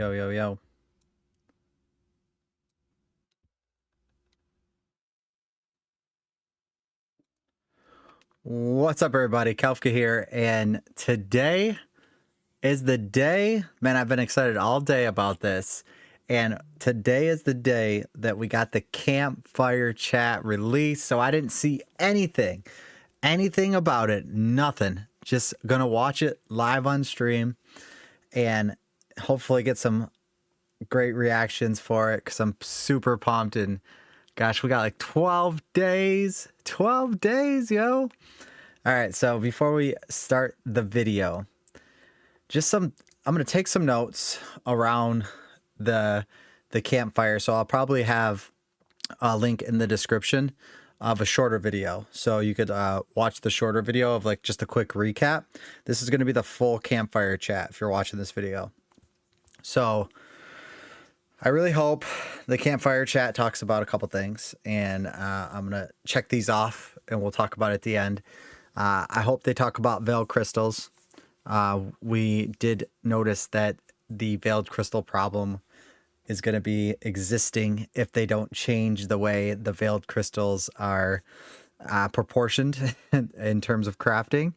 Yo, yo, yo. What's up, everybody? Kalfka here, and today is the day. Man, I've been excited all day about this, and today is the day that we got the Campfire chat release. So I didn't see anything about it, nothing. Just gonna watch it live on stream, and hopefully get some great reactions for it because I'm super pumped. And gosh, we got like 12 days. 12 days, yo. All right, so before we start the video, I'm going to take some notes around the campfire. So I'll probably have a link in the description of a shorter video. So you could watch the shorter video of like just a quick recap. This is going to be the full campfire chat if you're watching this video. So I really hope the campfire chat talks about a couple things, and I'm going to check these off and we'll talk about it at the end. I hope they talk about veiled crystals. We did notice that the veiled crystal problem is going to be existing if they don't change the way the veiled crystals are proportioned in terms of crafting.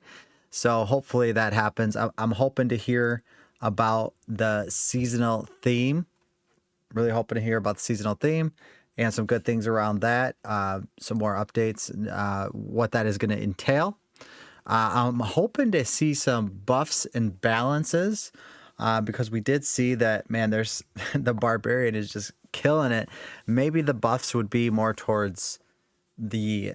So hopefully that happens. I'm hoping to hear about the seasonal theme. Really hoping to hear about the seasonal theme and some good things around that. Some more updates, what that is going to entail. I'm hoping to see some buffs and balances because we did see that, man, there's the barbarian is just killing it. Maybe the buffs would be more towards the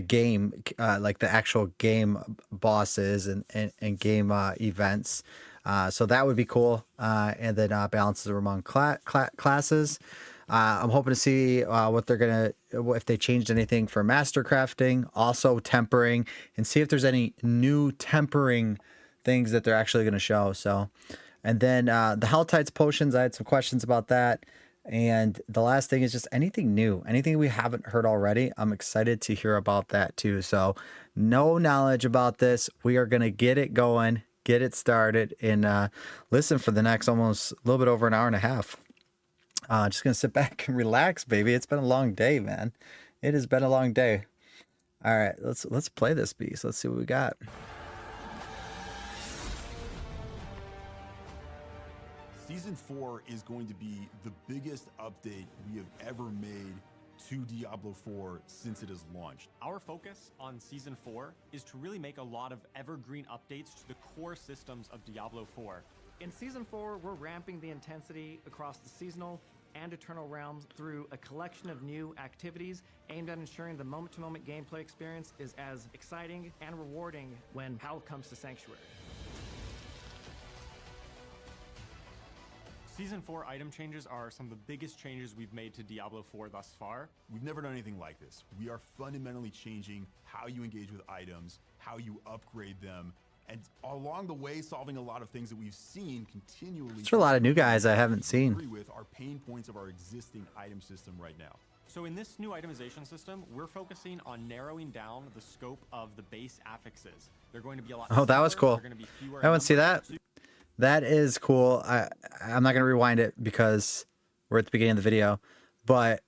game, like the actual game bosses and game events. So that would be cool. And then balances among classes. I'm hoping to see what they're gonna, if they changed anything for master crafting, also tempering, and see if there's any new tempering things that they're actually gonna show. So, and then the Helltides potions, I had some questions about that. And the last thing is just anything new, anything we haven't heard already. I'm excited to hear about that too. So no knowledge about this. We are gonna get it going, get it started, and listen for the next almost a little bit over an hour and a half. Just gonna sit back and relax, baby. It's been a long day, man. It has been a long day. All right, let's play this beast. Let's see what we got. Season 4 is going to be the biggest update we have ever made to Diablo 4 since it has launched. Our focus on Season 4 is to really make a lot of evergreen updates to the core systems of Diablo 4. In Season 4, we're ramping the intensity across the seasonal and eternal realms through a collection of new activities aimed at ensuring the moment-to-moment gameplay experience is as exciting and rewarding when Hell comes to Sanctuary. Season 4 item changes are some of the biggest changes we've made to Diablo 4 thus far. We've never done anything like this. We are fundamentally changing how you engage with items, how you upgrade them, and along the way, solving a lot of things that we've seen continually. There's a lot of new guys I haven't seen. With our pain points of our existing item system right now. So in this new itemization system, we're focusing on narrowing down the scope of the base affixes. They're going to be a lot. Oh, that was cool. I want to see that. That is cool. I'm not gonna rewind it because we're at the beginning of the video, but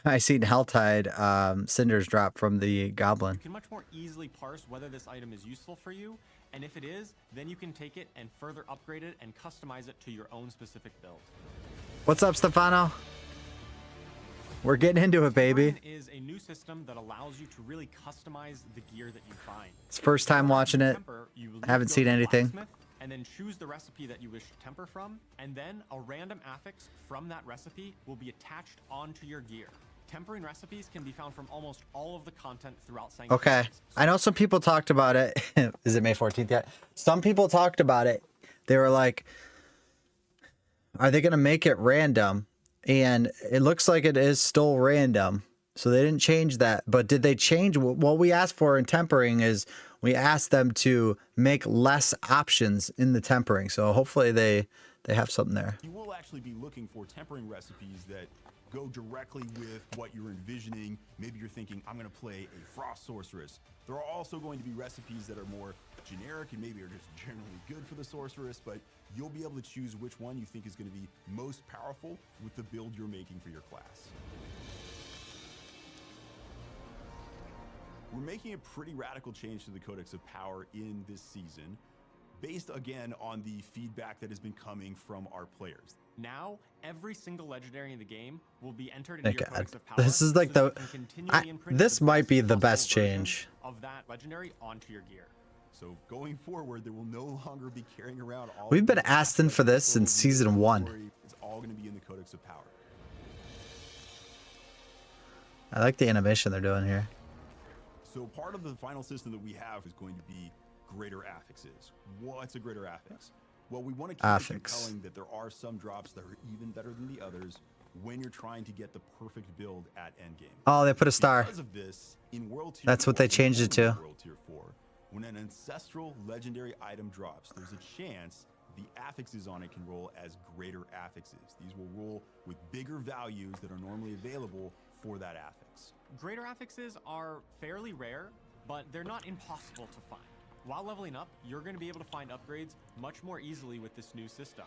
I seen Helltide cinders drop from the goblin. You can much more easily parse whether this item is useful for you, and if it is, then you can take it and further upgrade it and customize it to your own specific build. What's up, Stefano? We're getting into it, baby. Is a new system that allows you to really customize the gear that you find. It's first time watching it. I haven't seen anything. And then choose the recipe that you wish to temper from, and then a random affix from that recipe will be attached onto your gear. Tempering recipes can be found from almost all of the content throughout Sanctuary. Okay. I know some people talked about it. Is it May 14th yet? Some people talked about it. They were like, are they going to make it random? And it looks like it is still random. So they didn't change that. But did they change? What we asked for in tempering is we asked them to make less options in the tempering. So hopefully they have something there. You will actually be looking for tempering recipes that go directly with what you're envisioning. Maybe you're thinking, I'm going to play a frost sorceress. There are also going to be recipes that are more generic and maybe are just generally good for the sorceress, but you'll be able to choose which one you think is going to be most powerful with the build you're making for your class. We're making a pretty radical change to the Codex of Power in this season, based again on the feedback that has been coming from our players. Now, every single legendary in the game will be entered Thank into your God. Codex of Power. This is like so that the- you can continually imprint this the might be the possible best version change. of that legendary onto your gear. So going forward, there will no longer be carrying around all. We've of been these asking for this since aspects of the season 1. story. It's all going to be in the Codex of Power. I like the animation they're doing here. So part of the final system that we have is going to be greater affixes. What's a greater affix? Well, we want to keep it Affix. compelling that there are some drops that are even better than the others when you're trying to get the perfect build at endgame. Oh, they put a star. Because of this, in World Tier That's what 4, they changed it to. World Tier 4, when an ancestral legendary item drops, there's a chance the affixes on it can roll as greater affixes. These will roll with bigger values that are normally available for that affix. Greater affixes are fairly rare, but they're not impossible to find. While leveling up, you're going to be able to find upgrades much more easily with this new system.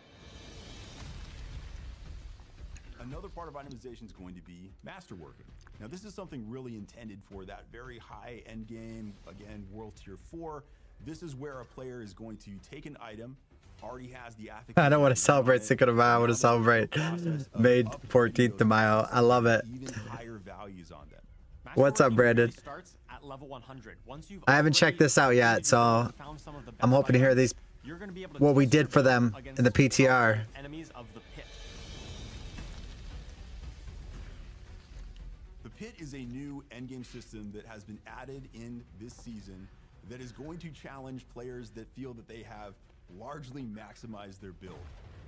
Another part of itemization is going to be masterworking. Now, this is something really intended for that very high end game, again, World Tier 4. This is where a player is going to take an item, already has the affix. I don't want to celebrate Cinco de Mayo. I want to celebrate May 14th de Mayo. I love it. Even higher values on them. What's up, Masterworking Brandon? really starts at level 100. Once you've I haven't already checked this out yet, so found some of the I'm best hoping to hear items, these you're going to be able to what we test your did for them build in the against PTR. enemies of the pit. The pit is a new endgame system that has been added in this season that is going to challenge players that feel that they have largely maximized their build.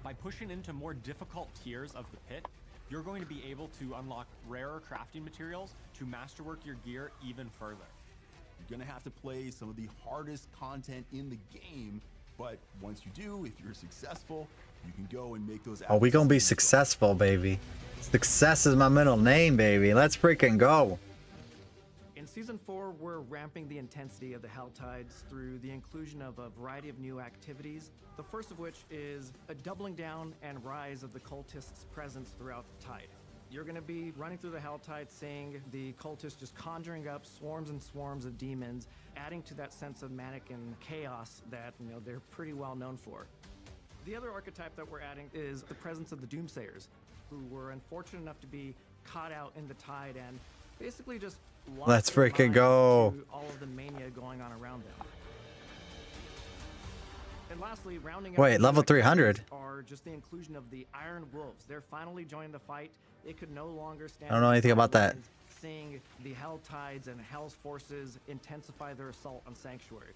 By pushing into more difficult tiers of the pit, you're going to be able to unlock rarer crafting materials to masterwork your gear even further. You're going to have to play some of the hardest content in the game, but once you do, if you're successful, you can go and make those. Oh, we gonna be affixes successful, baby. Success is my middle name, baby. Let's freaking go. In Season 4, we're ramping the intensity of the Hell Tides through the inclusion of a variety of new activities, the first of which is a doubling down and rise of the cultists' presence throughout the tide. You're going to be running through the Hell Tide, seeing the cultists just conjuring up swarms and swarms of demons, adding to that sense of manic and chaos that, you know, they're pretty well known for. The other archetype that we're adding is the presence of the Doomsayers, who were unfortunate enough to be caught out in the tide and basically just lost Let's their freaking minds go. to all of the mania going on around them. And lastly, rounding Wait, out level the 300? are just the inclusion of the Iron Wolves. They're finally joining the fight. They could no longer stand. I don't know on the anything about that. sidelines, seeing the Hell Tides and Hell's forces intensify their assault on Sanctuary.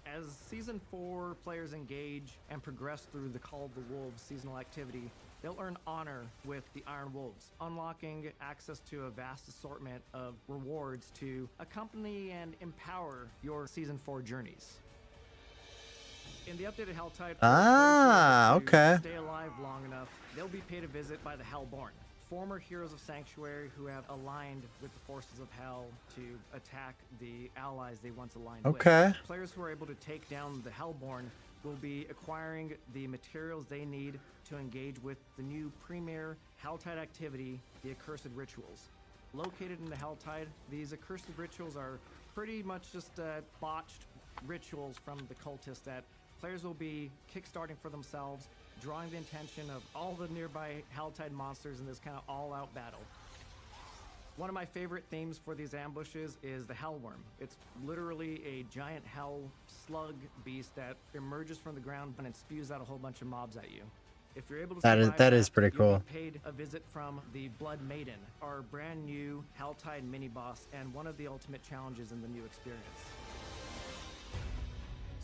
As Season 4 players engage and progress through the Call of the Wolves seasonal activity, they'll earn honor with the Iron Wolves, unlocking access to a vast assortment of rewards to accompany and empower your Season 4 journeys. In the updated Helltide, Okay. stay alive long enough, they'll be paid a visit by the Hellborn, former heroes of Sanctuary who have aligned with the forces of Hell to attack the allies they once aligned Okay. with. Players who are able to take down the Hellborn will be acquiring the materials they need to engage with the new premier Helltide activity, the Accursed Rituals. Located in the Helltide, these Accursed Rituals are pretty much just botched rituals from the cultists that players will be kickstarting for themselves, drawing the attention of all the nearby Helltide monsters in this kind of all-out battle. One of my favorite themes for these ambushes is the Hellworm. It's literally a giant hell slug beast that emerges from the ground and it spews out a whole bunch of mobs at you. If you're able to survive That is pretty you'll cool. be paid a visit from the Blood Maiden, our brand new Helltide mini-boss and one of the ultimate challenges in the new experience.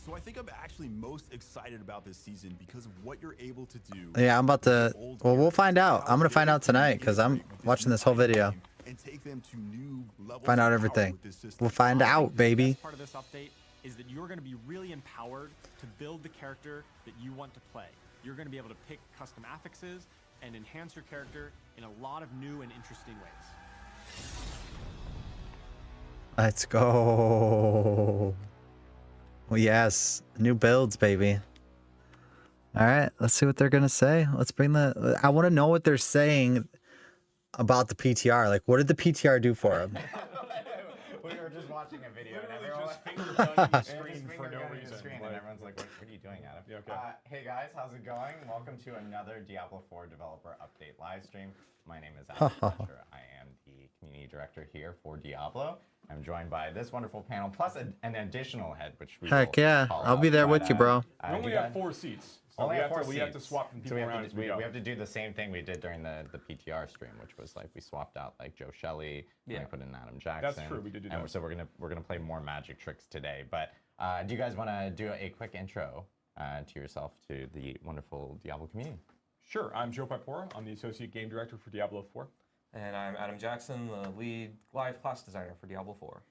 So I think I'm actually most excited about this season because of what you're able to do. Yeah, I'm about to. Well, we'll find out. I'm gonna find out tonight because I'm watching this whole video. And take them to new levels Find out of power everything. with this system. We'll find out, The baby. best part of this update is that you're going to be really empowered to build the character that you want to play. You're going to be able to pick custom affixes and enhance your character in a lot of new and interesting ways. Let's go. Well, yes, new builds, baby. All right, let's see what they're gonna say. Let's bring the. I want to know what they're saying about the PTR. Like, what did the PTR do for him? We were just watching a video and everyone was finger gunning the screen for no reason. And everyone's like, what are you doing, Adam? Yeah, okay. Hey guys, how's it going? Welcome to another Diablo 4 developer update live stream. My name is Adam Fletcher. I am the community director here for Diablo. I'm joined by this wonderful panel, plus an additional head, which we Heck will yeah, call I'll be out, there but, with you, bro. We only have 4 seats. So Only we have to swap people around as we go. We have to do the same thing we did during the PTR stream, which was like we swapped out like Joe Shelley, and we put in Adam Jackson. That's true, we did do and that. So we're gonna play more magic tricks today. But do you guys want to do a quick intro to yourself to the wonderful Diablo community? Sure, I'm Joe Pipora. I'm the associate game director for Diablo 4. And I'm Adam Jackson, the lead live class designer for Diablo 4.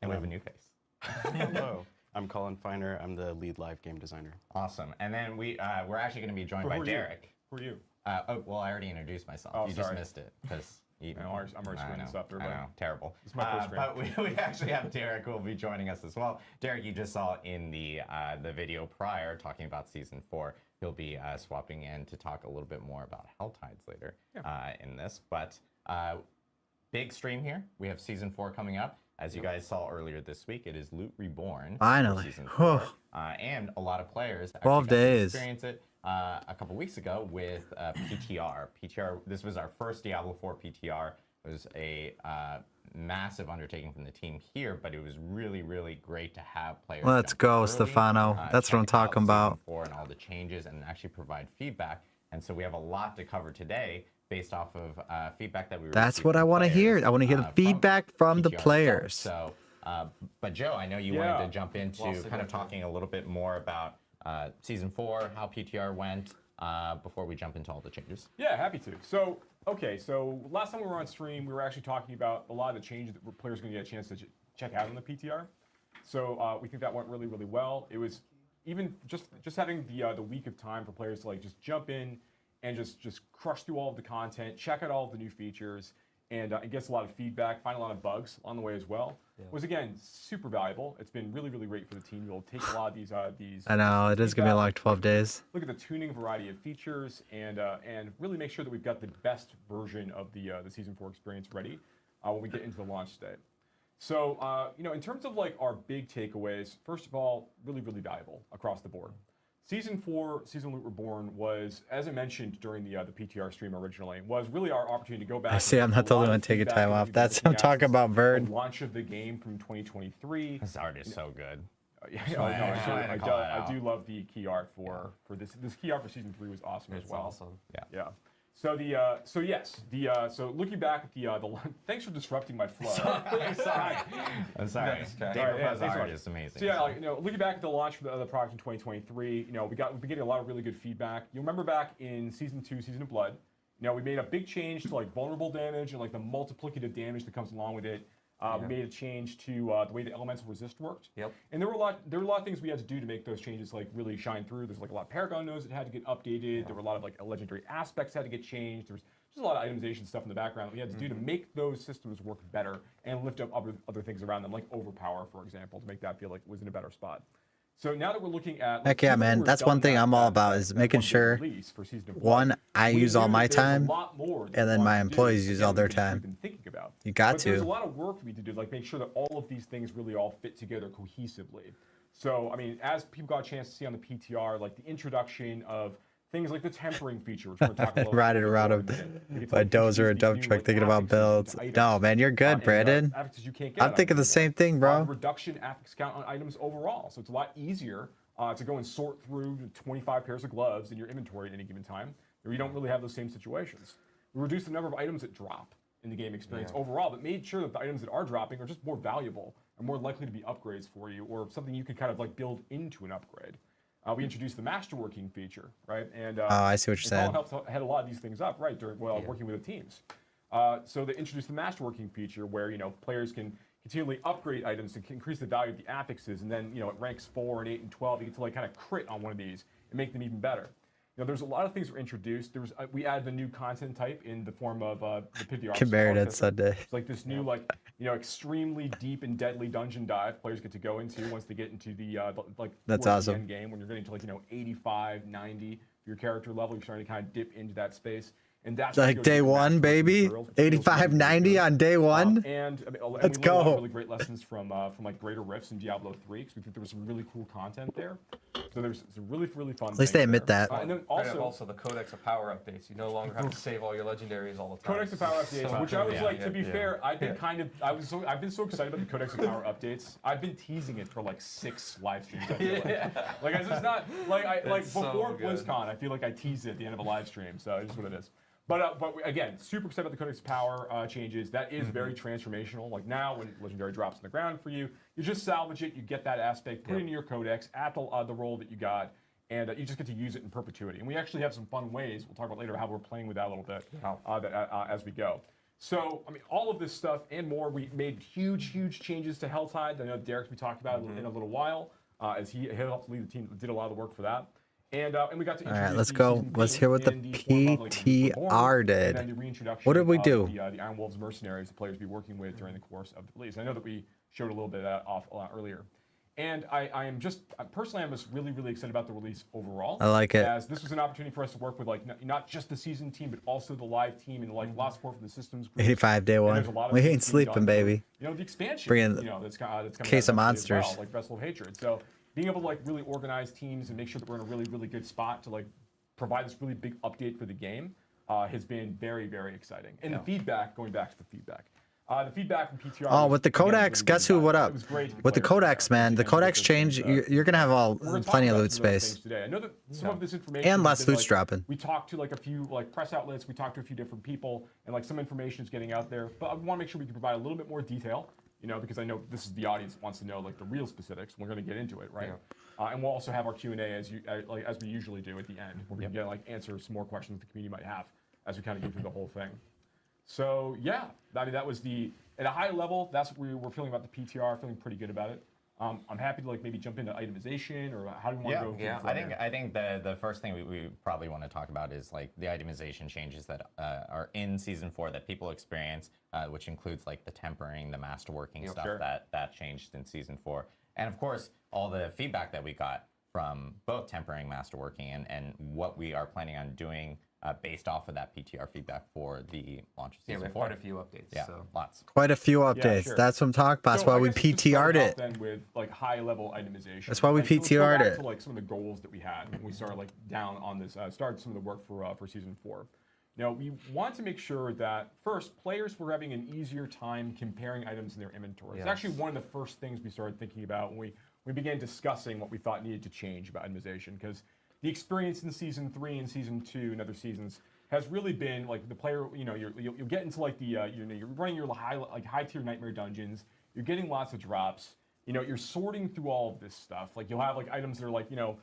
And we have a new face. Hello, I'm Colin Feiner. I'm the lead live game designer. Awesome. And then we're actually going to be joined by Derek. Who are you? Oh, well, I already introduced myself. Oh, you sorry. just missed it because I'm already screwing this up, I everybody. know, terrible. It's my first But we actually have Derek who will be joining us as well. Derek, you just saw in the video prior talking about season 4. He'll be swapping in to talk a little bit more about Hell Tides later in this. But big stream here. We have season 4 coming up. As you guys saw earlier this week, it is Loot Reborn. Finally. Season 4. And a lot of players 12 actually got to days. experience it a couple weeks ago with PTR. PTR. This was our first Diablo 4 PTR. It was a massive undertaking from the team here, but it was really, really great to have players. Let's jump go, early, Stefano. That's what I'm check out talking about. Season 4 and all the changes, and actually provide feedback. And so we have a lot to cover today, based off of feedback that we received. That's what I from want to hear. players, I want to hear the feedback from the PTR itself. players. So, but Joe, I know you wanted to jump into kind of talking a little bit more about season 4, how PTR went, before we jump into all the changes. Yeah, happy to. So, okay, so last time we were on stream, we were actually talking about a lot of the changes that players are going to get a chance to check out on the PTR. So we think that went really, really well. It was even just having the week of time for players to like just jump in and just crush through all of the content, check out all of the new features, and get a lot of feedback, find a lot of bugs on the way as well. Was again super valuable. It's been really, really great for the team. You'll take a lot of these. I know it is gonna be a long 12 days. Look at the tuning variety of features and really make sure that we've got the best version of the season 4 experience ready when we get into the launch state. So in terms of like our big takeaways, first of all, really, really valuable across the board. Season 4, Season Loot Reborn was, as I mentioned during the PTR stream originally, was really our opportunity to go back. I see. I'm not the only one taking time off. That's I'm talking about, Bird. The launch of the game from 2023. This art is so good. I do love the key art for this. This key art for Season 3 was awesome as well. Awesome. Yeah. So so looking back at the thanks for disrupting my flow. Sorry. I'm sorry. David art is amazing. So yeah, looking back at the launch of the product in 2023, we've been getting a lot of really good feedback. You remember back in Season 2, Season of Blood, we made a big change to like vulnerable damage and like the multiplicative damage that comes along with it. We made a change to the way the elemental resist worked. Yep. And there were a lot of things we had to do to make those changes like really shine through. There's like a lot of Paragon nodes that had to get updated. There were a lot of like legendary aspects that had to get changed. There was just a lot of itemization stuff in the background that we had to do to make those systems work better and lift up other things around them, like overpower, for example, to make that feel like it was in a better spot. So now that we're looking at Heck yeah, man. That's one thing I'm all about is making sure, one, I use all my time, and then my employees use all their time. You got to. There's a lot of work we need to do, like make sure that all of these things really all fit together cohesively. So, I mean, as people got a chance to see on the PTR, like the introduction of things like the tempering feature, which we're going to talk about. Riding around a dozer, a dump truck, thinking about builds. No, man, you're good, Brandon. I'm thinking the same thing, bro. Reduction affix count on items overall, so it's a lot easier to go and sort through 25 pairs of gloves in your inventory at any given time, where you don't really have those same situations. We reduced the number of items that drop in the game experience overall, but made sure that the items that are dropping are just more valuable and more likely to be upgrades for you, or something you can kind of like build into an upgrade. We introduced the masterworking feature, right? And I see what you're saying. Colin helped head a lot of these things up, right, during working with the teams. So they introduced the masterworking feature where players can continually upgrade items to increase the value of the affixes, and then at ranks 4 and 8 and 12, you get to like kind of crit on one of these and make them even better. there's a lot of things were introduced. There was we added the new content type in the form of the PTR. Get married on Sunday. It's like this new extremely deep and deadly dungeon dive players get to go into once they get into the That's towards the awesome. end game when you're getting to 85, 90 your character level. You're starting to kind of dip into that space. And that's Like day one, baby. 85, 90 on day one. And Let's we learned a lot of go. really great lessons from like Greater Rifts in Diablo 3 because we think there was some really cool content there. So there's some really fun. At least they admit that. And then Also the Codex of Power updates. You no longer have to save all your legendaries all the time. Codex of Power updates, So which I was good. to be fair, I've been I've been so excited about the Codex of Power updates. I've been teasing it for like 6 live streams. I feel like it's just not It's so before good. BlizzCon. I feel like I teased it at the end of a live stream, so it's just what it is. But again, super excited about the Codex of Power changes. That is very transformational. Like now, when Legendary drops on the ground for you, you just salvage it, you get that aspect, put it into your Codex, add the role that you got, and you just get to use it in perpetuity. And we actually have some fun ways, we'll talk about later, how we're playing with that a little bit as we go. So, I mean, all of this stuff and more, we made huge changes to Helltide. I know Derek, we talked about in a little while, as he helped lead the team, that did a lot of the work for that. And we got to All right, introduce let's the go. season Let's B hear what the in form of, PTR and did. then the reintroduction What did we of do? The Iron Wolves mercenaries, the players be working with during the course of the release. I know that we showed a little bit of that off a lot earlier. And I'm just really excited about the release overall. I like it. As this was an opportunity for us to work with not just the season team, but also the live team and lots of support from the systems group. 85 day And one. there's a lot of We things ain't being sleeping, done baby. for, the expansion. Bring in that's coming Case out of eventually as well, Monsters. like Vessel of Hatred. So being able to really organize teams and make sure that we're in a really good spot to provide this really big update for the game has been very exciting. And the feedback, going back to the feedback. The feedback from PTR. Oh, with the Codex, really guess who? What up? It was great With the players Codex, there. man. The And Codex just- change, you're gonna have we're gonna talk plenty of about loot some of those space. things today. I know that some of this information And has less been, loot's dropping. We talked to a few press outlets. We talked to a few different people, and some information is getting out there. But I want to make sure we can provide a little bit more detail. Because I know this is the audience that wants to know the real specifics. We're going to get into it, right? And we'll also have our Q&A as we usually do at the end, where we can get answer some more questions the community might have as we kind of go through the whole thing. So yeah, that was at a high level. That's what we were feeling about the PTR. Feeling pretty good about it. I'm happy to maybe jump into itemization, or how do you want to go? Yeah, I think the first thing we probably want to talk about is the itemization changes that are in season 4 that people experience, which includes the tempering, the masterworking stuff that changed in season 4, and of course all the feedback that we got from both tempering, masterworking, and what we are planning on doing based off of that PTR feedback for the launch of season 4. we have quite a few updates. Yeah, So. lots. Quite a few updates. sure. That's what I'm talking about. That's So why I we guess let's just start PTR'd off it. then with high-level itemization. That's why we Let's go PTR'd back it. to some of the goals that we had when we started down on this. Started some of the work for season 4. Now we want to make sure that first players were having an easier time comparing items in their inventory. It's actually one of the first things we started thinking about when we began discussing what we thought needed to change about itemization, because the experience in season 3 and season 2 and other seasons has really been the player. You'll get into you're running your high tier nightmare dungeons. You're getting lots of drops. You're sorting through all of this stuff. You'll have items that are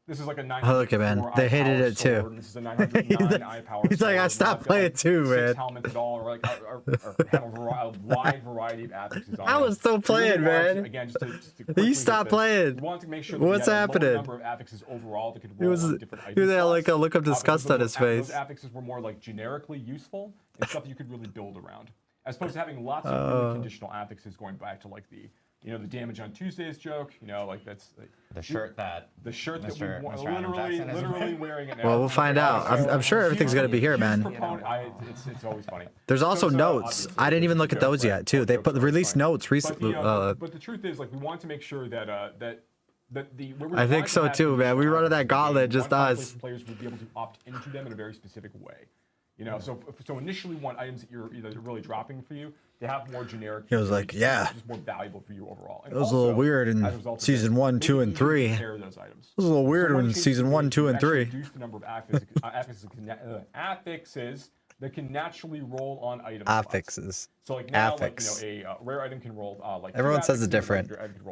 this is a 904 Oh, look at man. They hated it too. sword, and this is a 909 eye power. He's like, I sword. stopped Now playing it's got, too, 6 man. helmets at all, or have a wide variety of affixes on I them. was still We playing, wanted to, man. again, just to quickly hit stopped this, playing. We wanted to make sure that What's we had a happening? lower number of affixes overall that could He roll was, on different he item was there slots. a look of Because disgust on his those face. affixes were more generically useful and stuff that you could really build around, as opposed to having lots of really conditional affixes going back to the damage on Tuesdays joke. That's The shirt that the shirt that Mr. we Mr. Adam Jackson is literally wearing it now. Well, we'll find out. I'm sure everything's gonna be here, man. It's always funny. There's also So, notes. obviously, I didn't even look at jokes, those right? yet, too. They Jokes put the are always release funny. notes recently. But the truth is, we want to make sure that I think so too, man. We run that gauntlet, just us. Players would be able to opt into them in a very specific way. So initially, want items that you're really dropping for you to have more generic. He was like, yeah. just more valuable for you overall. And It was a little also, weird in as a result of season this, 1, make 2, it and easier to 3. compare those items. It was a little weird one in change season we 1, made, 2, we and actually 3. reduced the number of affixes that can naturally roll on items. Affixes. So now, Affix. a rare item can roll Everyone says it it different.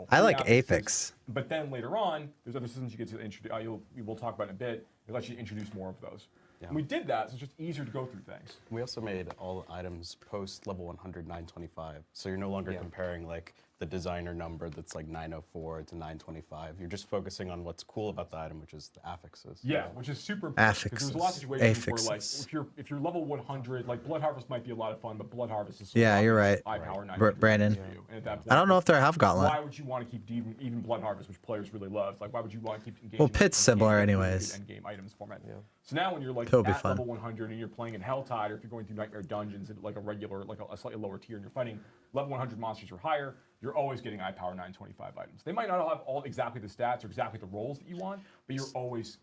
I like affix. But then later on, there's other systems you get to introduce. We will talk about in a bit. It lets you introduce more of those. Yeah. And we did that, so it's just easier to go through things. We also made all items post level 100 925, so you're no longer comparing like the designer number that's like 904 to 925. You're just focusing on what's cool about the item, which is the affixes. Yeah, which is super important. Because there's a lot of situations where, like, Affixes. if you're level 100, like Blood Harvest might be a lot of fun, but Blood Harvest is Yeah, you're right. high power 900 Brandon. for you. And at that point, I don't know if there have Gauntlet. why would you want to keep even Blood Harvest, which players really love? Like, why would you want to keep engaging? Well, Pit's similar engaging with anyways. End game items format. So now when you're like It'll be at fun. level 100 and you're playing in Helltide, or if you're going through Nightmare Dungeons at like a regular, like a slightly lower tier, and you're fighting level 100 monsters or higher, you're always getting high power 925 items. They might not all have all exactly the stats or exactly the roles that you want, but you're always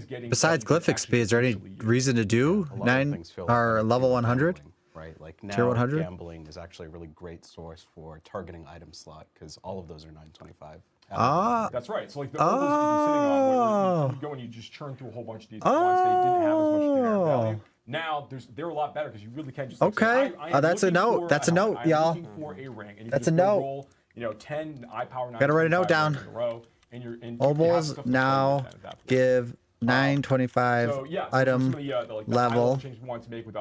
getting. Besides what you can Glyphic actually XP, is there any officially use. reason to do A lot of 9 things feel or like level tier 100? gambling, right? Like now, Tier 100? gambling is actually a really great source for targeting item slot because all of those are 925. Ah, That's right. So like the orbals you'd be sitting on, where you go and you just churn through a whole bunch of these at once. They didn't have as much generic value. Now they're a lot better because you really can just like, Okay. say, I am That's a looking note. for That's a note, I'm y'all. looking for a ring, and you That's can a just go note. roll, 10 high power. Gotta write a note 925 down. in a row, and you're and you have stuff Obols to play now with at that point. give 925 So yeah, item some of the, like, the level high-level changes we wanted to make with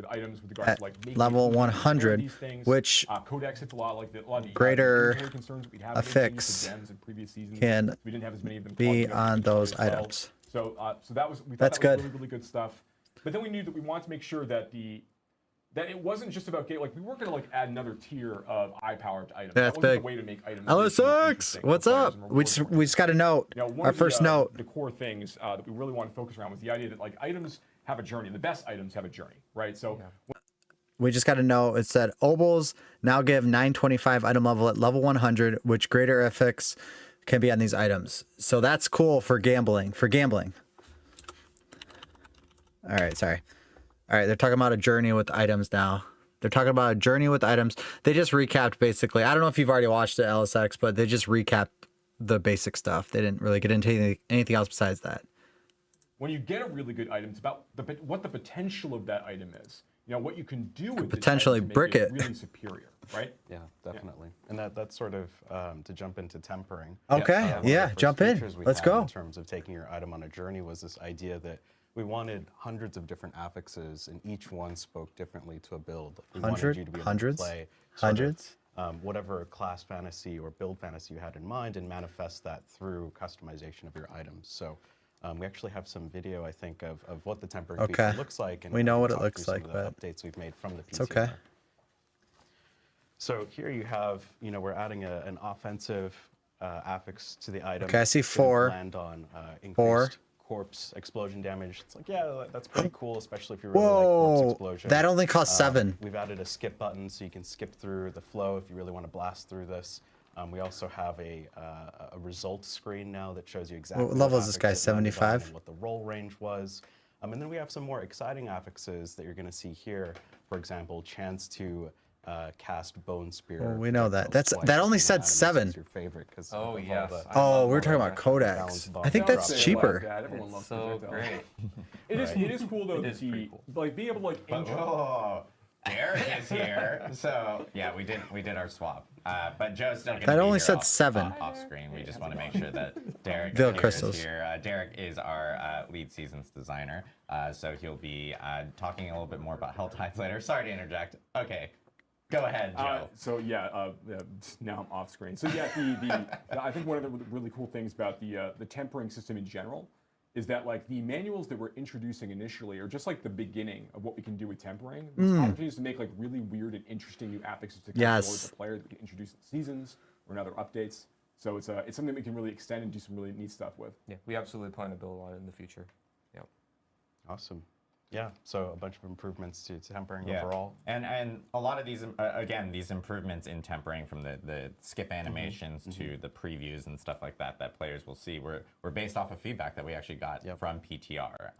items with regards at to like making level it easy to 100, these things. which Codex hits a lot like a lot of the greater inventory concerns that we'd have affix gems in previous seasons. can we didn't have as many of them be clogging up on the inventory those as well. items. So that was we thought That's that was good. really, really good stuff. But then we knew that we wanted to make sure that that it wasn't just about like we weren't gonna like add another tier of eye power to items. That's that wasn't big. the way to make items LSX, interesting for what's players up? and We reward just got a note. one Our of first note. the core things that we really want to focus around was the idea that like items have a journey. The best items have a journey, right? So We just got to know. It said Obols now give 925 item level at level 100, which greater FX can be on these items. So that's cool for gambling. All right, sorry. All right, they're talking about a journey with items now. They're talking about a journey with items. They just recapped basically. I don't know if you've already watched the LSX, but they just recapped the basic stuff. They didn't really get into anything else besides that. when you get a really good item, it's about what the potential of that item is. What you can do with potentially it to make brick it. really superior, right? Yeah, definitely. And that's sort of to jump into tempering. Okay, one of the yeah, first jump in. features we Let's had go. In terms of taking your item on a journey was this idea that we wanted hundreds of different affixes, and each one spoke differently to a build. We wanted you to be able Hundreds? to play sort of, Hundreds? whatever class fantasy or build fantasy you had in mind and manifest that through customization of your items. So we actually have some video, I think, of what the tempering feature looks like. And We know what it talk looks through like, some of the but updates we've made from the PTR. it's okay. So here you have, we're adding an offensive affix to the item. Okay, I see It's 4. gonna land on increased 4. corpse explosion damage. It's like, yeah, that's pretty cool, especially if you really like Whoa, corpse explosion. that only costs 7. We've added a skip button so you can skip through the flow if you really want to blast through this. We also have a result screen now that shows you exactly What level is this affix guy, it landed on 75? and what the roll range was. And then we have some more exciting affixes that you're going to see here. For example, chance to cast Bone Spear. Well, we know that. projectile That splice only on said items. 7. It's your favorite because Oh, of yes. all the Oh, we were talking about balance Codex. bump I think drop. that's Don't say it cheaper. like that. Everyone loves So projectiles. great. It is cool though It to is pretty see cool. like being able to like But, oh, Derek is here. So yeah, we did our swap. But Joe's still gonna That be only here said off, 7. off screen. We just want to make sure that Derek Veil here crystals. is here. Derek is our lead seasons designer. So he'll be talking a little bit more about Helltides later. Sorry to interject. Okay. Go ahead, Joe. Now I'm off screen. So yeah, I think one of the really cool things about the tempering system in general is that like the manuals that we're introducing initially are just like the beginning of what we can do with tempering. There's opportunities to make like really weird and interesting new affixes to come forward to the player that we can introduce in seasons or in other updates. So it's something we can really extend and do some really neat stuff with. Yeah, we absolutely plan to build on it in the future. Yep. Awesome. Yeah, so a bunch of improvements to tempering Yeah. overall. And a lot of these, again, these improvements in tempering from the skip animations to the previews and stuff like that players will see were based off of feedback that we actually got from PTR.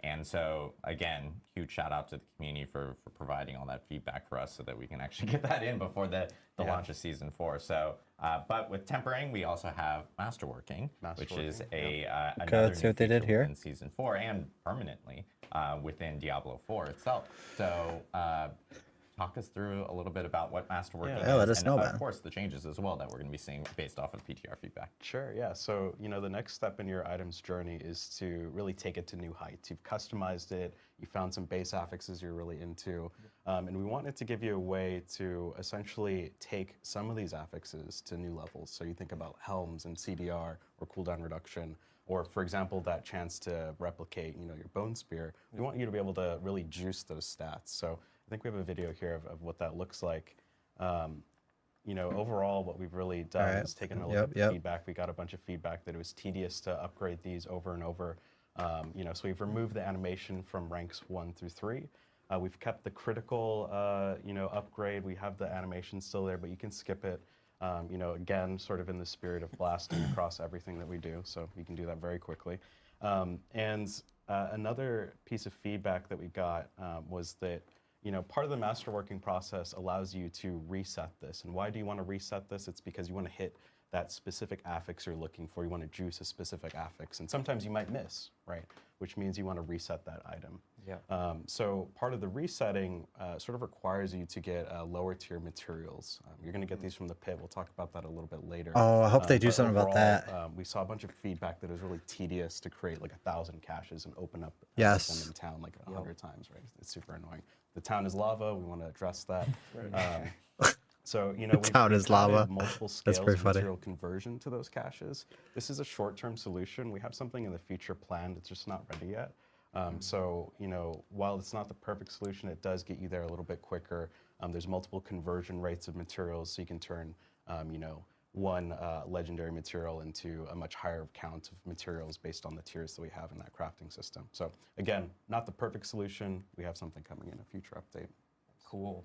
And so, again, huge shout out to the community for providing all that feedback for us so that we can actually get that in before the launch of Season 4. So, but with tempering, we also have Masterworking, which is another let's see what they did here. in Season 4 and permanently within Diablo 4 itself. So talk us through a little bit about what Masterworking Yeah, is, let us and know, of man. course the changes as well that we're going to be seeing based off of PTR feedback. Sure, yeah. So, the next step in your item's journey is to really take it to new heights. You've customized it, you found some base affixes you're really into, and we wanted to give you a way to essentially take some of these affixes to new levels. So you think about helms and CDR or cooldown reduction, or for example, that chance to replicate, your bone spear. We want you to be able to really juice those stats. So I think we have a video here of what that looks like. Overall, what we've really done is taken a look at the feedback. We got a bunch of feedback that it was tedious to upgrade these over and over. So we've removed the animation from ranks 1 through 3. We've kept the critical, upgrade. We have the animation still there, but you can skip it. Again, sort of in the spirit of blasting across everything that we do. So you can do that very quickly. Another piece of feedback that we got was that part of the masterworking process allows you to reset this. And why do you want to reset this? It's because you want to hit that specific affix you're looking for. You want to juice a specific affix. And sometimes you might miss, right? Which means you want to reset that item. Yeah. So part of the resetting sort of requires you to get lower tier materials. You're going to get these from the pit. We'll talk about that a little bit later. Oh, I hope they do But something about that. We saw a bunch of feedback that it was really tedious to create like 1,000 caches and open up Yes. them in town like 100 times, right? It's super annoying. The town is lava. We want to address that. So, town is lava. multiple That's scales pretty of funny. material conversion to those caches. This is a short-term solution. We have something in the future planned. It's just not ready yet. So, while it's not the perfect solution, it does get you there a little bit quicker. There's multiple conversion rates of materials, so you can turn, one legendary material into a much higher count of materials based on the tiers that we have in that crafting system. So, again, not the perfect solution. We have something coming in a future update. Cool.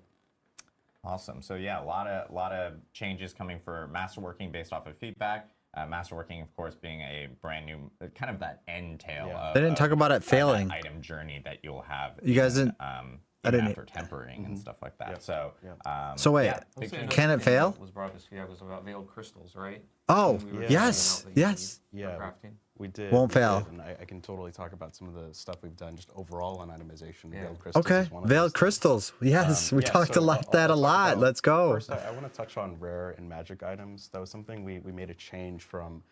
Awesome. So yeah, a lot of changes coming for Masterworking based off of feedback. Masterworking, of course, being a brand new, kind of that end tail of They didn't talk about it failing. that item journey that you'll have. You guys didn't. Even after tempering and stuff like that. So, So wait, yeah, I'll say can another it thing fail? that was brought this feedback was about veiled crystals, right? Oh, We were yes, finding out that you yes. need Yeah. for crafting. We did. Won't we fail. did, and I can totally talk about some of the stuff we've done just overall on itemization. Yeah. Veiled crystals Okay, is one of veiled those things. crystals. Yes, we Yeah, talked so that a I'll talk lot. about- Let's go. First, I want to touch on rare and magic items. That was something we made a change from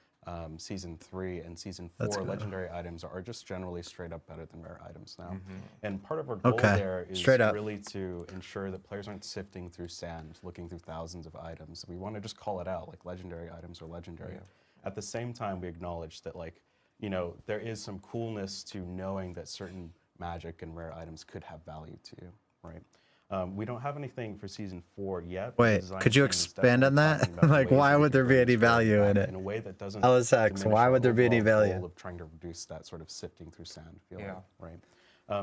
Season 3 and Season 4. That's good. Legendary items are just generally straight up better than rare items now. And part of our goal Okay, there is straight up. really to ensure that players aren't sifting through sand, looking through thousands of items. We want to just call it out, like legendary items are legendary. At the same time, we acknowledge that, there is some coolness to knowing that certain magic and rare items could have value to you, right? We don't have anything for Season 4 yet. but the Wait, design could you team is expand on definitely that? talking about Like, ways why that we would can there be bring any this story value in back it? in a way that doesn't LSX, diminish why our would there be any overall value? goal of trying to reduce that sort of sifting through sand feeling, Yeah. right?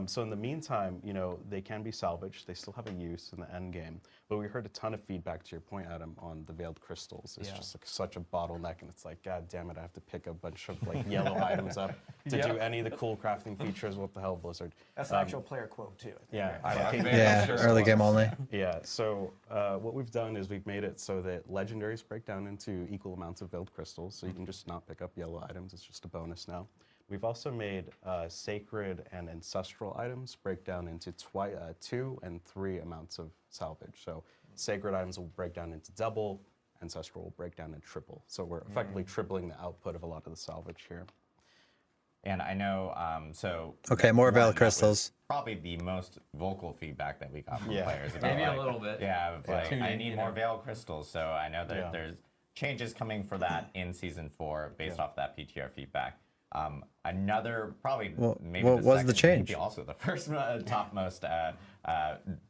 So in the meantime, they can be salvaged. They still have a use in the end game. But we heard a ton of feedback, to your point, Adam, on the veiled crystals. It's just such a bottleneck, and it's like, God damn it, I have to pick a bunch of yellow items up to do any of the cool crafting features. What the hell, Blizzard? That's an actual player quote too. Yeah. Yeah, early game only. Yeah, so what we've done is we've made it so that legendaries break down into equal amounts of veiled crystals, so you can just not pick up yellow items. It's just a bonus now. We've also made sacred and ancestral items break down into 2 and 3 amounts of salvage. So sacred items will break down into double, ancestral will break down into triple. So we're effectively tripling the output of a lot of the salvage here. And I know, so Okay, more one, veiled that was crystals. Probably the most vocal feedback that we got from Yeah. players. About, Maybe a little bit. Yeah, of like, Tuning, I need you more know. veiled crystals. So I know that Yeah. there's changes coming for that in Season 4 based off that PTR feedback. Another, probably maybe what was the second, change? maybe also the first topmost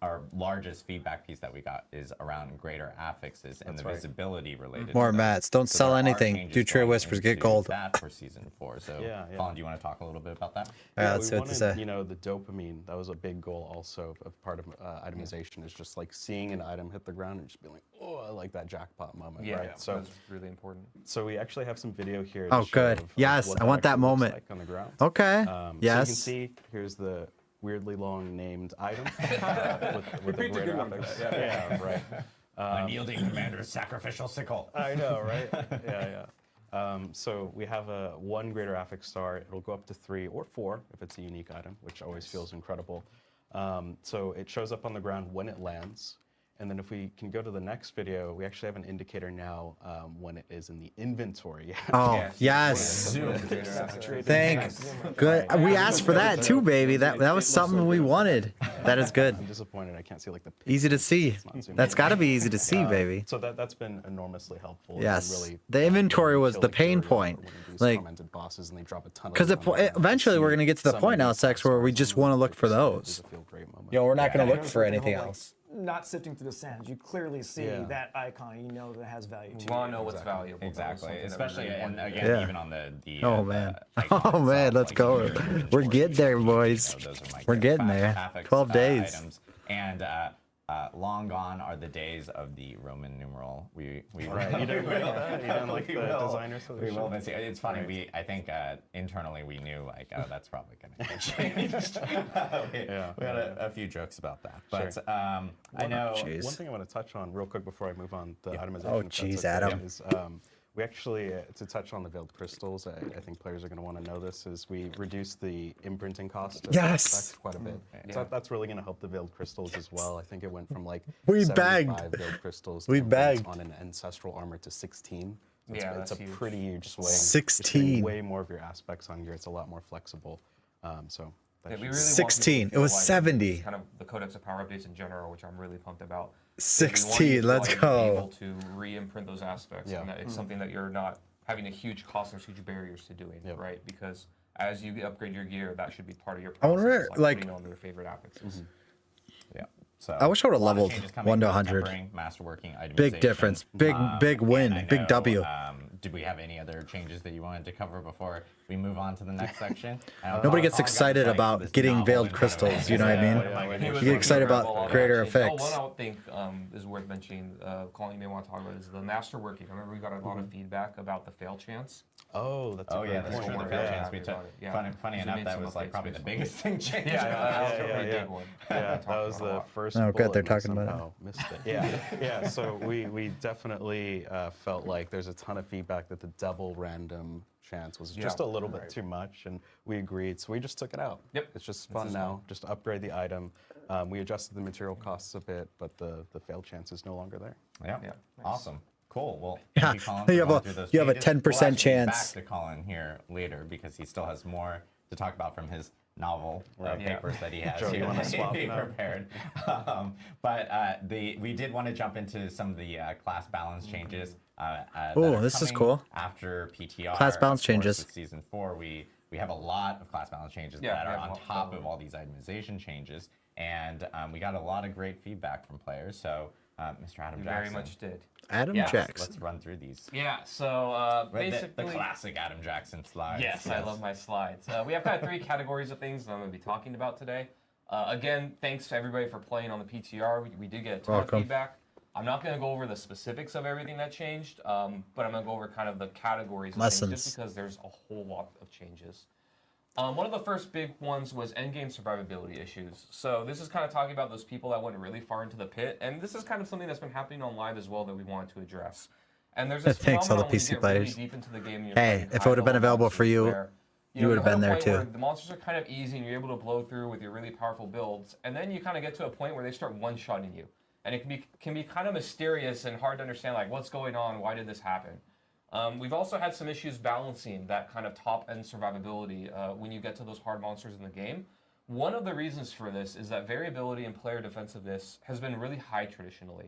our largest feedback piece that we got is around greater affixes and the visibility related. More to those. mats. Don't So sell there are anything. changes Do Trio going Whispers. Get into gold. That for Season 4. So, Yeah, yeah. Colin, do you want to talk a little bit about that? Yeah, let's see we what they wanted, say. the dopamine, that was a big goal also of part of itemization, is just like seeing an item hit the ground and just being like, oh, I like that jackpot moment, Yeah, right? So, that's really important. so we actually have some video here. Oh, to show good. of Yes, what I want that actually looks moment. like on the ground. Okay. So you yes. can see, here's the weirdly long named item with the picked a greater good one for affix. that, Yeah, right. Unyielding Commander's sacrificial sickle. I know, right? Yeah. So we have a 1 greater affix star. It'll go up to 3 or 4 if it's a unique item, which always feels incredible. So it shows up on the ground when it lands. And then if we can go to the next video, we actually have an indicator now when it is in the inventory. Oh, yes. Thanks. Good. We asked for that too, baby. That was something we wanted. That is good. I'm disappointed I can't see like the Easy to pixels. see. It's not zoomed That's in. got to be easy to see, baby. So that's been enormously helpful. It's Yes. really The inventory was kill the like pain Fury or point. one of these Like, tormented bosses and they drop a ton of because them on the ground. eventually we're See gonna get to the some point of now, these Sex, where we stars just on want to the look for pixels. those. It's a feel great moment. Yo, we're not gonna Yeah, look for anything like, else. Not sifting through the sands, you clearly see Yeah. that icon. You know that has value to You want you. to know what's valuable. Exactly, Something that we especially really and want. again, Yeah. even on the Oh, the man. icon Oh, man, itself, let's like, go. your inventory, We're getting there, boys. those are my We're good getting fact- there. affix, 12 days. items. And long gone are the days of the Roman numeral. We Right, you didn't like that? You didn't like we the will. designer We solution? will. But see, it's funny. Right. I think internally we knew like, oh, that's probably going to get changed. We had a few jokes about that. But Sure. I know. Jeez. One thing I want to touch on real quick before I move on to itemization. Oh, if that's jeez, okay, Adam. Is, we actually, to touch on the veiled crystals, I think players are going to want to know this, is we reduced the imprinting cost of Yes. effect quite a bit. So that's really going to help the veiled crystals as well. I think it went from like We 75 bagged. veiled crystals We to imprint bagged. on an ancestral armor to 16. So Yeah, it's that's a huge. pretty huge swing. 16. It's way more of your aspects on gear. It's a lot more flexible. So that Yeah, we should- really 16. Want It was people to feel like 70. Kind of the Codex of Power updates in general, which I'm really pumped about. 16, let's Be go. able to re-imprint those aspects, Yeah. and that it's something that you're not having a huge cost or huge barriers to doing, Yep. right? Because as you upgrade your gear, that should be part of your I process. wonder, like- putting on your favorite affixes. Yeah. So I wish I would've a lot of leveled changes coming 1 to with 100. tempering, masterworking, Big itemization. difference. Big win. and I Big know, W. Did we have any other changes that you wanted to cover before we move on to the next section? Nobody gets excited about getting veiled crystals, you know what I mean? You get excited about greater effects. One I think is worth mentioning, Colin, you may want to talk about, is the masterworking. I remember we got a lot of feedback about the fail chance. Oh, that's Oh a yeah, great that's point. true. The Yeah, fail yeah, chance we yeah, took. yeah. Funny We enough, made that some was like updates probably the based on biggest thing changed. That was a pretty big one. Yeah, We talked that was about a the lot. first. Oh, good, bullet they're and I talking about it. somehow missed it. Yeah, so we definitely felt like there's a ton of feedback that the double random chance was just a little bit too much, and we agreed, so we just took it out. Yep. It's just fun now, just upgrade the item. We adjusted the material costs a bit, but the fail chance is no longer there. Yeah. Yeah. Awesome. Cool. Well, Yeah, thank you, Colin, for you have going a- through those you have a changes. 10% We'll actually be chance. Back to Colin here later because he still has more to talk about from his novel Yeah. papers that he has Joe, you here wanna that swap he now? prepared. We did want to jump into some of the class balance changes. That Ooh, are this is coming cool. After PTR. Class balance Of course, changes. With season 4, we have a lot of class balance changes Yeah, that we are have on a lot top of of all these itemization changes, and we got a lot of great feedback from players. So, Mr. Adam We Jackson, very much did. Adam Yes, Jackson. let's run through these. Yeah, so The basically... classic Adam Jackson slides. Yes, I love my slides. We have kind of 3 categories of things that I'm going to be talking about today. Again, thanks to everybody for playing on the PTR. We did get a ton Welcome. of feedback. I'm not going to go over the specifics of everything that changed, but I'm going to go over kind of the categories of things, Lessons. just because there's a whole lot of changes. One of the first big ones was endgame survivability issues. So this is kind of talking about those people that went really far into the pit, and this is kind of something that's been happening on live as well that we wanted to address. And there's this Thanks, all the phenomenon when you PC get players. really deep into the game. And you're Hey, fighting if it would've been high-level available for monsters you, where, you would've hit a been there point too. where the monsters are kind of easy and you're able to blow through with your really powerful builds, and then you kind of get to a point where they start one-shotting you. And it can be kind of mysterious and hard to understand, like, what's going on, why did this happen? We've also had some issues balancing that kind of top-end survivability when you get to those hard monsters in the game. One of the reasons for this is that variability in player defensiveness has been really high traditionally.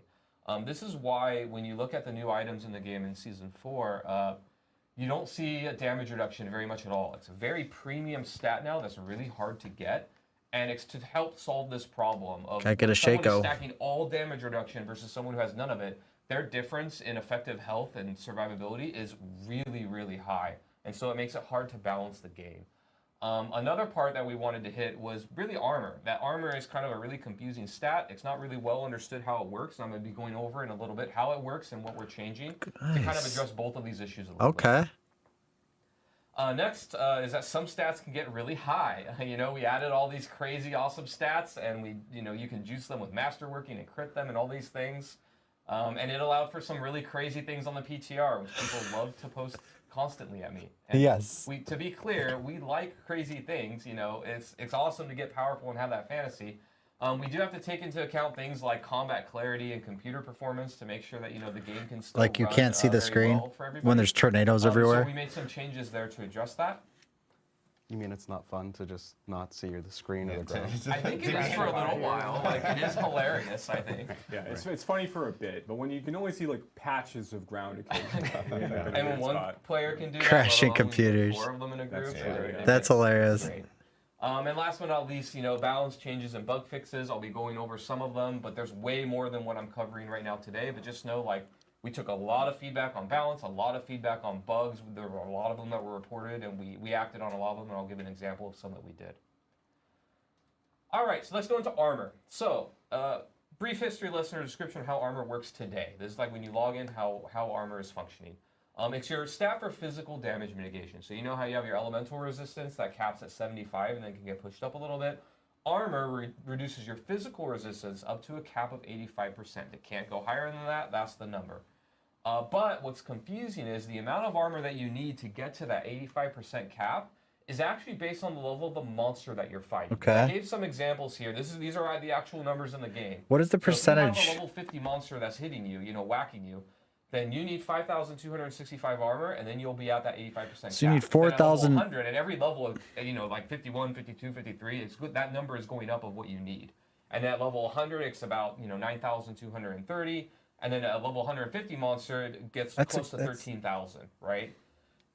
This is why when you look at the new items in the game in Season 4, you don't see a damage reduction very much at all. It's a very premium stat now that's really hard to get. And it's to help solve this problem of Gotta get a someone Shaco. stacking all damage reduction versus someone who has none of it. Their difference in effective health and survivability is really, really high. And so it makes it hard to balance the game. Another part that we wanted to hit was really armor. That armor is kind of a really confusing stat. It's not really well understood how it works. And I'm going to be going over in a little bit how it works and what we're changing to kind of Nice. address both of these issues a little bit. Okay. Next is that some stats can get really high. You know, we added all these crazy awesome stats, and you can juice them with masterworking and crit them and all these things. And it allowed for some really crazy things on the PTR, which people love to post constantly at me. And Yes. to be clear, we like crazy things. You know, it's awesome to get powerful and have that fantasy. We do have to take into account things like combat clarity and computer performance to make sure that the game can still Like you run, can't see the very screen well for everybody. when there's tornadoes So everywhere. we made some changes there to address that. You mean it's not fun to just not see the screen or the ground? I think it is for a little while. Like it is hilarious. I think. Yeah, it's funny for a bit, but when you can only see like patches of ground occasionally, And when one player can do that, Crashing let alone, computers. 4 of them in a group. That's hilarious. Great. And last but not least, balance changes and bug fixes. I'll be going over some of them, but there's way more than what I'm covering right now today. But just know, like, we took a lot of feedback on balance, a lot of feedback on bugs. There were a lot of them that were reported, and we acted on a lot of them, and I'll give an example of some that we did. All right, so let's go into armor. So, brief history lesson or description of how armor works today. This is like when you log in, how armor is functioning. It's your stat for physical damage mitigation. So you know how you have your elemental resistance that caps at 75 and then can get pushed up a little bit. Armor reduces your physical resistance up to a cap of 85%. It can't go higher than that. That's the number. But what's confusing is the amount of armor that you need to get to that 85% cap is actually based on the level of the monster that you're fighting. Okay. I gave some examples here. These are the actual numbers in the game. What is the percentage? So if you have a level 50 monster that's hitting you, whacking you, then you need 5,265 armor, and then you'll be at that 85%. So you need 4,000. 100, and every level, like 51, 52, 53, it's good. That number is going up of what you need. And at level 100, it's about 9,230, and then at level 150 monster, it gets close to 13,000, right?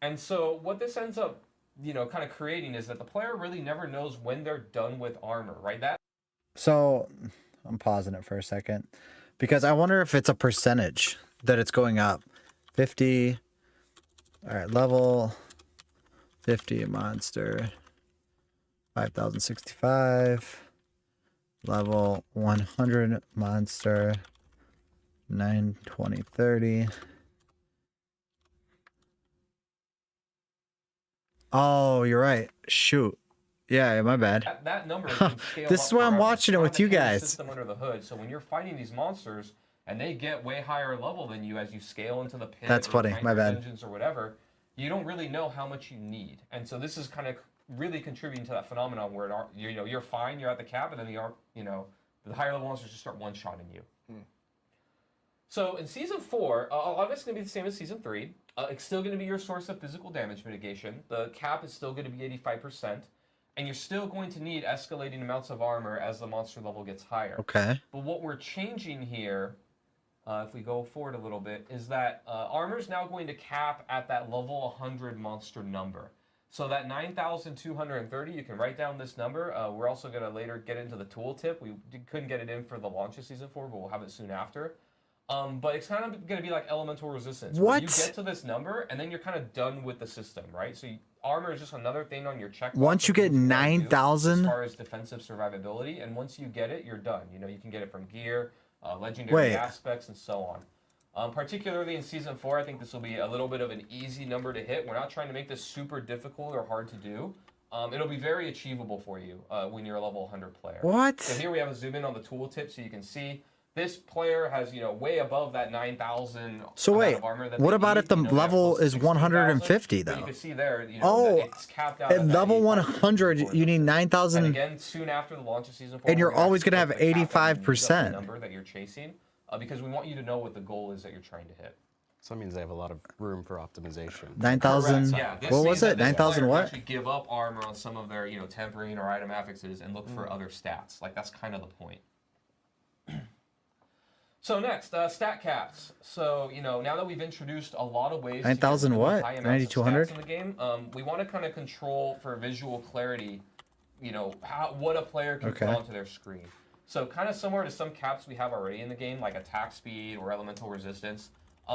And so what this ends up, kind of creating is that the player really never knows when they're done with armor, right? So I'm pausing it for a second because I wonder if it's a percentage that it's going up. 50. All right, level 50 monster. 5,065. Level 100 monster. 920 30. Oh, you're right. Shoot. Yeah, my bad. That number can scale This up is why I'm forever. watching it It's with not you the game guys. System under the hood. So when you're fighting these monsters and they get way higher level than you as you scale into the pit, That's or funny. find My your bad. dungeons or whatever, you don't really know how much you need. And so this is kind of really contributing to that phenomenon where you're fine, you're at the cap, and then the higher level monsters just start one-shotting you. So in Season 4, a lot of it's going to be the same as Season 3. It's still going to be your source of physical damage mitigation. The cap is still going to be 85%. And you're still going to need escalating amounts of armor as the monster level gets higher. Okay. But what we're changing here, if we go forward a little bit, is that armor is now going to cap at that level 100 monster number. So that 9,230, you can write down this number. We're also going to later get into the tooltip. We couldn't get it in for the launch of Season 4, but we'll have it soon after. But it's kind of going to be like elemental resistance. What? You get to this number, and then you're kind of done with the system, right? So armor is just another thing on your checklist. Once you get 9,000? As far as defensive survivability, and once you get it, you're done. You can get it from gear, legendary aspects, and so on. Particularly in Season 4, I think this will be a little bit of an easy number to hit. We're not trying to make this super difficult or hard to do. It'll be very achievable for you when you're a level 100 player. What? So here we have a zoom in on the tooltip so you can see this player has, way above that 9,000 So wait, of armor that what they about need. if the They have level close to is 60,000, 150 but though? you can see there, Oh, that it's capped out at that level 85% 100, you need And 9,000. again, soon after the launch of Season 4, And you're we're gonna always actually gonna have put the cap and use up 85%. the number that you're chasing, because we want you to know what the goal is that you're trying to hit. So that means they have a lot of room for optimization. 9,000. Yeah, this What means was that it? this 9,000 player can what? actually give up armor on some of their, tempering or item affixes and look for other stats. Like that's kind of the point. So next, stat caps. So now that we've introduced a lot of ways 9,000 to get really what? high amounts of 9,200? stats in the game, we want to kind of control for visual clarity, what a player can put onto their screen. So kind of similar to some caps we have already in the game, like attack speed or elemental resistance.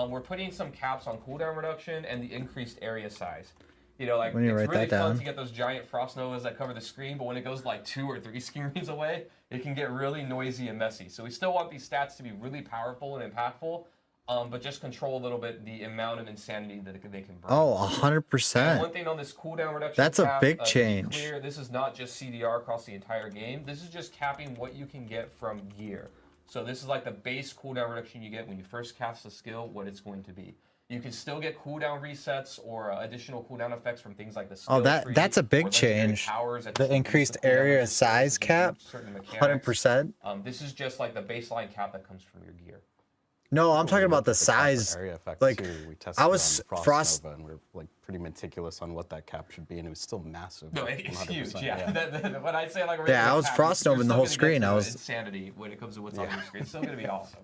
We're putting some caps on cooldown reduction and the increased area size. Like When you it's write really that fun down. to get those giant frost novas that cover the screen, but when it goes like 2 or 3 screens away, it can get really noisy and messy. So we still want these stats to be really powerful and impactful, but just control a little bit the amount of insanity that they can bring. Oh, And 100%. one thing on this cooldown reduction That's a cap, big to be change. clear, this is not just CDR across the entire game. This is just capping what you can get from gear. So this is like the base cooldown reduction you get when you first cast the skill, what it's going to be. You can still get cooldown resets or additional cooldown effects from things like the skill Oh, tree that's a big or legendary change. powers that The just increase increased cooldown area resistance size as you cap, use certain mechanics. 100%. This is just like the baseline cap that comes from your gear. No, I'm talking We about looked the at cap size. area effect Like, too. We tested I it was on Frost. Nova, and we are like pretty meticulous on what that cap should be, and it was still massive. No, like, it's 100%, huge. Yeah. When I say like a Yeah, I regular was cap, Frost you're Nova in the still whole gonna get screen. to I was insanity when it comes to what's on your screen. It's still going to be awesome.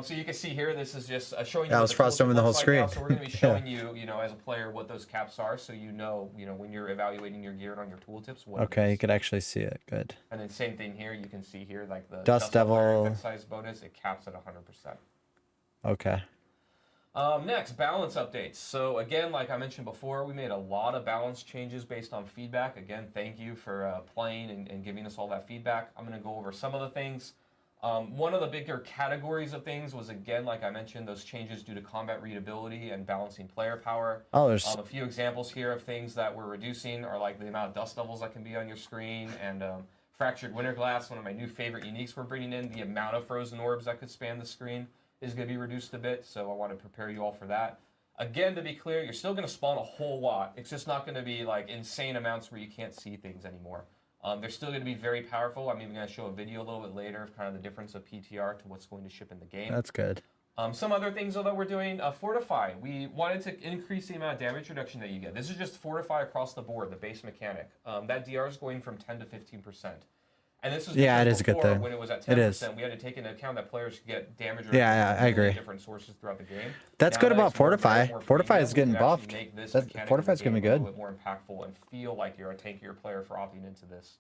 So you can see here, this is just showing you. Yeah, I what was the Frost tooltip Nova in the whole looks like now. screen. So we're going to be showing you, as a player, what those caps are, so you know when you're evaluating your gear and on your tooltips. What it Okay, you is. could actually see it. Good. And then same thing here. You can see here, like the Dust Fire Devil. effect size bonus. It caps at 100%. Okay. Next, balance updates. So again, like I mentioned before, we made a lot of balance changes based on feedback. Again, thank you for playing and giving us all that feedback. I'm going to go over some of the things. One of the bigger categories of things was, again, like I mentioned, those changes due to combat readability and balancing player power. Oh, there's A few examples here of things that we're reducing are like the amount of dust levels that can be on your screen, and fractured winter glass, one of my new favorite uniques we're bringing in. The amount of frozen orbs that could span the screen is going to be reduced a bit, so I want to prepare you all for that. Again, to be clear, you're still going to spawn a whole lot. It's just not going to be like insane amounts where you can't see things anymore. They're still going to be very powerful. I'm even going to show a video a little bit later of kind of the difference of PTR to what's going to ship in the game. that's good. Some other things though that we're doing, Fortify. We wanted to increase the amount of damage reduction that you get. This is just Fortify across the board, the base mechanic. That DR is going from 10 to 15%. And this is Yeah, it because is a good before, thing. when it was at 10%, It is. we had to take into account that players could get damage Yeah, reduction I from many agree. different sources throughout the game. That's Now good that about it's more Fortify. merit, more Fortify premium, is getting we can actually buffed. make this That- mechanic in Fortify's the gonna be game a little good. bit more impactful and feel like you're a tankier player for opting into this,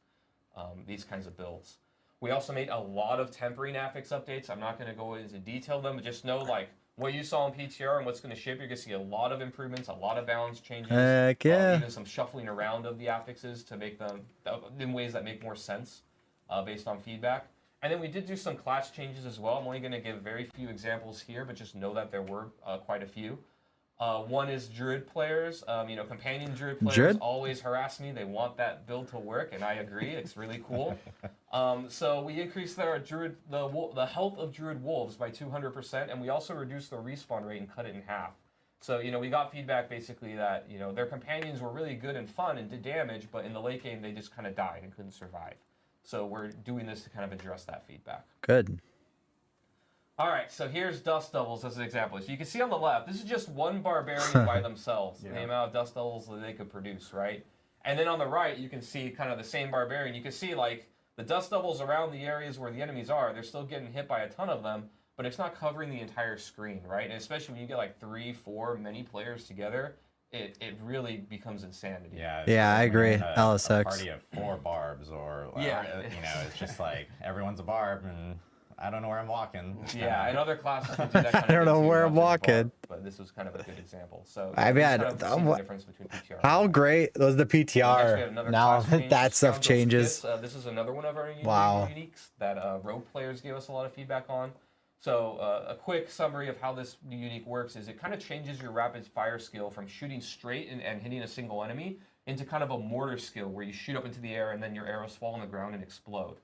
these kinds of builds. We also made a lot of tempering affix updates. I'm not going to go into detail them, but just know like what you saw in PTR and what's going to ship. You're going to see a lot of improvements, a lot of balance changes. Heck yeah. Even some shuffling around of the affixes to make them in ways that make more sense based on feedback. And then we did do some class changes as well. I'm only going to give very few examples here, but just know that there were quite a few. One is Druid players. Companion Druid players Druid? always harass me. They want that build to work, and I agree. It's really cool. So we increased their Druid the health of Druid wolves by 200%, and we also reduced the respawn rate and cut it in half. So we got feedback basically that their companions were really good and fun and did damage, but in the late game they just kind of died and couldn't survive. So we're doing this to kind of address that feedback. Good. All right, so here's dust devils as an example. So you can see on the left, this is just one barbarian by themselves, the amount of dust devils that they could produce, right? And then on the right, you can see kind of the same barbarian. You can see like the dust devils around the areas where the enemies are, they're still getting hit by a ton of them, but it's not covering the entire screen, right? And especially when you get like 3, 4, many players together, it really becomes insanity. Yeah, Yeah, I when you're agree. in a LSX. party of 4 barbs, or Yeah. it's just like everyone's a barb, and I don't know where I'm walking. Yeah, and other classes can do that kind of I don't know thing too, where not I'm just walking. bar, but this was kind of a good example. So I you mean, kind of see the what- difference between PTR. How great was the Next, we have PTR? another Now class change, that stuff Scoundrel's changes. Kiss. This is another one of our Wow. uniques that rogue players gave us a lot of feedback on. So a quick summary of how this new unique works is it kind of changes your rapid fire skill from shooting straight and hitting a single enemy into kind of a mortar skill where you shoot up into the air and then your arrows fall on the ground and explode.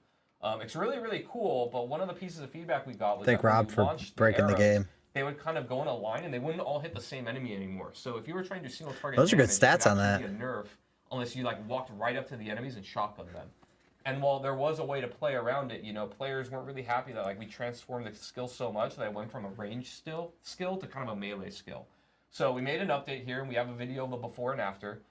It's really, really cool, but one of the pieces of feedback we got was Thank that when Rob you for launched breaking the arrows, game. they would kind of go in a line and they wouldn't all hit the same enemy anymore. So if you were trying to single target Those are good damage, it stats could on actually that. be a nerf unless you like walked right up to the enemies and shotgun them. And while there was a way to play around it, players weren't really happy that like we transformed the skill so much that it went from a range skill to kind of a melee skill. So we made an update here, and we have a video of the before and after.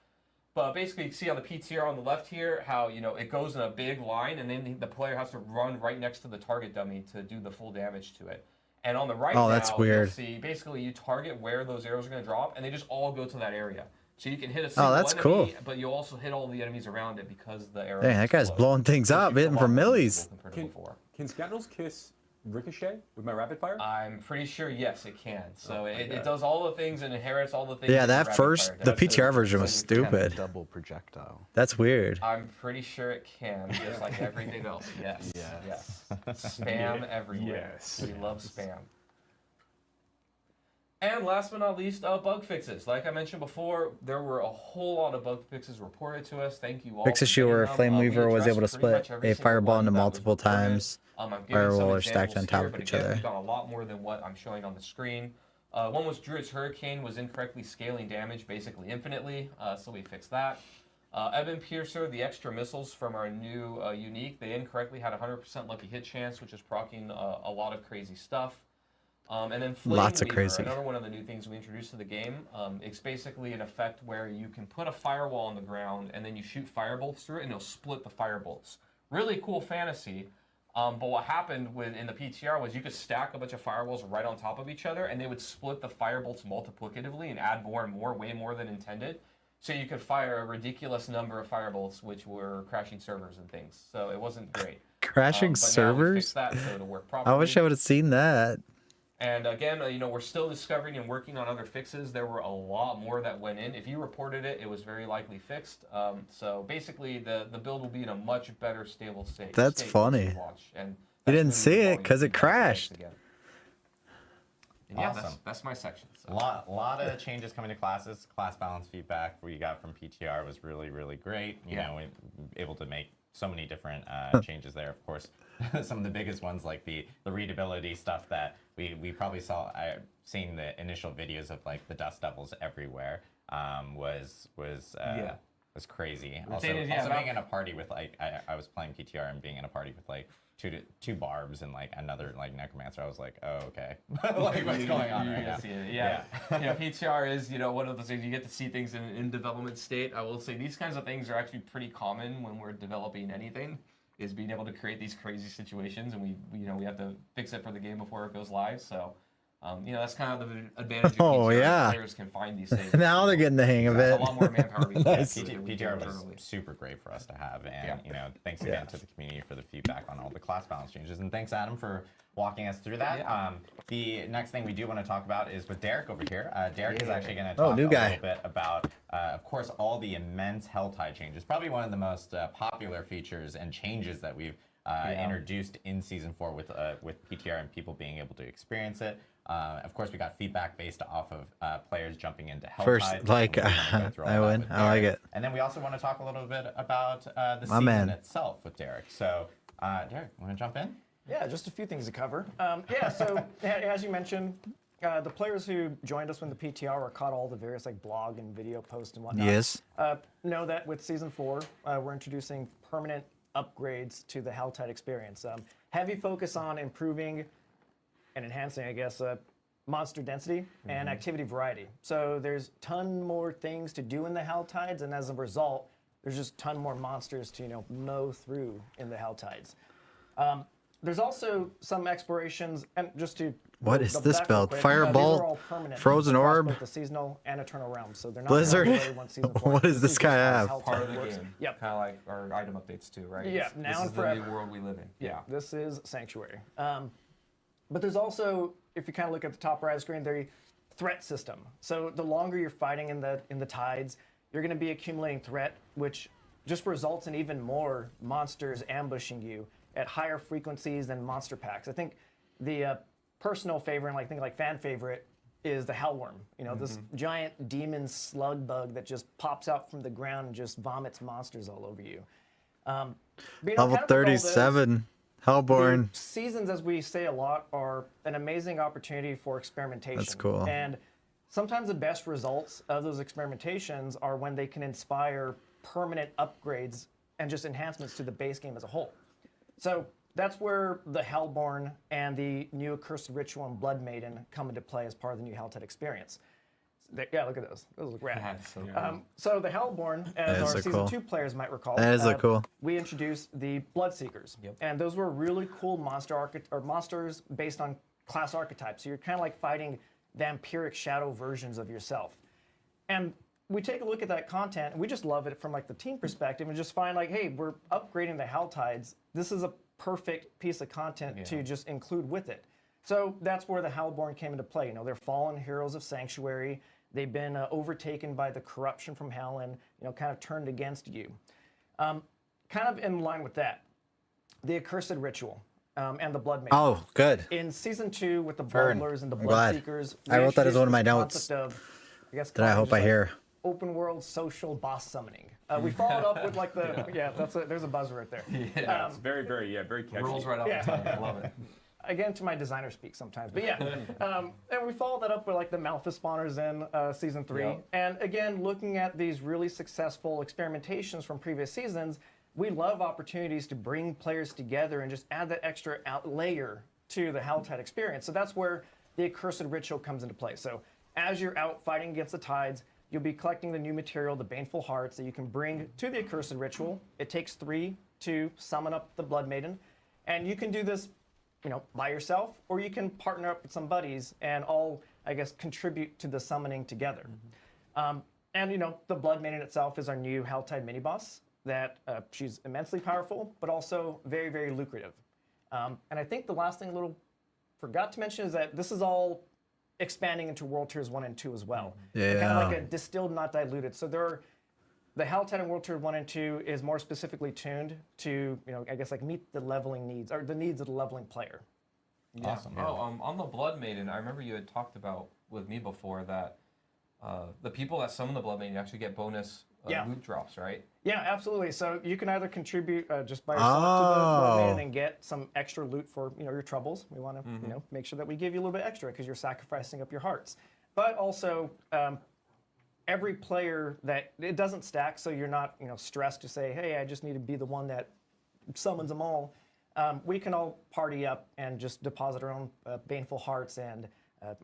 But basically, you can see on the PTR on the left here how it goes in a big line, and then the player has to run right next to the target dummy to do the full damage to it. And on the right Oh, now, that's weird. you'll see basically you target where those arrows are going to drop, and they just all go to that area. So you can hit a single that's enemy, cool. but you also hit all the enemies around it because the arrows. Dang, that guy's explode. blowing things Which up, is a hitting lot for more millies. useful compared to before. Can Scoundrel's Kiss ricochet with my rapid fire? I'm pretty sure yes, it can. So it God. does all the things and inherits all the things. Yeah, that that rapid first, fire the does. PTR version was So you can stupid. Double projectile. That's weird. I'm pretty sure it can, just like everything else. Yes. Yes. Yes. Spam everywhere. Yes. We love spam. And last but not least, bug fixes. Like I mentioned before, there were a whole lot of bug fixes reported to us. Thank you all. Fix for issue getting where them. Flame We Weaver was able to addressed pretty much split every a single fireball one into that was multiple reported. times. I'm giving Firewall some are stacked examples on top here, of but each again, other. We've done a lot more than what I'm showing on the screen. One was Druid's Hurricane was incorrectly scaling damage basically infinitely, so we fixed that. Ebon Piercer, the extra missiles from our new unique, they incorrectly had 100% lucky hit chance, which is proccing a lot of crazy stuff. And then Flame Lots of Weaver, crazy. another one of the new things we introduced to the game. It's basically an effect where you can put a firewall on the ground and then you shoot firebolts through it and it'll split the firebolts. Really cool fantasy. But what happened in the PTR was you could stack a bunch of firewalls right on top of each other and they would split the firebolts multiplicatively and add more and more, way more than intended. So you could fire a ridiculous number of firebolts, which were crashing servers and things. So it wasn't great. Crashing But now we servers? fixed that so it'll work properly. I wish I would have seen that. And again, we're still discovering and working on other fixes. There were a lot more that went in. If you reported it, it was very likely fixed. So basically, the build will be in a much better stable state. That's funny. To watch. And You that's didn't really see it volume 'cause it feedback crashed. again. And yeah, Awesome. that's my section. So. Lot of changes coming to classes. Class balance feedback we got from PTR was really, really great. You know, we able to make so many different changes there. Of course, some of the biggest ones like the readability stuff that we probably saw. Seeing the initial videos of like the dust devils everywhere was crazy. Also, thing is, being in a party with like I was playing PTR and being in a party with like two barbs and like another like necromancer. I was like, oh okay, like what's going on right now? Yeah. PTR is one of those things you get to see things in development state. I will say these kinds of things are actually pretty common when we're developing anything. Is being able to create these crazy situations, and we have to fix it for the game before it goes live. So. That's kind of the advantage of PTR. yeah. Players can find these things. Now they're getting the hang of That's it. a lot more manpower. we can Nice. do than we PTR do was internally. super great for us to have, and thanks again to the community for the feedback on all the class balance changes, and thanks Adam for walking us through that. The next thing we do want to talk about is with Derek over here. Derek is actually going to talk new a guy. little bit about, of course, all the immense Helltide changes. Probably one of the most popular features and changes that we've introduced in Season 4 with PTR and people being able to experience it. Of course, we got feedback based off of players jumping into Helltide. First, like, I win. I like it. And then we also want to talk a little bit about the My season man. itself with Derek. So, Derek, want to jump in? Yeah, just a few things to cover. So as you mentioned, the players who joined us when the PTR or caught all the various like blog and video posts and whatnot. Yes. Know that with Season 4, we're introducing permanent upgrades to the Helltide experience. Heavy focus on improving and enhancing, I guess, monster density and activity variety. So there's ton more things to do in the Helltides, and as a result, there's just ton more monsters to mow through in the Helltides. There's also some explorations, and just to What is double this back real build? quick, Firebolt, these are all permanent Frozen across Orb, both the seasonal and eternal realms. So they're not Blizzard? going away once Season 4. What does this is guy just have? how Helltide Part of the works. game. Yep. Kind of like our item updates too, right? Yeah, This now and is the forever. new world we live in. Yeah. This is Sanctuary. But there's also, if you kind of look at the top right of the screen, the threat system. So the longer you're fighting in the tides, you're going to be accumulating threat, which just results in even more monsters ambushing you at higher frequencies than monster packs. I think the personal favorite, and like fan favorite, is the Hellworm. This giant demon slug bug that just pops out from the ground and just vomits monsters all over you. But, Level kind of with all this, 37. Hellborn. the seasons, as we say a lot, are an amazing opportunity for experimentation. That's cool. And sometimes the best results of those experimentations are when they can inspire permanent upgrades and just enhancements to the base game as a whole. So that's where the Hellborn and the new Accursed Ritual and Blood Maiden come into play as part of the new Helltide experience. Yeah, look at those. Those look rad. That's so cool. So the Hellborn, as That is our so Season cool. 2 players might recall, That is so cool. we introduced the Bloodseekers. And those were really cool monsters based on class archetypes. So you're kind of like fighting vampiric shadow versions of yourself. And we take a look at that content, and we just love it from like the team perspective, and just find like, hey, we're upgrading the Helltides. This is a perfect piece of content to just include with it. So that's where the Hellborn came into play. They're fallen heroes of Sanctuary. They've been overtaken by the corruption from hell and kind of turned against you. Kind of in line with that, the Accursed Ritual and the Blood Maiden. Oh, good. In Season 2 with the Burn. Bloodlures and the I'm glad. Bloodseekers, I wrote that as one of my introduced notes this concept of, I guess, that I hope just I like hear. open world social boss summoning. We followed up with like the there's a buzzer right there. It's very, very, very catchy. Rolls right off the tongue. I love it. I get into my designer speak sometimes, but yeah. And we followed that up with like the Malthus spawners in Season 3. Yep. And again, looking at these really successful experimentations from previous seasons, we love opportunities to bring players together and just add that extra layer to the Helltide experience. So that's where the Accursed Ritual comes into play. So as you're out fighting against the tides, you'll be collecting the new material, the Baneful Hearts, that you can bring to the Accursed Ritual. It takes 3 to summon up the Blood Maiden. And you can do this, by yourself, or you can partner up with some buddies and all, I guess, contribute to the summoning together. And, the Blood Maiden itself is our new Helltide mini-boss. That she's immensely powerful, but also very, very lucrative. And I think the last thing a little forgot to mention is that this is all expanding into World Tiers 1 and 2 as well. Yeah. Kind of like a distilled, not diluted. So the Helltide in World Tier 1 and 2 is more specifically tuned to, I guess, like meet the leveling needs, or the needs of the leveling player. Awesome. Oh, on the Blood Maiden, I remember you had talked about with me before that the people that summon the Blood Maiden actually get bonus loot drops, right? Yeah, absolutely. So you can either contribute just by yourself to the Blood Maiden and get some extra loot for your troubles. We want to make sure that we give you a little bit extra because you're sacrificing up your hearts. But also, every player that it doesn't stack, so you're not stressed to say, hey, I just need to be the one that summons them all. We can all party up and just deposit our own Baneful Hearts and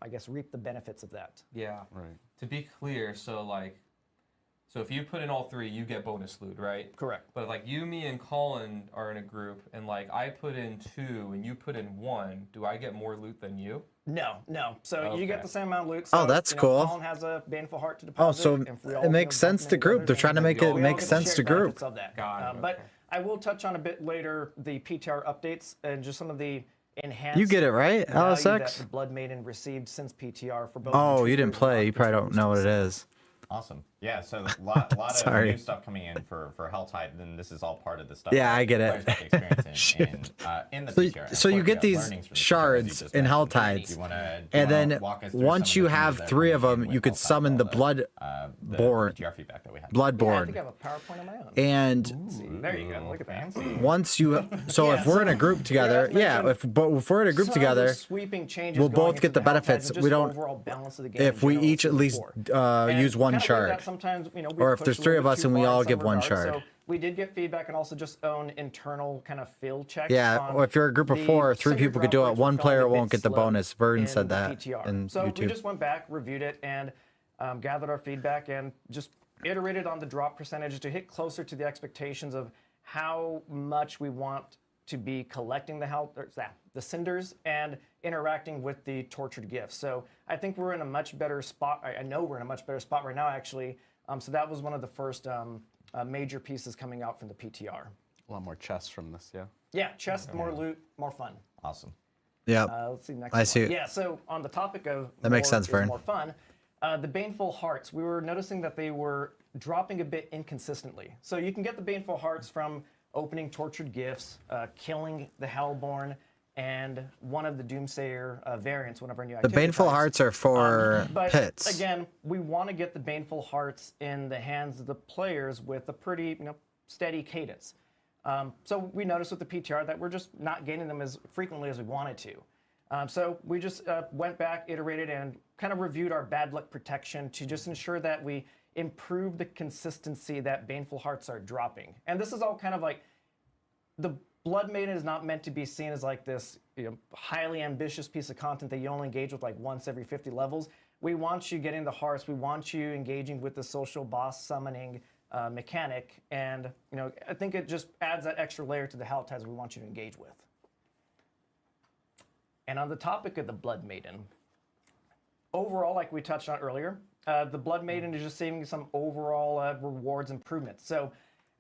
I guess reap the benefits of that. Yeah. Right. To be clear, so if you put in all 3, you get bonus loot, right? Correct. But like you, me, and Colin are in a group, and like I put in 2 and you put in 1, do I get more loot than you? No. So you get the same amount of loot. Oh, So, that's cool. Colin has a Baneful Heart to deposit. So and we all, it makes sense to bump group. into They're others, trying to and make we it all make get the sense to shared group. benefits of that. Got it, But okay. I will touch on a bit later the PTR updates and just some of the enhanced You get it right, value that LSX? the Blood Maiden received since PTR for both. Oh, the you didn't troopers play. and You probably don't know what it is. Awesome. Yeah, so a lot of Sorry. new stuff coming in for Helltide, and this is all part of the stuff. Yeah, that I get it. players get to experience in the PTR. And of So you course, get have these learnings from the PTR, as you shards just in mentioned. Helltides. You wanna And then walk us through once some you of the have changes that 3 we're of them, making you with could Helltide, summon the all the Bloodborne. PTR feedback that we had. Yeah, I Bloodborne. think I have a PowerPoint on my own. And There you go. Look at that. once you, so Yeah, if we're in a so- group together, Yeah, if we're in a group Some of the together, sweeping changes we'll going both get into the benefits. Helltides and We just don't- overall balance of the game if in we general each at is least poor. And use one kinda with shard. that, sometimes, we Or if push there's a 3 little of bit us too and we far in all some give one regards. shard. So we did get feedback and also just own internal kind of field checks. Yeah, on or if you're a group of the 4, 3 cinder people could drop do it. rates One were player feeling a won't bit get the slow bonus. Verdon in said the that PTR. in So we YouTube. just went back, reviewed it, and gathered our feedback and just iterated on the drop percentage to hit closer to the expectations of how much we want to be collecting the cinders and interacting with the tortured gifts. So I think we're in a much better spot. I know we're in a much better spot right now, actually. So that was one of the first major pieces coming out from the PTR. A lot more chests from this, yeah. Yeah, chest, more loot, more fun. Awesome. Yeah. Let's see next I one. see. Yeah, so on the topic of That makes more sense, is Vern. more fun, the Baneful Hearts, we were noticing that they were dropping a bit inconsistently. So you can get the Baneful Hearts from opening tortured gifts, killing the Hellborn, and one of the Doomsayer variants, one of our new The activity Baneful types. Hearts are for But pits. again, we want to get the Baneful Hearts in the hands of the players with a pretty steady cadence. So we noticed with the PTR that we're just not getting them as frequently as we wanted to. So we just went back, iterated, and kind of reviewed our bad luck protection to just ensure that we improve the consistency that Baneful Hearts are dropping. And this is all kind of like, the Blood Maiden is not meant to be seen as like this highly ambitious piece of content that you only engage with like once every 50 levels. We want you getting the hearts. We want you engaging with the social boss summoning mechanic. And I think it just adds that extra layer to the Helltides we want you to engage with. And on the topic of the Blood Maiden, overall, like we touched on earlier, the Blood Maiden is just seeing some overall rewards improvements. So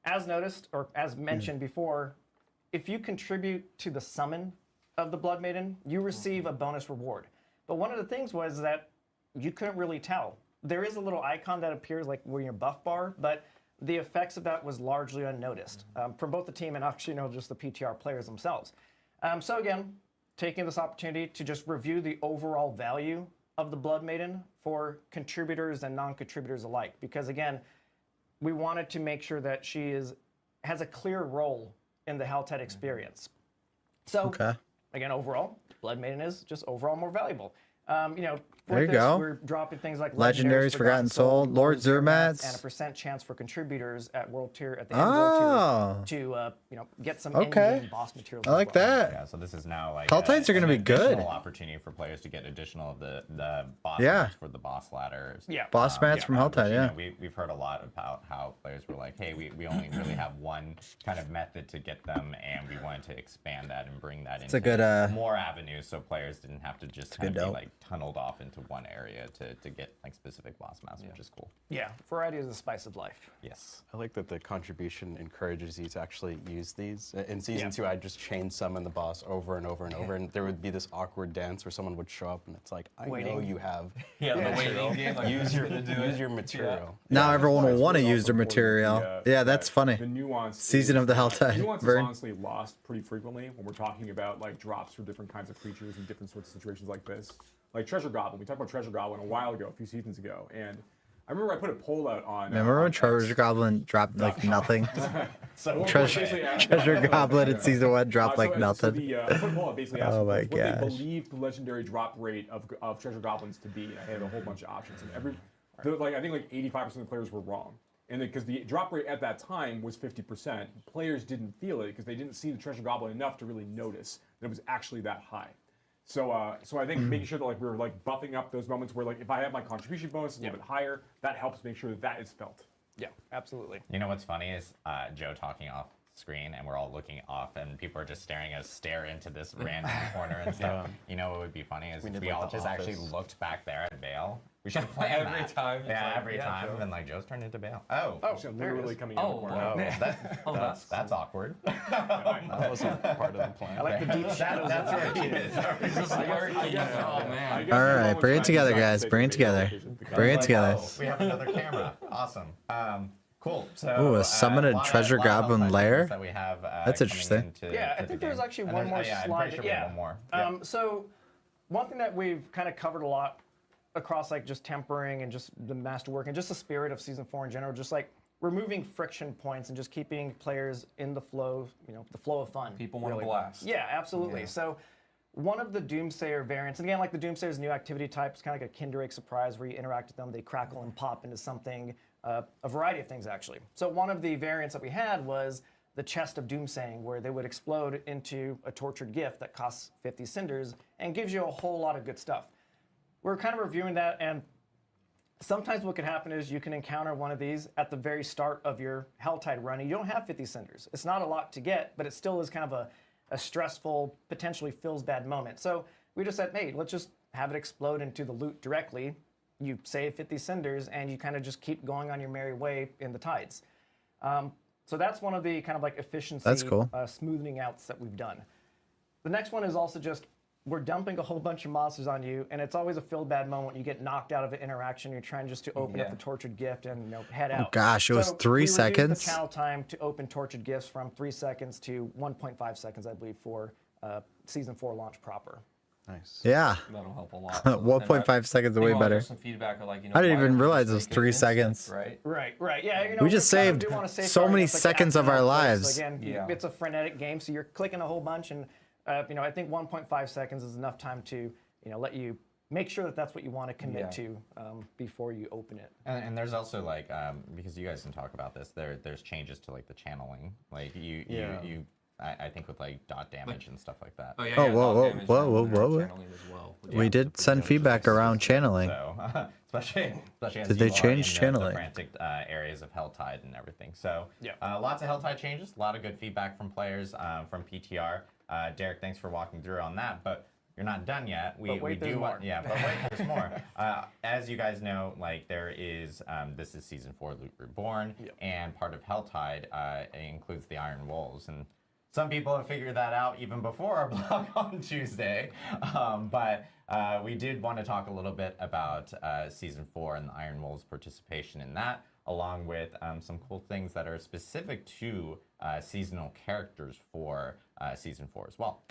as noticed, or as mentioned before, if you contribute to the summon of the Blood Maiden, you receive a bonus reward. But one of the things was that you couldn't really tell. There is a little icon that appears like where your buff bar, but the effects of that was largely unnoticed from both the team and actually just the PTR players themselves. So again, taking this opportunity to just review the overall value of the Blood Maiden for contributors and non-contributors alike. Because again, we wanted to make sure that she has a clear role in the Helltide experience. So again, overall, Blood Maiden is just overall more valuable. You know, There with you this, go. we're dropping things like Legendaries, Forgotten Soul, Lord Zermats. and a percent chance for contributors at World Tier at the end of World Tiers to you know, get some in-game boss materials. I as like well. that. Yeah, so this is now like Helltides are gonna an be good. additional opportunity for players to get additional of the boss Yeah. mats for the boss ladders. Yeah. Boss mats from which, Helltide, you yeah. know, we've heard a lot about how players were like, hey, we only really have one kind of method to get them, and we wanted to expand that and bring that into a good, more avenues, so players didn't have to just kind of good be note. like tunneled off into one area to get like specific boss mats, which is cool. Yeah, variety is the spice of life. Yes. I like that the contribution encourages you to actually use these. In Season 2, I just chain summon the boss over and over and over, and there would be this awkward dance where someone would show up, and it's like, I know Waiting. you have Yeah, the waiting game. Like, use who's gonna do it? your material. Now everyone will It's want to really use their also material. important, Yeah, that's funny. The nuance. Season is of the that- Helltide, Nuance is Vern. honestly lost pretty frequently when we're talking about like drops for different kinds of creatures in different sorts of situations like this. Like Treasure Goblin. We talked about Treasure Goblin a while ago, a few seasons ago, and I remember I put a poll out on. Remember when on Treasure X. Goblin dropped like nothing? So Treasure Goblin in Season 1 dropped like nothing. I put a poll out basically asking Oh my what they gosh. believe the legendary drop rate of Treasure Goblins to be. And I had a whole bunch of options, and I think like 85% of the players were wrong. And because the drop rate at that time was 50%, players didn't feel it because they didn't see the Treasure Goblin enough to really notice that it was actually that high. So I think making sure that like we were like buffing up those moments where like if I have my contribution bonus a little bit higher, that helps make sure that that is felt. Yeah, absolutely. You know what's funny is Joe talking off screen, and we're all looking off, and people are just staring us stare into this random corner and stuff. You know what would be funny is if we like all The just actually Office. looked back there at Bale. We should have planned Every that. time, it's Yeah, like, every yeah, time. Joe. And then like Joe's turned into Bale. Oh. So literally coming out of the corner. wow. Oh, that's awkward. That wasn't part of the plan. I like the deep shadows. That's where he is. Just lurking. Oh man. All right, bring it together, guys. Bring it together. Bring it together. Oh, we have another camera. Awesome. Cool. So, Ooh, a summoned lot of- Treasure lot of Goblin Helltide lair? that we have, That's coming interesting. into- Yeah, I to think the there's game. actually And one there's- more yeah, I'm slide. pretty sure we have one more. Yeah. So one thing that we've kind of covered a lot across like just tempering and just the masterwork and just the spirit of Season 4 in general, just like removing friction points and just keeping players in the flow, you know, the flow of fun. People want to really. blast. Yeah, absolutely. Yeah. So one of the Doomsayer variants, and again, like the Doomsayer's new activity type, it's kind of like a Kinder Egg surprise where you interact with them, they crackle and pop into something, a variety of things actually. So one of the variants that we had was the Chest of Doomsaying, where they would explode into a tortured gift that costs 50 cinders and gives you a whole lot of good stuff. We're kind of reviewing that, and sometimes what can happen is you can encounter one of these at the very start of your Helltide run, and you don't have 50 cinders. It's not a lot to get, but it still is kind of a stressful, potentially feels bad moment. So we just said, hey, let's just have it explode into the loot directly. You save 50 cinders, and you kind of just keep going on your merry way in the tides. So that's one of the kind of like efficiency That's cool. smoothing outs that we've done. The next one is also just we're dumping a whole bunch of monsters on you, and it's always a feel bad moment when you get knocked out of an interaction. You're trying just to open up the tortured gift and head out. gosh, it was 3 we reduced seconds? the channel time to open tortured gifts from 3 seconds to 1.5 seconds, I believe, for Season 4 launch proper. Nice. Yeah. That'll help a lot. 1.5 seconds I way think better. there's some feedback of like, you know, I didn't why even don't we realize just it was make 3 instant, seconds. Right. Right. Yeah. You know, We just kind of saved do wanna so safeguard many against, like, seconds of our accidental clicks. lives. So again, Yeah. it's a frenetic game, so you're clicking a whole bunch, and I think 1.5 seconds is enough time to let you make sure that that's what you want to commit to before you open it. And there's also like because you guys can talk about this. There's changes to like the channeling. Like you I think with like dot damage and stuff like that. Oh, yeah, Oh, yeah, whoa, dot whoa, damage whoa, and whoa, internet whoa. channeling as well, which We is did pretty send good. feedback around channeling. So especially as Did they you are change in channeling? the frantic areas of Helltide and everything. So Yeah. lots of Helltide changes. A lot of good feedback from players from PTR. Derek, thanks for walking through on that. But you're not done yet. But wait, there's more. Yeah, but wait, there's more. As you guys know, like there is, this is Season 4 Loot Reborn, and part of Helltide includes the Iron Wolves. And some people have figured that out even before our blog on Tuesday. But we did want to talk a little bit about Season 4 and the Iron Wolves' participation in that, along with some cool things that are specific to seasonal characters for Season 4 as well.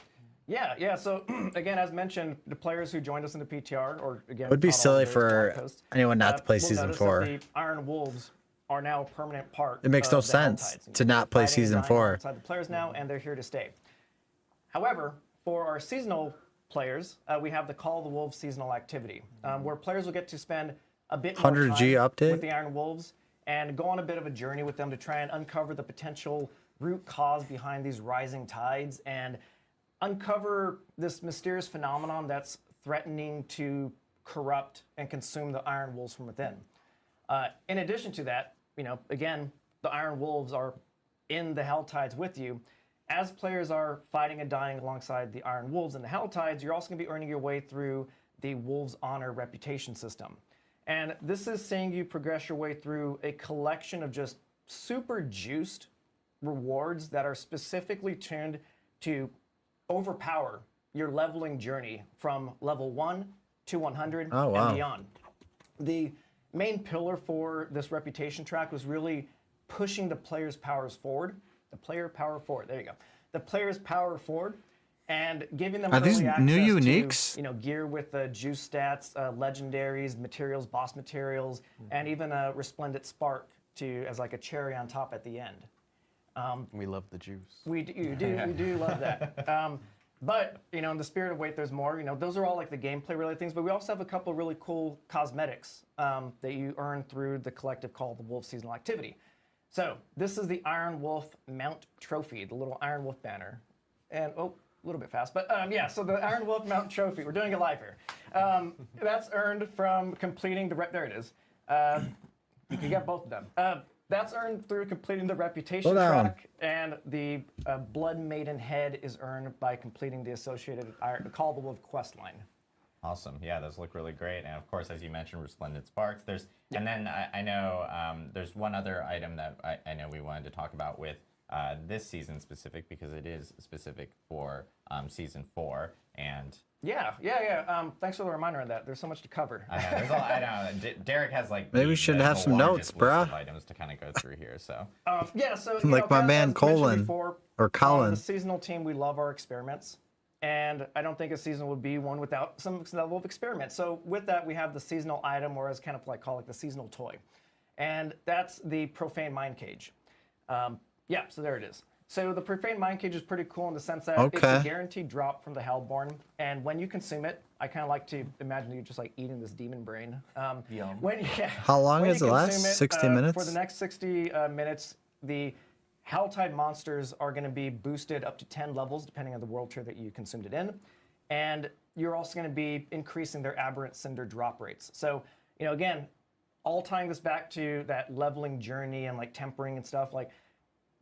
Yeah. So again, as mentioned, the players who joined us in the PTR, or again, It would be on all silly of those for blog posts, anyone not to play will Season notice 4. that the Iron Wolves are now a permanent part. It makes no of the sense Helltides. to They're not play fighting and Season dying 4. alongside the players now, and they're here to stay. However, for our seasonal players, we have the Call of the Wolves seasonal activity, where players will get to spend a bit more 100G time update? with the Iron Wolves and go on a bit of a journey with them to try and uncover the potential root cause behind these rising tides and uncover this mysterious phenomenon that's threatening to corrupt and consume the Iron Wolves from within. In addition to that, again, the Iron Wolves are in the Hell Tides with you. As players are fighting and dying alongside the Iron Wolves and the Hell Tides, you're also going to be earning your way through the Wolves Honor reputation system. And this is seeing you progress your way through a collection of just super juiced rewards that are specifically tuned to overpower your leveling journey from level 1 to 100 Oh, wow. and beyond. The main pillar for this reputation track was really pushing the player's powers forward. The player's power forward, and giving them Are these early new access uniques? to, gear with juice stats, legendaries, materials, boss materials, and even a resplendent spark as like a cherry on top at the end. We love the juice. We do love that. But in the spirit of wait, there's more. Those are all like the gameplay related things. But we also have a couple of really cool cosmetics that you earn through the collective Call of the Wolf seasonal activity. So this is the Iron Wolf Mount Trophy, the little Iron Wolf banner. And, a little bit fast. But yeah, so the Iron Wolf Mount Trophy, we're doing it live here. That's earned from completing there it is. You can get both of them. That's earned through completing the reputation track, and the Blood Maiden head is earned by completing the associated Call of the Wolf quest line. Awesome. Yeah, those look really great. And of course, as you mentioned, Resplendent Sparks. And then I know there's one other item that I know we wanted to talk about with this season specific, because it is specific for season 4. And Yeah. Thanks for the reminder on that. There's so much to cover. I know, there's a lot. I know. Derek has like Maybe we should have some notes, bruh. Of items to kind of go through here. So So Like my man Colin or Colin. The seasonal team, we love our experiments, and I don't think a season would be one without some level of experiment. So with that, we have the seasonal item, or as kind of like call it the seasonal toy, and that's the Profane Mind Cage. So there it is. So the Profane Mind Cage is pretty cool in the sense that it's a guaranteed drop from the Hellborn, and when you consume it, I kind of like to imagine you just like eating this demon brain. Yum. How long when does you it last? consume 60 minutes? For the next 60 minutes, the Helltide monsters are going to be boosted up to 10 levels, depending on the world tier that you consumed it in, and you're also going to be increasing their Aberrant Cinder drop rates. So, again, all tying this back to that leveling journey and like tempering and stuff, like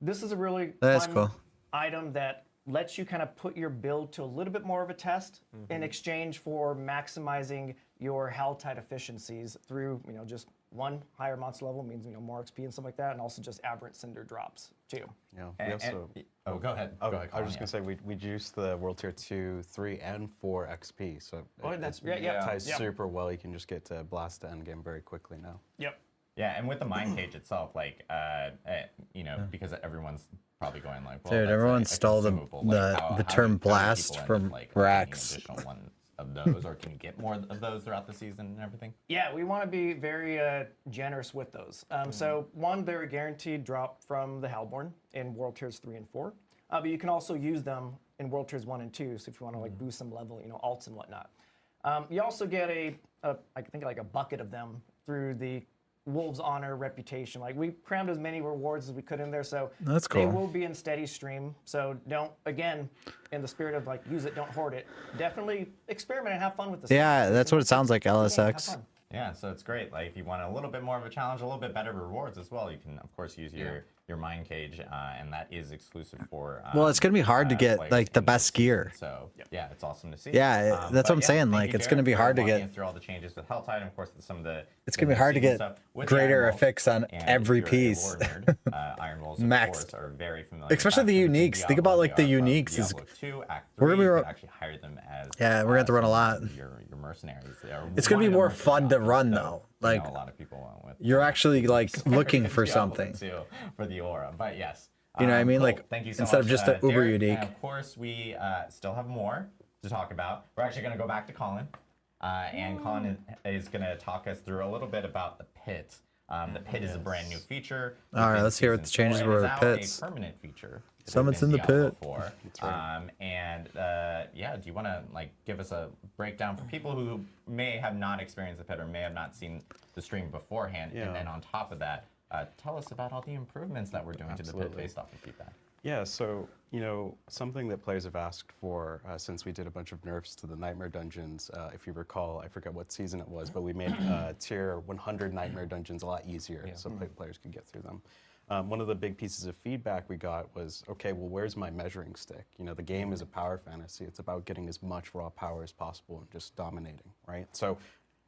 this is a really fun item that lets you kind of put your build to a little bit more of a test in exchange for maximizing your Helltide efficiencies through, just one higher monster level means, more XP and stuff like that, and also just Aberrant Cinder drops too. Yeah. We also. go ahead. Oh, Go ahead, I was just Colin, gonna say we juiced the World Tier 2, 3, and 4 XP, so That's it ties super well. You can just get to blast to endgame very quickly now. Yep. Yeah, and with the Mind Cage itself, like, because everyone's probably going like, well, Dude, that's everyone stole the consumable. Like, how term do blast people end from up, like, Rax. getting additional one of those, or can you get more of those throughout the season and everything? Yeah, we want to be very generous with those. So one, they're a guaranteed drop from the Hellborn in World Tiers 3 and 4. But you can also use them in World Tiers 1 and 2, so if you want to like boost some level, alts and whatnot. You also get I think like a bucket of them through the Wolves Honor reputation. Like we crammed as many rewards as we could in there, so That's cool. they will be in steady stream. So don't, again, in the spirit of like use it, don't hoard it. Definitely experiment and have fun with this. Yeah, that's what it sounds like, Have LSX. fun. Yeah, so it's great. Like if you want a little bit more of a challenge, a little bit better rewards as well, you can of course use your Mind Cage, and that is exclusive for. Well, it's gonna be hard to get players like the in best this gear. season. So yeah, it's awesome to see. Yeah, that's what I'm saying, thank like, you, it's gonna Derek, be for hard to walking get- us through all the changes with Helltide, and of course some of the. It's gonna be hard to get greater effects on every piece. Iron Wolves, Maxed. of course, are very familiar. Especially the with uniques. Think about, like, the uniques is- Diablo 2, Act 3, We're gonna be you ru- can actually hire them as. Yeah, we're gonna have to run a lot. Your mercenaries. They are It's gonna be one of the more mercenary fun to options, run, so, though. you know, Like, a lot of people went with. You're actually like looking for Diablo something. 2 for the aura, but yes. You know what I mean? Cool. Like, Thank you so instead of much, just the uber Derek. unique. And of course, we still have more to talk about. We're actually going to go back to Colin, and Colin is going to talk us through a little bit about the pit. The pit is a brand new feature. All right, within let's hear what Season the changes 4, were and with is now pits. a permanent feature It has Summit's been in the Diablo pit. 4. Yeah, do you want to like give us a breakdown for people who may have not experienced the pit or may have not seen the stream beforehand, and then on top of that, tell us about all the improvements that we're doing to the pit based off of feedback. Yeah, so, something that players have asked for since we did a bunch of nerfs to the Nightmare Dungeons, if you recall, I forget what season it was, but we made tier 100 Nightmare Dungeons a lot easier so players could get through them. One of the big pieces of feedback we got was, okay, well, where's my measuring stick? The game is a power fantasy. It's about getting as much raw power as possible and just dominating, right? So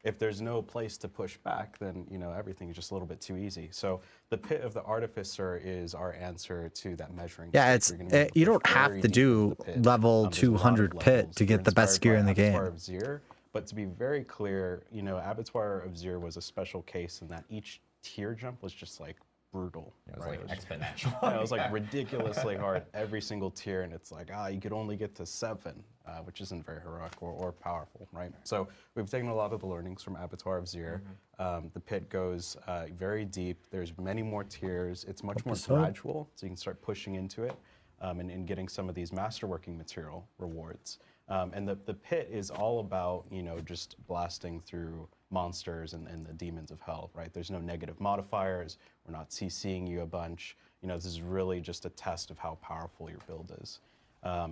if there's no place to push back, then everything's just a little bit too easy. So the Pit of the Artificer is our answer to that measuring. Yeah, stick. You're gonna be able to you push don't have very to deep into do the pit. level There's a lot of 200 pit levels. to We're get the best inspired gear by in the game. Abattoir of Zir, but to be very clear, Abattoir of Zir was a special case in that each tier jump was just like brutal. It was right? like exponential. Yeah, it was like ridiculously hard every single tier, and it's like, you could only get to 7, which isn't very heroic or powerful, right? So we've taken a lot of the learnings from Abattoir of Zir. The pit goes very deep. There's many more tiers. It's much more gradual, so you can start pushing into it and getting some of these masterworking material rewards. And the pit is all about, just blasting through monsters and the demons of hell, right? There's no negative modifiers. We're not CCing you a bunch. This is really just a test of how powerful your build is.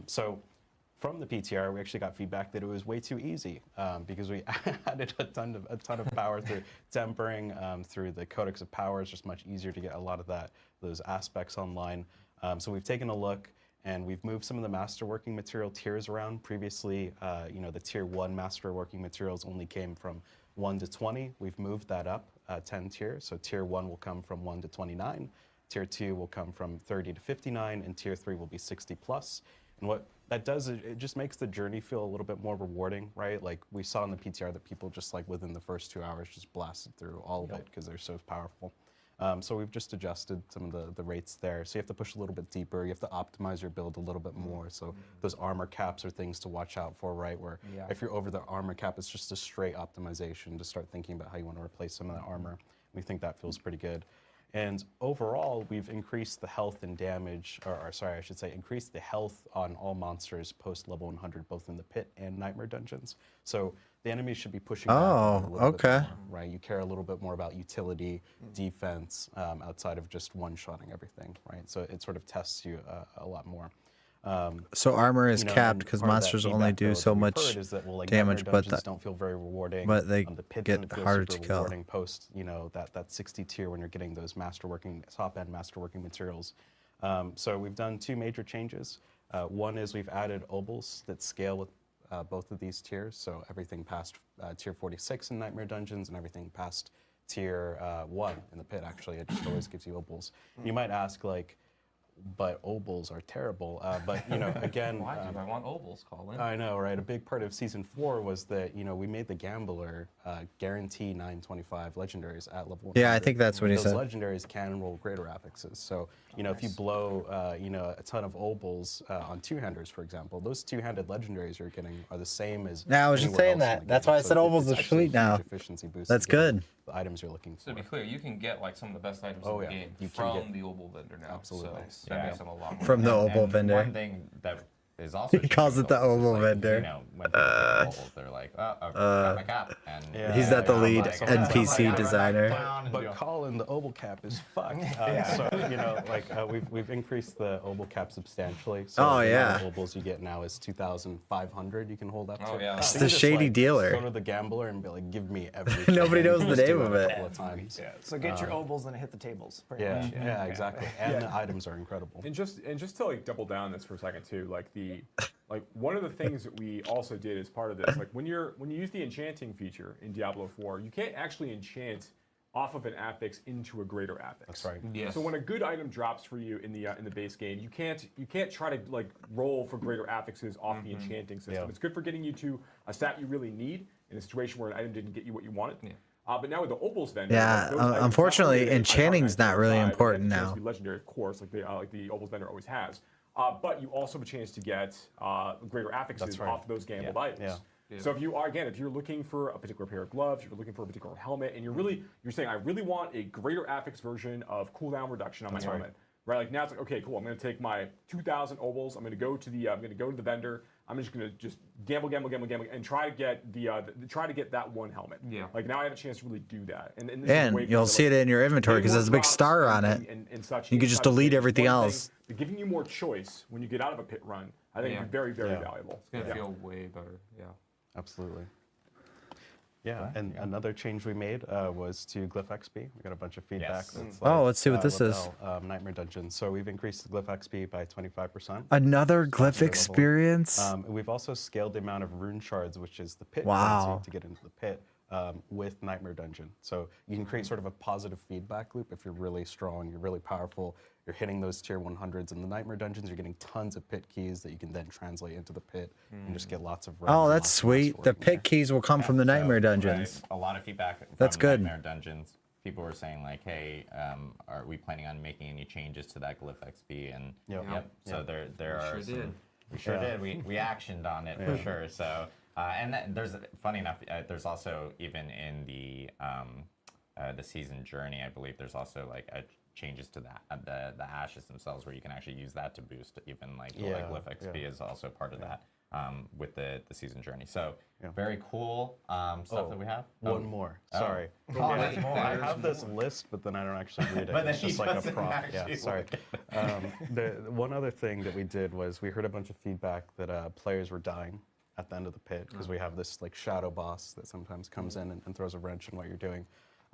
So from the PTR, we actually got feedback that it was way too easy because we added a ton of power through tempering, through the Codex of Power. It's just much easier to get a lot of those aspects online. So we've taken a look, and we've moved some of the masterworking material tiers around. Previously, the tier 1 masterworking materials only came from 1 to 20. We've moved that up 10 tiers. So tier 1 will come from 1 to 29. Tier 2 will come from 30 to 59, and tier 3 will be 60 plus. And what that does is it just makes the journey feel a little bit more rewarding, right? Like we saw in the PTR that people just like within the first 2 hours just blasted through all of it because they're so powerful. So we've just adjusted some of the rates there. So you have to push a little bit deeper. You have to optimize your build a little bit more. So those armor caps are things to watch out for, right? Where if you're over the armor cap, it's just a straight optimization to start thinking about how you want to replace some of that armor. We think that feels pretty good. And overall, we've increased the health and damage, or sorry, I should say, increased the health on all monsters post level 100, both in the pit and Nightmare Dungeons. So the enemies should be pushing back a little bit more, right? You care a little bit more about utility, defense, outside of just one-shotting everything, right? So it sort of tests you a lot more. So armor is capped because monsters only do so much damage, but don't feel very rewarding. But they the pit get doesn't feel harder super to kill. rewarding post that 60 tier when you're getting those top-end masterworking materials. So we've done 2 major changes. One is we've added obols that scale with both of these tiers. So everything past tier 46 in Nightmare Dungeons and everything past tier 1 in the pit. Actually, it just always gives you obols. You might ask like, but obols are terrible. But again, Why do I want obols, Colin? I know, right? A big part of season 4 was that we made the gambler guarantee 925 legendaries at level 100. Yeah, I think that's what he Those said. legendaries can roll greater affixes. So if you blow a ton of obols on 2-handers, for example, those 2-handed legendaries you're getting are the same as. Yeah, I was just anywhere saying else in that. the That's game. why I So said it's obols are actually a sweet now. huge efficiency boost. That's in getting good. The items you're looking for. So to be clear, you can get like some of the best items Oh, in yeah. the game You can from get- the obol vendor now. Absolutely. So that makes them a lot more. From the valuable. obol And vendor. One thing that is also He calls it the changing obol is, vendor. when people get obols, they're like, got my cap. And Yeah. He's not the I'm lead like, NPC run designer. down and do- But Colin, the obol cap is fucked. We've increased the obol cap substantially. So Oh, the yeah. amount of obols you get now is 2,500. You can hold up to. Oh, yeah. So It's you the just, shady dealer. Go to the gambler and be like, give me everything. Nobody knows the Just do name of it. A couple of times. So get your obols and hit the tables. Pretty Yeah, much. yeah, exactly. And the items are incredible. And just to like double down this for a second too, like one of the things that we also did as part of this, like when you use the enchanting feature in Diablo 4, you can't actually enchant off of an affix into a greater affix. That's right. Yes. So when a good item drops for you in the base game, you can't try to like roll for greater affixes off the enchanting system. Yeah. It's good for getting you to a stat you really need in a situation where an item didn't get you what you wanted. Yeah. But now with the obols vendor, Yeah, those items unfortunately, not only are they enchanting's not really 5, important they have a chance now. to be legendary, of course, like the obols vendor always has. But you also have a chance to get greater affixes That's right. off those gambled Yeah. items. Yeah. So if you're looking for a particular pair of gloves, if you're looking for a particular helmet, and you're saying, I really want a greater affix version of cooldown reduction on my helmet. right? Like now it's like, okay, cool. I'm going to take my 2,000 obols. I'm going to go to the vendor. I'm just going to gamble, and try to get that one helmet. Yeah. Like now I have a chance to really do that. And this is And a way for you'll me to, see like, it in your inventory get because more there's a big drops star on it. and such. You can just delete everything else. They're giving you more choice when you get out of a pit run. I think it's very, very valuable. It's gonna feel way better. Yeah. Absolutely. Yeah, and another change we made was to Glyph XP. We got a bunch of feedback. Yes. That's Let's see what this is. Nightmare Dungeon. So we've increased the Glyph XP by 25%. Another glyph level. experience. We've also scaled the amount of rune shards, which is the pit Wow. currency to get into the pit, with Nightmare Dungeon. So you can create sort of a positive feedback loop if you're really strong, you're really powerful, you're hitting those tier 100s in the Nightmare Dungeons, you're getting tons of pit keys that you can then translate into the pit and just get lots of Oh, that's sweet. The pit keys will come from the Nightmare So, Dungeons. right, a lot of feedback from That's good. Nightmare Dungeons. People were saying like, hey, are we planning on making any changes to that Glyph XP? And Yep. so there are sure some, did. we sure did. We actioned on it for sure. So there's funny enough. There's also even in the season journey, I believe there's also like changes to the ashes themselves where you can actually use that to boost even like Glyph XP is also part of that with the season journey. So very cool stuff that we have. One more. Sorry. There's more. I have this list, but then I don't actually read it. But then It's he just like a doesn't prop. actually Yeah, sorry. The one other thing that we did was we heard a bunch of feedback that players were dying at the end of the pit because we have this like shadow boss that sometimes comes in and throws a wrench in what you're doing.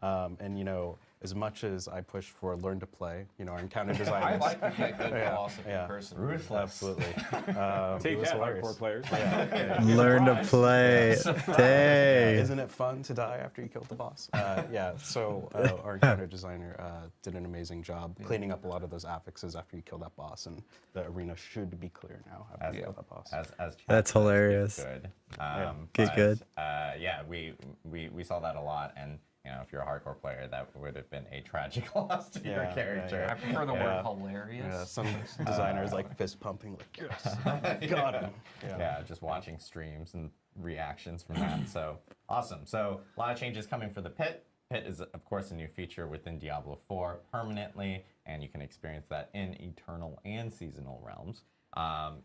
And you know, as much as I push for learn to play, you know, our encounter I designers. like to get good philosophy person. Ruthless. Absolutely. Take it was that, hilarious. hardcore players. Learn to play. Dang. Isn't it fun to die after you killed the boss? So our encounter designer did an amazing job cleaning up a lot of those affixes after you kill that boss, and the arena should be clear now after you kill that boss. As That's hilarious. Good. Get good. Yeah, we saw that a lot, and you know, if you're a hardcore player, that would have been a tragic loss to your character. I prefer the word hilarious. Yeah, some designers like fist pumping, like yes, got him. Yeah, just watching streams and reactions from that. So awesome. So a lot of changes coming for the pit. Pit is, of course, a new feature within Diablo 4 permanently, and you can experience that in Eternal and Seasonal realms.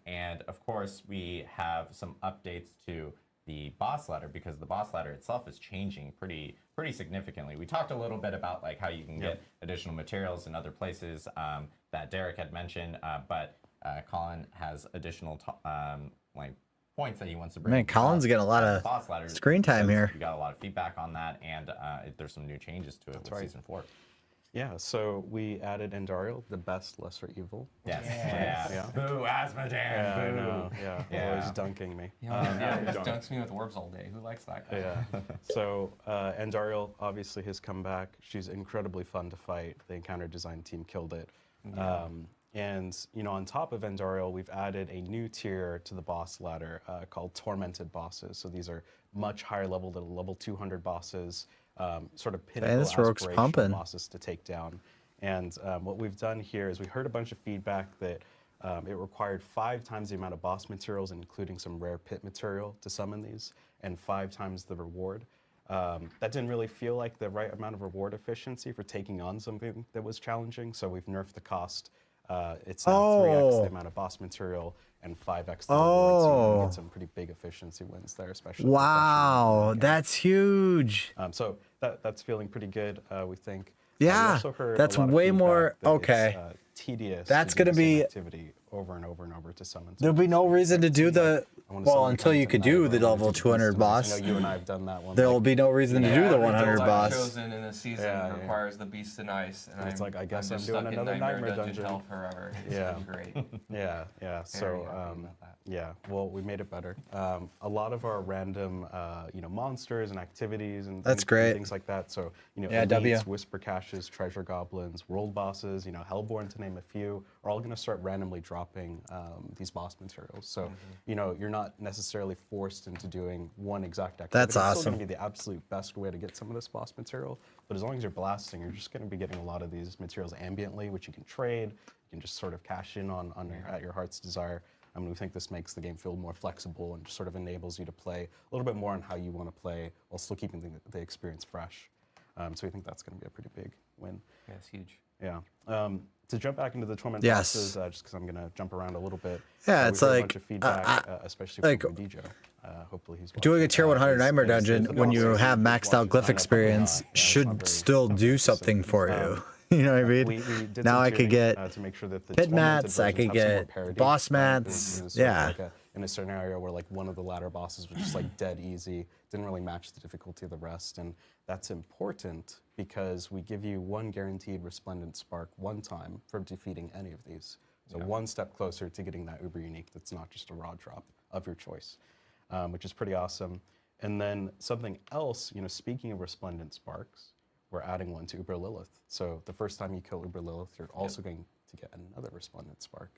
And of course, we have some updates to the boss ladder because the boss ladder itself is changing pretty significantly. We talked a little bit about like how you can get additional materials in other places that Derek had mentioned, but Colin has additional like points that he wants to bring. Man, Colin's getting a lot of boss ladder screen time here. We got a lot of feedback on that, and there's some new changes to it with Season 4. Yeah, so we added Andariel, the best lesser evil. Yes. Yeah. Boo, Asmodan. Yeah, I boo. know. Yeah, always dunking me. He just dunks me with orbs all day. Who likes that guy? Yeah. So Andariel, obviously, has come back. She's incredibly fun to fight. The encounter design team killed it. And you know, on top of Andariel, we've added a new tier to the boss ladder called Tormented Bosses. So these are much higher level than level 200 bosses, sort of pinnacle this rogue's aspirational pumping. bosses to take down. And what we've done here is we heard a bunch of feedback that it required 5 times the amount of boss materials, including some rare pit material, to summon these, and 5 times the reward. That didn't really feel like the right amount of reward efficiency for taking on something that was challenging, so we've nerfed the cost. It's now 3x the amount of boss material and 5x the reward, so you can get some pretty big efficiency wins there, especially. Wow, that's huge. So that's feeling pretty good, we think. Yeah, we also heard that's a lot of way feedback more- that okay. It's, tedious. That's to do gonna the same be- activity over and over and over to summon. There'll be no reason to do the well until you could do the level 200 boss. I know you and I have done that one. There will like, be no reason to do the every 100 build I've boss. chosen in a season requires the Beast and Ice, and It's like, I guess I'm I'm just doing stuck in another Nightmare Dungeon Dungeon. hell forever. It's Yeah. been great. Yeah. Very So happy about that. yeah, well, we made it better. A lot of our random, monsters and activities and That's great. things like that. So Yeah, elites, W. whisper caches, treasure goblins, world bosses, Hellborn to name a few, are all going to start randomly dropping these boss materials. So you're not necessarily forced into doing one exact activity. That's It's still awesome. going to be the absolute best way to get some of this boss material. But as long as you're blasting, you're just going to be getting a lot of these materials ambiently, which you can trade. You can just sort of cash in on at your heart's desire. I mean, we think this makes the game feel more flexible and just sort of enables you to play a little bit more on how you want to play while still keeping the experience fresh. So we think that's going to be a pretty big win. Yeah, it's huge. Yeah. To jump back into the tournament Yes. bosses, just because I'm going to jump around a little bit. Yeah, we it's heard a like, bunch of feedback, especially like, from Dijo. Hopefully he's doing a watching. tier 100 Is- Nightmare is Dungeon the when you bosses. have He's maxed out watching. glyph No, probably experience not. Yeah, it's should not very- still not do very something specific. for you. You know what I mean? We did Now some I could tiering, get to make sure that the pit tormented mats, I versions could have some more get parity. boss And, mats. sort of Yeah. like in a scenario where like one of the ladder bosses was just like dead easy, didn't really match the difficulty of the rest, and that's important because we give you one guaranteed resplendent spark one time for defeating any of these. So one step closer to getting that uber unique that's not just a raw drop of your choice, which is pretty awesome. And then something else, you know, speaking of resplendent sparks, we're adding one to Uber Lilith. So the first time you kill Uber Lilith, you're also going to get another resplendent spark.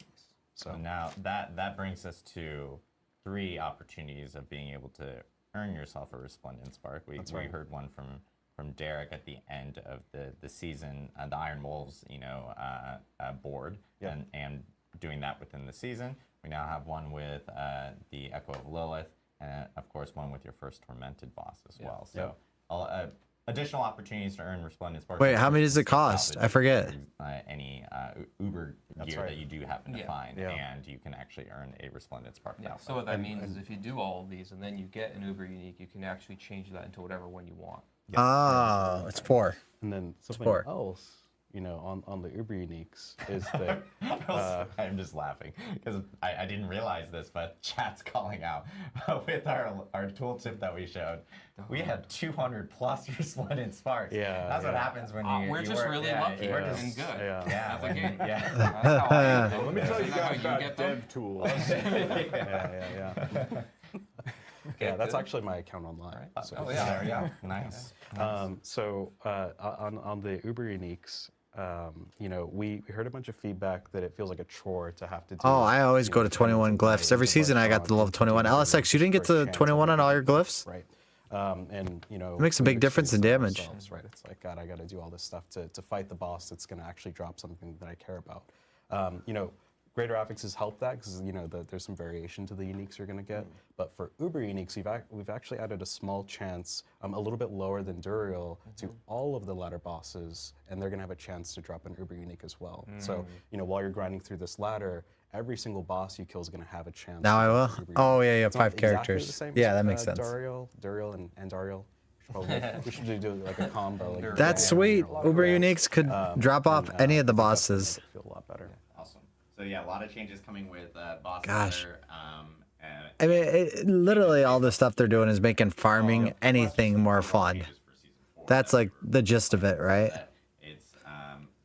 So now that brings us to 3 opportunities of being able to earn yourself a resplendent spark. We heard one from Derek at the end of the season, the Iron Wolves, you know, board, and doing that within the season. We now have one with the Echo of Lilith, and of course one with your first tormented boss as well. So additional opportunities to earn resplendent sparks. Wait, how many does it cost? I forget. Any Uber gear that you do happen to find, and you can actually earn a resplendent spark. Yeah. So what that means is if you do all of these and then you get an Uber unique, you can actually change that into whatever one you want. Oh, it's 4. And then something Sport. else, you know, on the Uber uniques is that I'm just laughing because I didn't realize this, but chat's calling out with our tooltip that we showed. We had 200 plus resplendent sparks. Yeah, that's what happens when you. We're you just work, really yeah, lucky we're and just- good. Yeah, That's okay. yeah. That's how I Let me tell you Isn't that how guys you about get them? dev tools. yeah, that's actually my account online. So, Oh yeah, there we go. Nice. So on the Uber uniques, you know, we heard a bunch of feedback that it feels like a chore to have to do. Oh, I always you go know, to 21 10 glyphs. Every to season I got to level 21. LSX, you didn't get to 21 on all your glyphs? Right. And you know, It makes a big difference in damage. Right. It's like, God, I got to do all this stuff to fight the boss that's going to actually drop something that I care about. You know, Greater Affix has helped that because you know there's some variation to the uniques you're going to get. But for Uber uniques, we've actually added a small chance, a little bit lower than Duriel, to all of the ladder bosses, and they're going to have a chance to drop an Uber unique as well. So you know, while you're grinding through this ladder, every single boss you kill is going to have a chance. Now I to will. drop an Uber Oh, unique. yeah, you have It's not 5 exactly characters. the same Yeah, as, that makes sense. Duriel and Dariel. We should do like a combo. Like That's yeah, sweet. a lot of Uber rest. uniques could drop off And, any of the I think that's gonna bosses. Feel a lot better. Awesome. So yeah, a lot of changes coming with bosses. Gosh. There, I mean, literally all the stuff they're doing is making farming anything more fun. That's like the gist of it, right? It's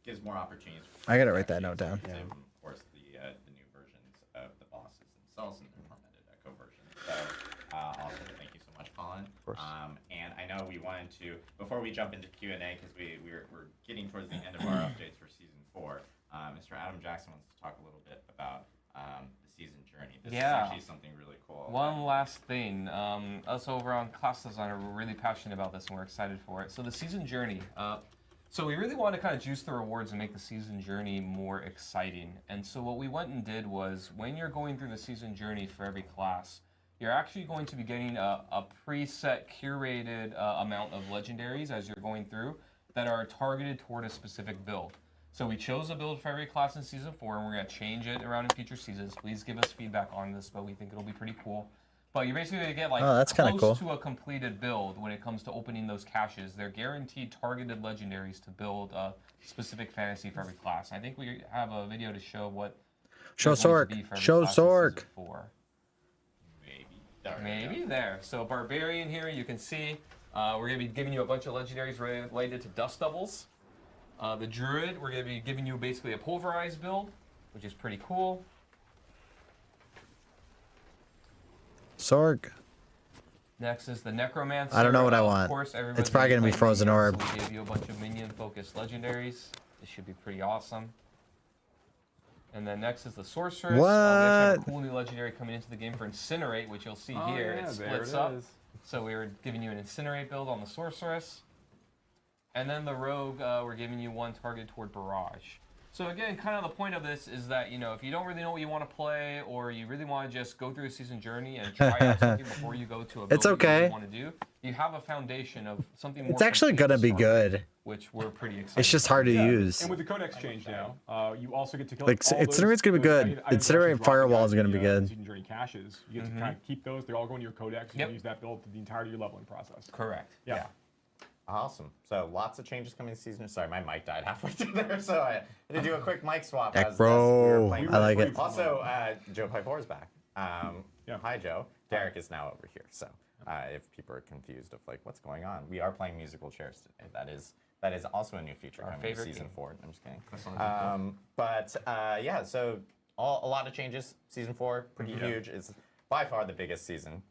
gives more opportunities. I gotta write that note down. And of course, the new versions of the bosses themselves and the tormented echo versions. So also thank you so much, Colin. Of course. And I know we wanted to before we jump into Q&A because we're getting towards the end of our updates for season 4. Mr. Adam Jackson wants to talk a little bit about the season journey. This is actually something really cool. One last thing. Us over on Class Designer, we're really passionate about this and we're excited for it. So the season journey. So we really want to kind of juice the rewards and make the season journey more exciting. And so what we went and did was when you're going through the season journey for every class, you're actually going to be getting a preset curated amount of legendaries as you're going through that are targeted toward a specific build. So we chose a build for every class in Season 4, and we're going to change it around in future seasons. Please give us feedback on this, but we think it'll be pretty cool. But you're basically going to get like that's kinda close cool. to a completed build when it comes to opening those caches. They're guaranteed targeted legendaries to build a specific fantasy for every class. I think we have a video to show what Show they're going to Sork. be for every Show class in Sork. Season 4. Maybe. Maybe there. So Barbarian here, you can see we're going to be giving you a bunch of legendaries related to Dust Doubles. The Druid, we're going to be giving you basically a pulverized build, which is pretty cool. Sork. Next is the Necromancer. I don't know what I Of want. course, It's probably gonna be playing Frozen minions, Orb. So we gave you a bunch of minion-focused legendaries. This should be pretty awesome. And then next is the Sorceress. We actually have a cool new legendary coming into the game for Incinerate, which you'll see here. yeah, It there splits it up. is. So we were giving you an Incinerate build on the Sorceress. And then the Rogue, we're giving you one targeted toward Barrage. So again, kind of the point of this is that, you know, if you don't really know what you want to play, or you really want to just go through a season journey and try out something before you go to a build It's that you okay. really want to do, you have a foundation of something more. It's actually complete gonna to be start good. with, which we're pretty excited. It's just about. hard to Yeah, use. And with the codex change now, you also get to kill Like, all considering it's gonna be those good. items Considering actually dropping Firewall out is of gonna be the, good. Season journey caches. You get to kind of keep those. They're all going to your codex. You Yep. can use that build to the entirety of your leveling process. Correct. Yeah. Awesome. So lots of changes coming this season. Sorry, my mic died halfway through there, so I had to do a quick mic swap. Heck, as we were bro. playing. I like it. Also, Joe Piper is back. Hi, Joe. Derek is now over here. So if people are confused of like what's going on, we are playing musical chairs today. That is also a new feature coming in favorite season game. 4. I'm just kidding. That's not Yeah, so a lot of changes. Season 4, pretty huge. It's by far the biggest season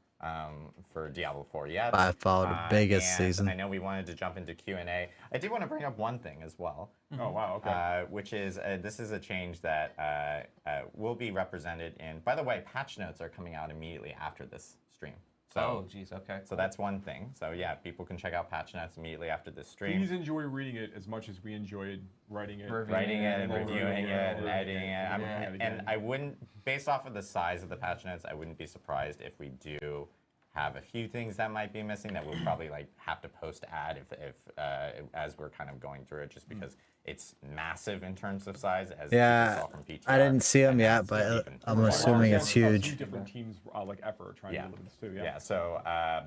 for Diablo 4 yet. By far the biggest and season. I know we wanted to jump into Q&A. I did want to bring up one thing as well. Oh wow. Okay. Which is this is a change that will be represented in. By the way, patch notes are coming out immediately after this stream. So, Oh, geez. Okay. so that's one thing. So yeah, people can check out patch notes immediately after this stream. Please enjoy reading it as much as we enjoyed writing it. Writing it and reviewing it and Yeah. editing it. Yeah. And I wouldn't, based off of the size of the patch notes, I wouldn't be surprised if we do have a few things that might be missing that we'll probably like have to post add if as we're kind of going through it, just because it's massive in terms of size. As people Yeah, saw from PTR, I didn't see them and yet, that's but even I'm more assuming large. it's Yeah, huge. Two different teams like effort trying to deliver this too. Yeah, so,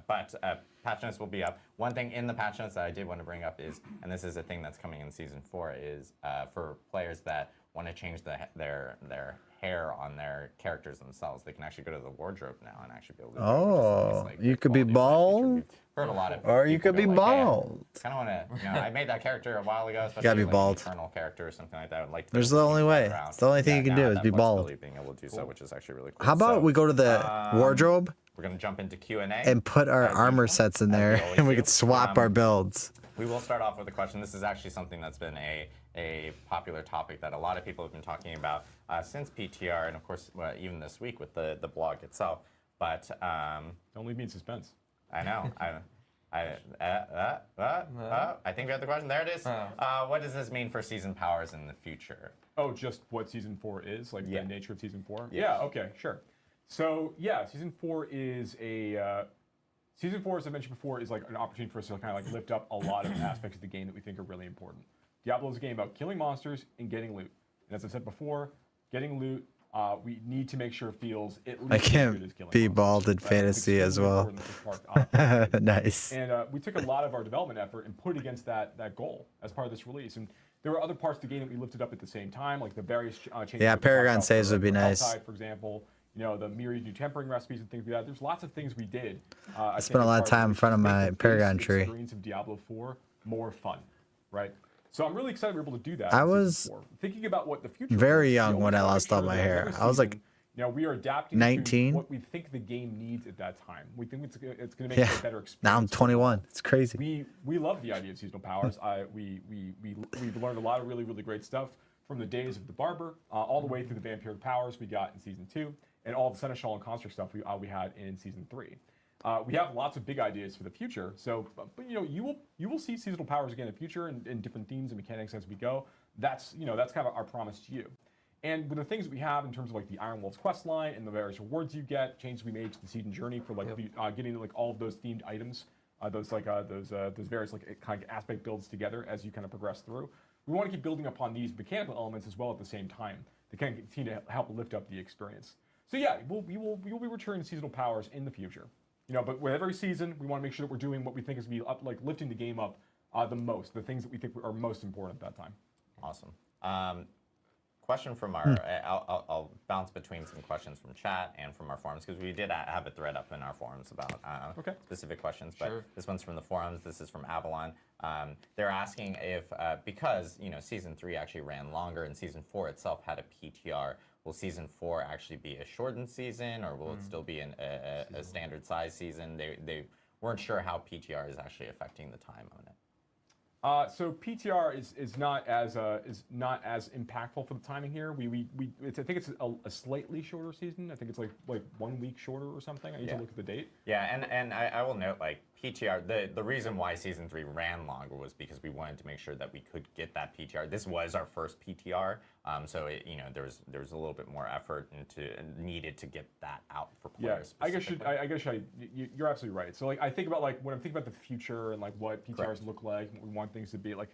patch notes will be up. One thing in the patch notes that I did want to bring up is, and this is a thing that's coming in Season 4, is for players that want to change their hair on their characters themselves, they can actually go to the wardrobe now and actually be able to do it, which is Oh, nice, like, you could be quality of life feature. bald, We've heard a lot of or you people could be go like, "Hey, bald. I kind of want to, I made that character a while ago, especially gotta be like bald. an eternal character or something like that. I'd like to There's be the able to only change way. that around." It's the only thing you can now do I is have be that bald. flexibility of being able to do so, which is actually really cool. How about So, we go to the wardrobe we're going to jump into Q&A. and put our as armor usual, sets in as we there, always and we do. could swap our builds. We will start off with a question. This is actually something that's been a popular topic that a lot of people have been talking about since PTR, and of course, even this week with the blog itself. But Don't leave me in suspense. I know. I think we have the question. There it is. What does this mean for season powers in the future? Oh, just what Season 4 is, like Yeah. the nature of Season 4? Yes. Yeah, okay, sure. So, yeah, Season 4 is Season 4, as I mentioned before, is like an opportunity for us to kind of like lift up a lot of aspects of the game that we think are really important. Diablo is a game about killing monsters and getting loot. And as I said before, getting loot, we need to make sure it feels at least I as good can't as killing be monsters, bald in right? It's fantasy as extremely well. important for this part, Nice. and we took a lot of our development effort and put against that goal as part of this release. And there were other parts of the game that we lifted up at the same time, like the various changes. Yeah, that we talked Paragon about saves for, would be for nice. Helltide, for example, you know, the myriad new tempering recipes and things like that. There's lots of things we did. I spent a lot of time in front of my Paragon tree. Experience of Diablo 4 more fun, right? So I'm really excited we're able to do that. I in Season was 4. Thinking about what the future. very holds, we young always when I wanna make lost all sure my that hair. every I was like season, you know, we are adapting 19. to what we think the game needs at that time. We think it's going to make Yeah. it a better experience. Now I'm 21. It's crazy. We love the idea of seasonal powers. We've learned a lot of really great stuff from the days of the Barber all the way through the vampiric powers we got in Season 2 and all the Seneschal and Construct stuff we had in Season 3. We have lots of big ideas for the future. So, but you know, you will see seasonal powers again in the future and different themes and mechanics as we go. That's kind of our promise to you. And with the things that we have in terms of like the Iron Wolves quest line and the various rewards you get, changes we made to the season journey for like getting like all of those themed items, those various like kind of aspect builds together as you kind of progress through. We want to keep building upon these mechanical elements as well at the same time to kind of continue to help lift up the experience. So yeah, we will be returning seasonal powers in the future. You know, but with every season, we want to make sure that we're doing what we think is lifting the game up the most, the things that we think are most important at that time. Awesome. Question from our, I'll bounce between some questions from chat and from our forums, because we did have a thread up in our forums about specific questions, but this one's from the forums. This is from Avalon. They're asking if, because, you know, Season 3 actually ran longer and Season 4 itself had a PTR, will Season 4 actually be a shortened season, or will it still be a standard size season? They weren't sure how PTR is actually affecting the time on it. So PTR is not as impactful for the timing here. I think it's a slightly shorter season. I think it's like 1 week shorter or something. I need to look at the date. Yeah, and I will note, like, PTR, the reason why Season 3 ran longer was because we wanted to make sure that we could get that PTR. This was our first PTR, so there was a little bit more effort needed to get that out for players. Yeah, you're absolutely right. So like I think about when I'm thinking about the future and like what PTRs look like, and what we want things to be like.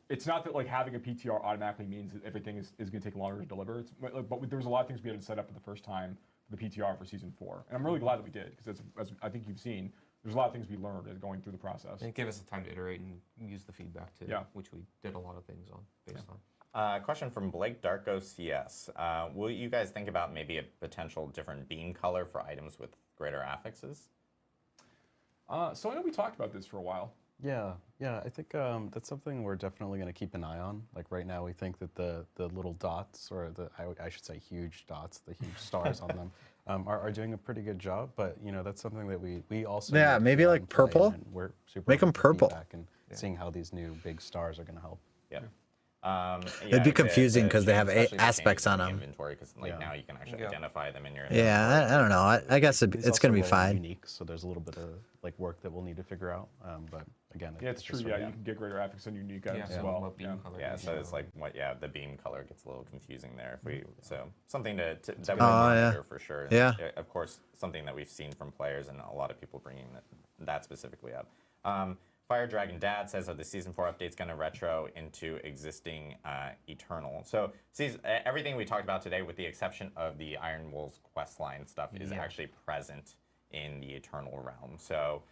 It's not that like having a PTR automatically means that everything is going to take longer to deliver. But there was a lot of things we had to set up for the first time for the PTR for Season 4, and I'm really glad that we did because as I think you've seen, there's a lot of things we learned as going through the process. And it gave us the time to iterate and use the feedback too, which we did a lot of things on based on. Question from Blake Darko CS. Will you guys think about maybe a potential different beam color for items with greater affixes? So I know we talked about this for a while. Yeah, I think that's something we're definitely going to keep an eye on. Like right now, we think that the little dots, or I should say huge dots, the huge stars on them, are doing a pretty good job. But that's something that we also maybe like purple. We're super Make them purple. And seeing how these new big stars are going to help. Yeah. It'd be confusing because they have especially the aspects on changes in them. the inventory, because now you can actually identify them in your Yeah, I don't know. I guess it's going to be also fine. unique, so there's a little bit of work that we'll need to figure out. But again, Yeah, it's true. Yeah, you can get greater affix on unique items as well. So it's like the beam color gets a little confusing there. So something that we monitor for sure. Yeah. Of course, something that we've seen from players and a lot of people bringing that specifically up. Fire Dragon Dad says that the Season 4 update's going to retro into existing Eternal. So everything we talked about today, with the exception of the Iron Wolves questline stuff, is actually present in the Eternal realm. So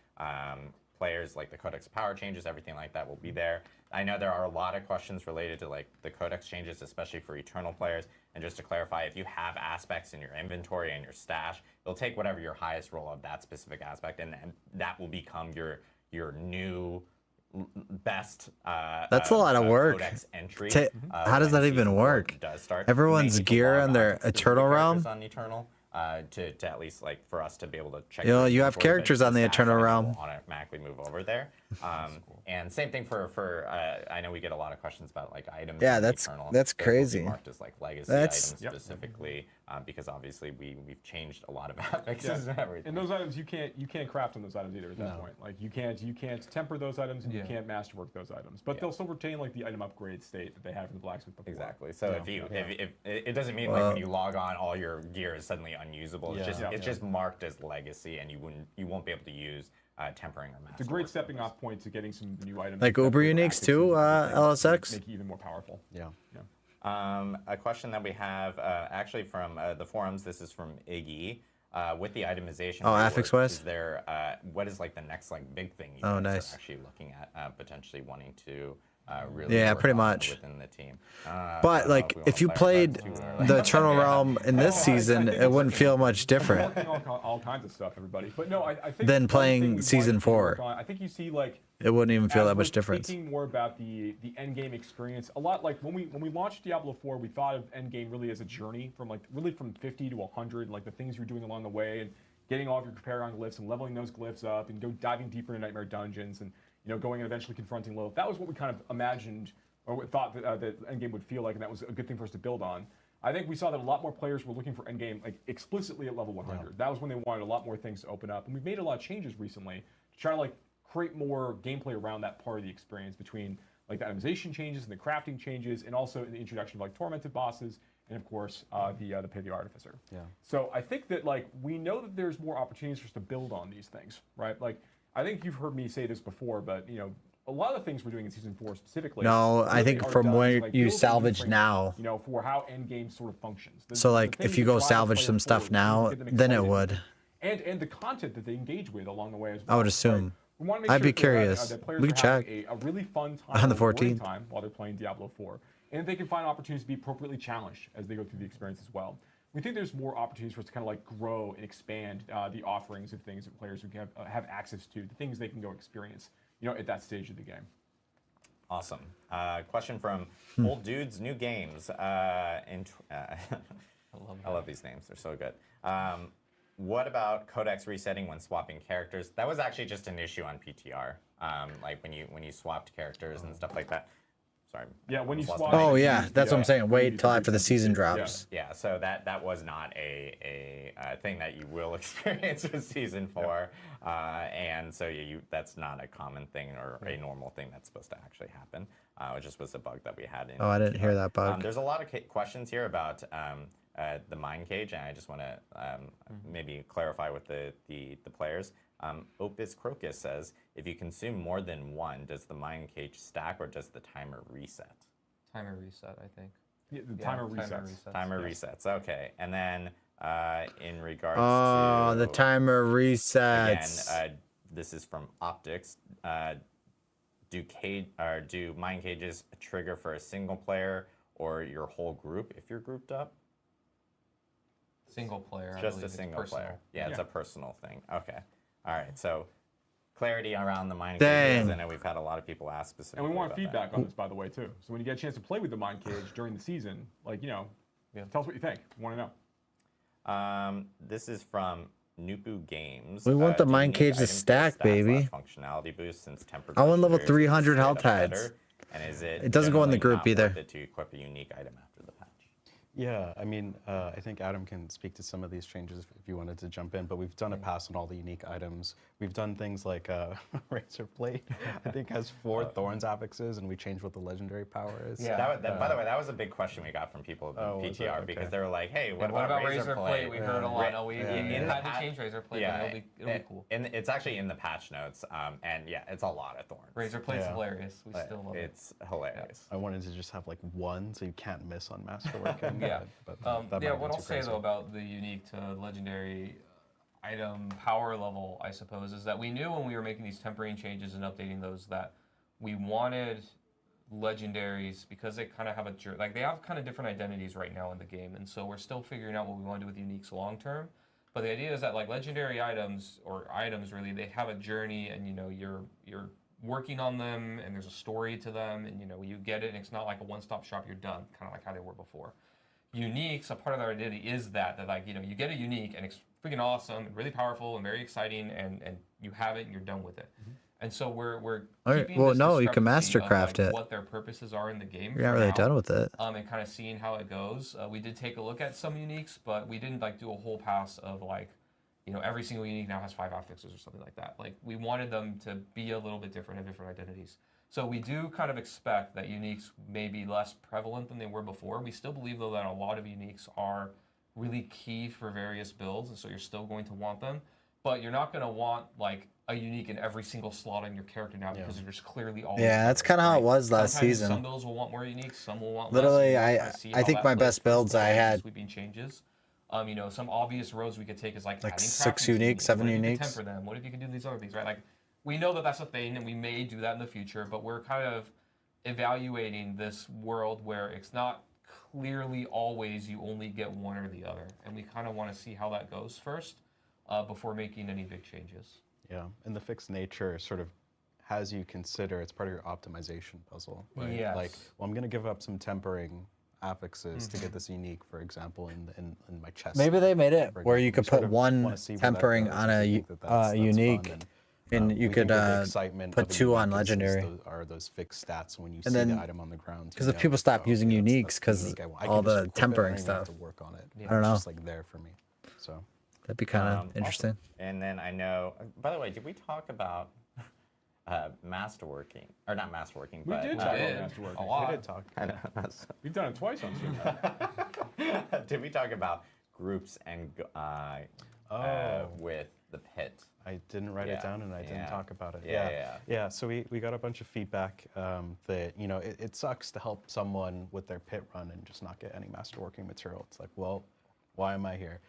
players like the Codex power changes, everything like that will be there. I know there are a lot of questions related to like the Codex changes, especially for Eternal players. And just to clarify, if you have aspects in your inventory and your stash, it'll take whatever your highest roll of that specific aspect, and that will become your new best that's a lot of work. Codex entry. How does that even work? Does start. Everyone's gear on their Eternal realm? On Eternal, to at least for us to be able to check. You have characters on the Eternal realm. Will automatically move over there. And same thing for I know we get a lot of questions about like items. Yeah, in that's Eternal. that's Those will be crazy. marked as like legacy items specifically, because obviously we've changed a lot of affixes and everything. And those items you can't craft on those items either at that point. Like you can't temper those items, and you can't masterwork those items. But they'll still retain like the item upgrade state that they have in the blacksmith before. Exactly. So if it doesn't mean like when you log on, all your gear is suddenly unusable. It's just marked as legacy, and you won't be able to use tempering or masterwork. It's a great stepping off point to getting some new items. Like Uber Uniques too, LSX? Make you even more powerful. Yeah. A question that we have actually from the forums. This is from Iggy. With the itemization, affix-wise? is there what is like the next like big thing you guys are actually looking at potentially wanting to really work pretty on much within the team? But like if you played the Eternal Realm in this season, it wouldn't feel much different. All kinds of stuff, everybody. But no, I think than playing Season 4. I think you see like it wouldn't even feel that much difference. Thinking more about the end game experience, a lot like when we launched Diablo 4, we thought of end game really as a journey from 50 to 100, like the things you're doing along the way, and getting all of your Comparagon glyphs and leveling those glyphs up, and diving deeper into Nightmare Dungeons, and going and eventually confronting Lilith. That was what we kind of imagined or thought that endgame would feel like, and that was a good thing for us to build on. I think we saw that a lot more players were looking for endgame explicitly at level 100. Yeah. That was when they wanted a lot more things to open up, and we've made a lot of changes recently to try to create more gameplay around that part of the experience, between the itemization changes and the crafting changes, and also the introduction of tormented bosses, and of course the Pay the Artificer. Yeah. So I think that we know that there's more opportunities for us to build on these things, right? I think you've heard me say this before, but a lot of the things we're doing in Season 4 specifically. No, I think from where you salvage now. For how endgame sort of functions. So if you go salvage some stuff now, then it would. And the content that they engage with along the way as well. I would assume. Right? We want to make I'd sure be curious. That players we are can check. A really fun time on the 14th while they're playing Diablo 4, and they can find opportunities to be appropriately challenged as they go through the experience as well. We think there's more opportunities for us to kind of grow and expand the offerings of things that players can have access to, the things they can go experience, at that stage of the game. Awesome. Question from Old Dudes, New Games. I love these names. They're so good. What about Codex resetting when swapping characters? That was actually just an issue on PTR. like when you swapped characters and stuff like that. Sorry. Yeah, when you Lost swap. my- Oh yeah, that's what I'm saying. when Wait you till do after the season drops. Yeah, so that was not a thing that you will experience with season 4, and so that's not a common thing or a normal thing that's supposed to actually happen. It just was a bug that we had. In Oh, I didn't hear that bug. There's a lot of questions here about the mine cage, and I just want to maybe clarify with the players. Opus Crocus says, if you consume more than one, does the mine cage stack or does the timer reset? Timer reset, I think. Yeah, the timer resets. Timer resets. Okay, and then in regards Oh, to the timer resets. again, this is from Optics. Do mine cages trigger for a single player or your whole group if you're grouped up? Single player. I Just believe a it's single personal. player. Yeah, it's Yeah. a personal thing. Okay. All right. So clarity around the mine Dang. cages. I know we've had a lot of people ask specifically. And we want about feedback that. on this, by the way, too. So when you get a chance to play with the mine cage during the season, like, tell us what you think. We want to know. This is from Nupu Games. We want the do mine unique cage to items get stack, stats baby. Functionality boost since tempered I want level legendaries 300 straight health up heads. better? And is It doesn't go in the generally group not either. worth it to equip a unique item after the patch? Yeah, I mean, I think Adam can speak to some of these changes if you wanted to jump in, but we've done a pass on all the unique items. We've done things like Razor Blade, I think has 4 Thorns affixes, and we changed what the legendary power is. Yeah. By the way, that was a big question we got from people in Oh, was it? PTR Okay. because they were like, "Hey, What about Razor Plate? We heard a lot. No, we In the had to patch- change Razor Plate, Yeah, but it'll be cool. And it's actually in the patch notes, and yeah, it's a lot of thorns. Razor Plate's Yeah. hilarious. We still love it. It's hilarious. I wanted to just have like 1 so you can't miss on Masterworking. Yeah. but that might Yeah, have what been I'll too say crazy. though about the unique to legendary item power level, I suppose, is that we knew when we were making these tempering changes and updating those that we wanted legendaries because they kind of have they have kind of different identities right now in the game, and so we're still figuring out what we want to do with uniques long term. But the idea is that like legendary items or items really, they have a journey, and you're working on them, and there's a story to them, and you get it, and it's not like a one-stop shop. You're done, kind of like how they were before. Uniques, a part of their identity is that like you get a unique and it's freaking awesome and really powerful and very exciting, and you have it and you're done with it. And so we're Alright, keeping well, this no, you can discrepancy of, mastercraft like, it. what their purposes are in the game. You're not for really now, done with it. and kind of seeing how it goes. We did take a look at some uniques, but we didn't like do a whole pass of like, every single unique now has 5 affixes or something like that. Like we wanted them to be a little bit different, have different identities. So we do kind of expect that uniques may be less prevalent than they were before. We still believe though that a lot of uniques are really key for various builds, and so you're still going to want them. But you're not going to want like a unique in every single slot on your character now because there's clearly always. Yeah, that's kind of how it was last Sometimes season. Some builds will want more uniques, some will want Literally, less. I think my best builds I had sweeping changes. Some obvious roads we could take is like adding 6 crafting uniques, 7 What if you uniques. could temper them? What if you can do these other things, right? Like we know that that's a thing, and we may do that in the future, but we're kind of evaluating this world where it's not clearly always you only get one or the other, and we kind of want to see how that goes first before making any big changes. Yeah, and the fixed nature sort of has you consider it's part of your optimization puzzle. Right? Yes. Like, well, I'm going to give up some tempering affixes to get this unique, for example, in my chest. Maybe they made it for where you example. could sort put of one wanna see where that tempering goes. on We a think that that's fun, unique, and you we could think that the excitement put of a 2 on unique is legendary. are those fixed stats when you And see then- the item on the ground. because you if know, people like, stop oh, using okay, uniques that's the because unique I want. I all can just the equip it, I tempering don't even have stuff. to work on it. I don't know. It's just like there for me. So That'd be kind of interesting. Awesome. And then I know, by the way, did we talk about masterworking? Or not masterworking, We but did We talk did. about Masterwork. A lot. we did talk. I know. We've done it twice on stream. Did we talk about groups and with the pit? I didn't write Yeah, it down and I didn't yeah. talk about it. Yeah. So we got a bunch of feedback that it sucks to help someone with their pit run and just not get any masterworking material. It's like, well, why am I here?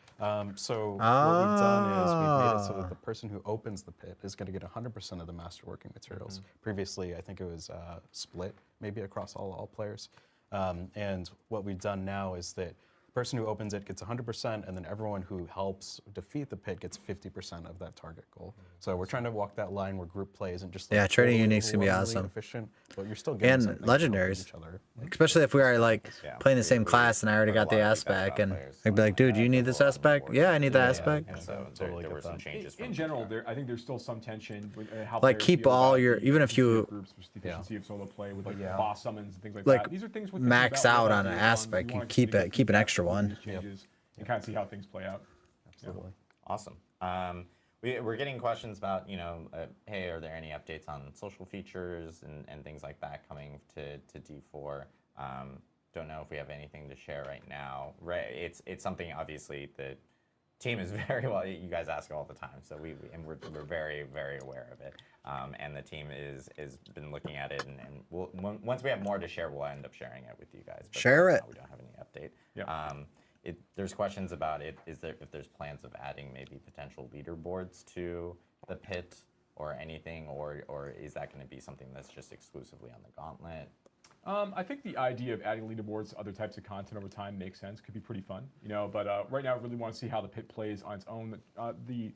So what we've done is we've made it so that the person who opens the pit is going to get 100% of the masterworking materials. Previously, I think it was split maybe across all players. And what we've done now is that person who opens it gets 100%, and then everyone who helps defeat the pit gets 50% of that target goal. So we're trying to walk that line where group play isn't just like Yeah, trading totally uniques can be overwhelmingly awesome. efficient, but you're still getting And something from helping legendaries. each other. Especially if we are like Yeah, playing the we- same we class and I already learned got a the lot of S feedback back, about and players I'd be like, dude, that you need go this a lot S back? more. Yeah, I need the S back. And so Totally there get were some that. changes from In general, PTR. I think there's still some tension with how Like, players keep feel all about your- the even if efficiency you- of groups versus the efficiency of solo play with like Yeah. boss summons and things like, Like, that. These are things we're max thinking about. out on an We aspect, wanna you keep continue it- to keep an feedback extra on one. these changes and kind of see how things play out. Absolutely. Awesome. We're getting questions about, hey, are there any updates on social features and things like that coming to D4? Don't know if we have anything to share right now. Right, it's something obviously the team is very well. You guys ask all the time, so we're very, very aware of it. And the team is been looking at it, and once we have more to share, we'll end up sharing it with you guys. But Share right it. now we don't have any update. Yeah. There's questions about it. If there's plans of adding maybe potential leaderboards to the pit or anything, or is that going to be something that's just exclusively on the Gauntlet? I think the idea of adding leaderboards to other types of content over time makes sense. Could be pretty fun, But right now, I really want to see how the pit plays on its own. The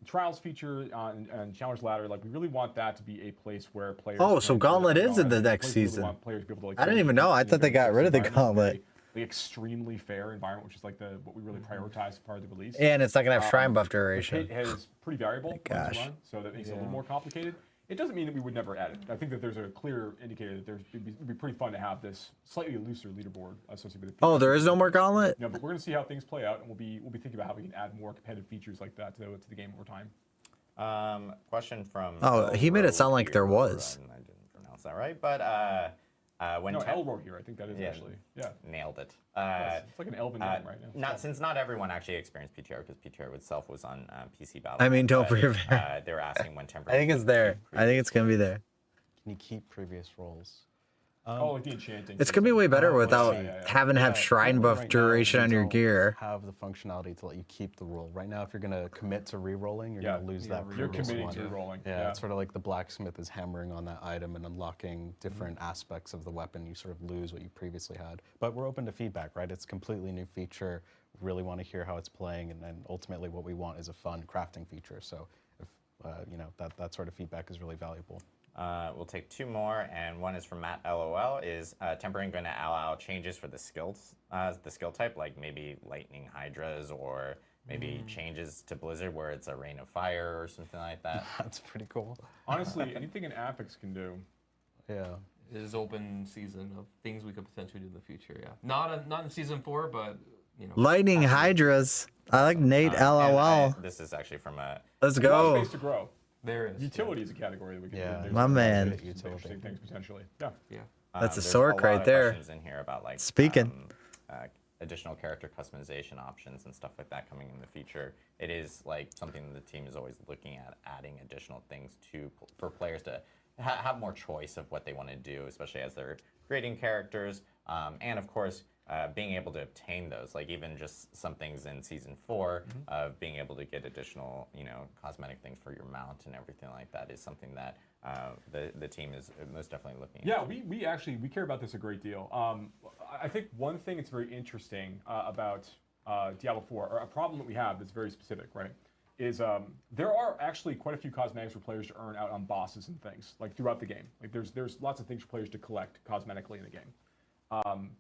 trials feature and challenge ladder, like we really want that to be a place where players. Oh, so can- Gauntlet is in the a next place where we season. want players to be able to, like, I didn't play even know. I in a thought they very got rid of the environment, Gauntlet. the extremely fair environment, which is like what we really prioritize as part of the release. And it's not gonna have shrine buff The duration. pit is pretty variable once Gosh. you run, so that makes it a little more complicated. It doesn't mean that we would never add it. I think that there's a clear indicator that it'd be pretty fun to have this slightly looser leaderboard associated with it. Oh, there is no more Gauntlet? No, but we're gonna see how things play out, and we'll be thinking about how we can add more competitive features like that to the game over time. Question from. Oh, he made it sound like there was. I didn't pronounce that right, but when No, Elro here, I think that is actually, yeah. nailed it. It's like an elven name right now. Since not everyone actually experienced PTR because PTR itself was on PC Battle. I mean, don't but, forget. they were asking when I temporary. think it's there. I think it's gonna be there. Can you keep previous roles? Oh, like the enchanting. It's gonna be way better without yeah. having to have shrine buff Right now, duration on we your don't gear. Have the functionality to let you keep the rule. Right now, if you're gonna commit to re-rolling, you're Yeah, gonna lose that. You're previous committing one. to rolling. Yeah, it's sort of like the blacksmith is hammering on that item and unlocking different aspects of the weapon. You sort of lose what you previously had. But we're open to feedback, right? It's a completely new feature. Really want to hear how it's playing, and then ultimately what we want is a fun crafting feature. So if that sort of feedback is really valuable. We'll take two more, and one is from Matt LOL. Is tempering going to allow changes for the skills, the skill type, like maybe lightning hydras, or maybe changes to Blizzard where it's a rain of fire or something like that? That's pretty cool. Honestly, anything an Apex can do. Yeah. It is open season of things we could potentially do in the future. Yeah, not in season 4, but Lightning Hydras. I like Nate LOL. This is actually from a. Let's There's a lot of go. space to grow. there is Utility is a category that we can Yeah. do. There's My a lot of man. space for some interesting things potentially. Yeah. Yeah. That's a There's sork lot right of there. questions in here about like Speaking. additional character customization options and stuff like that coming in the future. It is like something that the team is always looking at, adding additional things for players to have more choice of what they want to do, especially as they're creating characters, and of course being able to obtain those, like even just some things in season 4 of being able to get additional cosmetic things for your mount and everything like that is something that the team is most definitely looking Yeah, into. we care about this a great deal. I think one thing that's very interesting about Diablo 4, or a problem that we have that's very specific, right, is there are actually quite a few cosmetics for players to earn out on bosses and things, like throughout the game. Like there's lots of things for players to collect cosmetically in the game.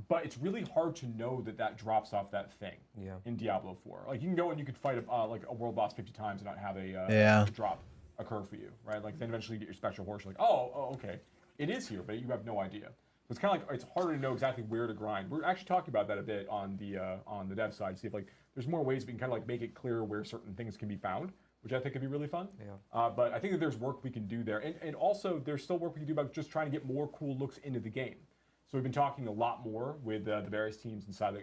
But it's really hard to know that drops off that thing in Diablo 4. Like you can go and you could fight like a world boss 50 times and not have a drop occur for you, right? Like then eventually you get your special horse. You're like, oh, okay, it is here, but you have no idea. So it's kind of like it's harder to know exactly where to grind. We're actually talking about that a bit on the dev side. See if like there's more ways we can kind of like make it clear where certain things can be found, which I think could be really fun. Yeah. But I think that there's work we can do there, and also there's still work we can do about just trying to get more cool looks into the game. So we've been talking a lot more with the various teams inside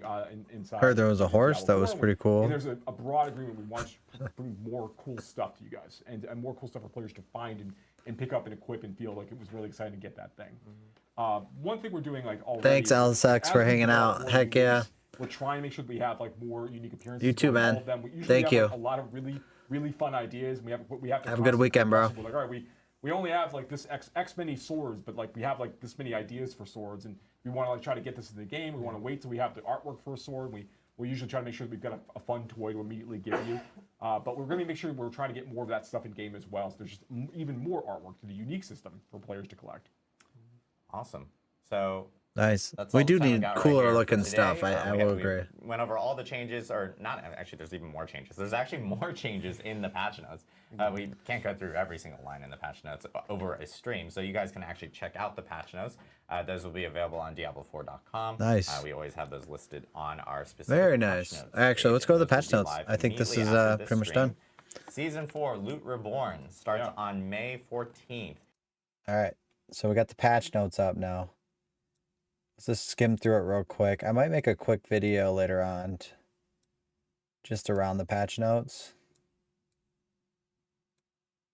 inside. Heard there was a horse that was Diablo 4, pretty cool. And there's a broad agreement we want to bring more cool stuff to you guys, and more cool stuff for players to find and pick up and equip and feel like it was really exciting to get that thing. One thing we're doing like already. Thanks, Alsex, as for we hanging develop out. more Heck uniques, yeah. We're trying to make sure that we have like more unique appearances. You too, for all man. of them. We usually Thank have, you. like, a lot of really fun ideas. And we have to Have a good constantly weekend, bro. adjust. We're like, all right, we only have like this X many swords, but like we have like this many ideas for swords, and we we want to like try to get this in the game. We want to wait till we have the artwork for a sword. We usually try to make sure that we've got a fun toy to immediately give you. But we're going to make sure we're trying to get more of that stuff in game as well. So there's just even more artwork to the unique system for players to collect. Awesome. So Nice. that's We all the do time we need got right cooler here for looking today. stuff. I will We agree. went over all the changes, or not actually. There's even more changes. There's actually more changes in the patch notes. We can't go through every single line in the patch notes over a stream, so you guys can actually check out the patch notes. Those will be available on Diablo4.com. Nice. We always have those listed on our specific. Very patch nice. notes Actually, page, let's go to and the those patch will be notes. live I think this immediately is after this pretty much stream. done. Season 4, Loot Reborn, starts Yeah. on May 14th. All right. So we got the patch notes up now. Let's just skim through it real quick. I might make a quick video later on just around the patch notes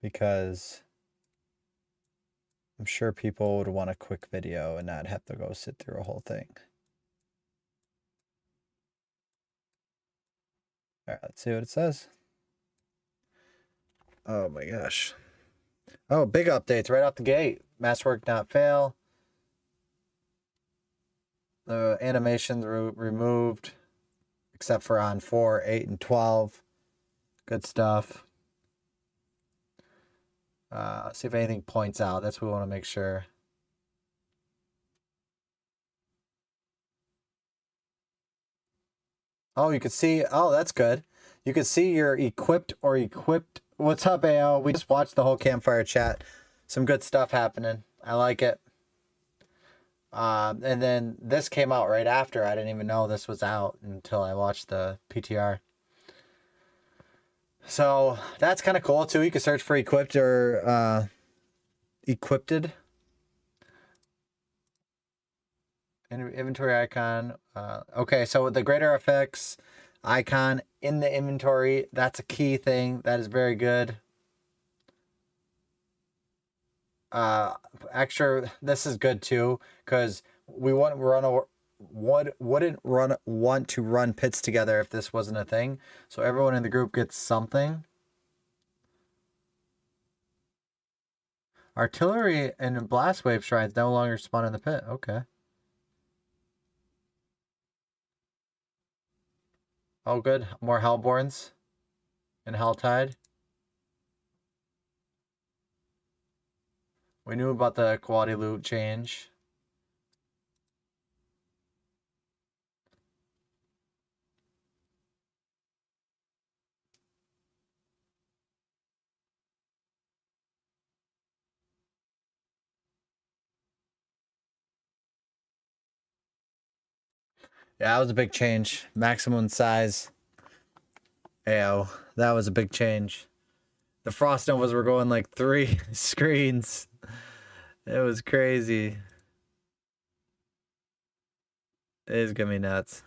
because I'm sure people would want a quick video and not have to go sit through a whole thing. All right, let's see what it says. Oh my gosh. Oh, big updates right off the gate. Masterwork not fail. The animations removed, except for on 4, 8, and 12. Good stuff. See if anything points out. That's what we want to make sure. Oh, you can see. Oh, that's good. You can see you're equipped or equipped. What's up, AO? We just watched the whole campfire chat. Some good stuff happening. I like it. And then this came out right after. I didn't even know this was out until I watched the PTR. So that's kind of cool too. You can search for equipped or equipped. Inventory icon. Okay, so the greater effects icon in the inventory, that's a key thing. That is very good. Extra, this is good too, because we wouldn't want to run pits together if this wasn't a thing. So everyone in the group gets something. Artillery and blast wave shrines no longer spawn in the pit. Okay. Oh, good. More Hellborns and Helltide. We knew about the quality loot change. Yeah, that was a big change. Maximum size. Ayo, that was a big change. The Frost Novas were going like 3 screens. It was crazy. It is gonna be nuts.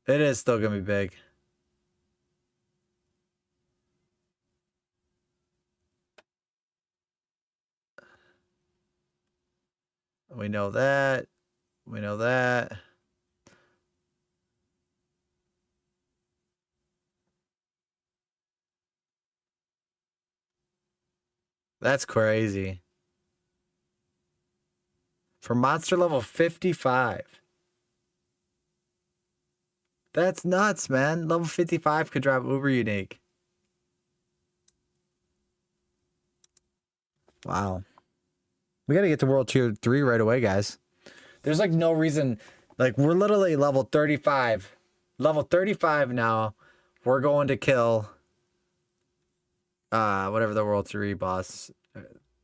It is still gonna be big. We know that. We know that. That's crazy. For monster level 55. That's nuts, man. Level 55 could drop uber unique. Wow. We gotta get to World Tier 3 right away, guys. There's like no reason. Like, we're literally level 35. Level 35 now. We're going to kill whatever the World 3 boss,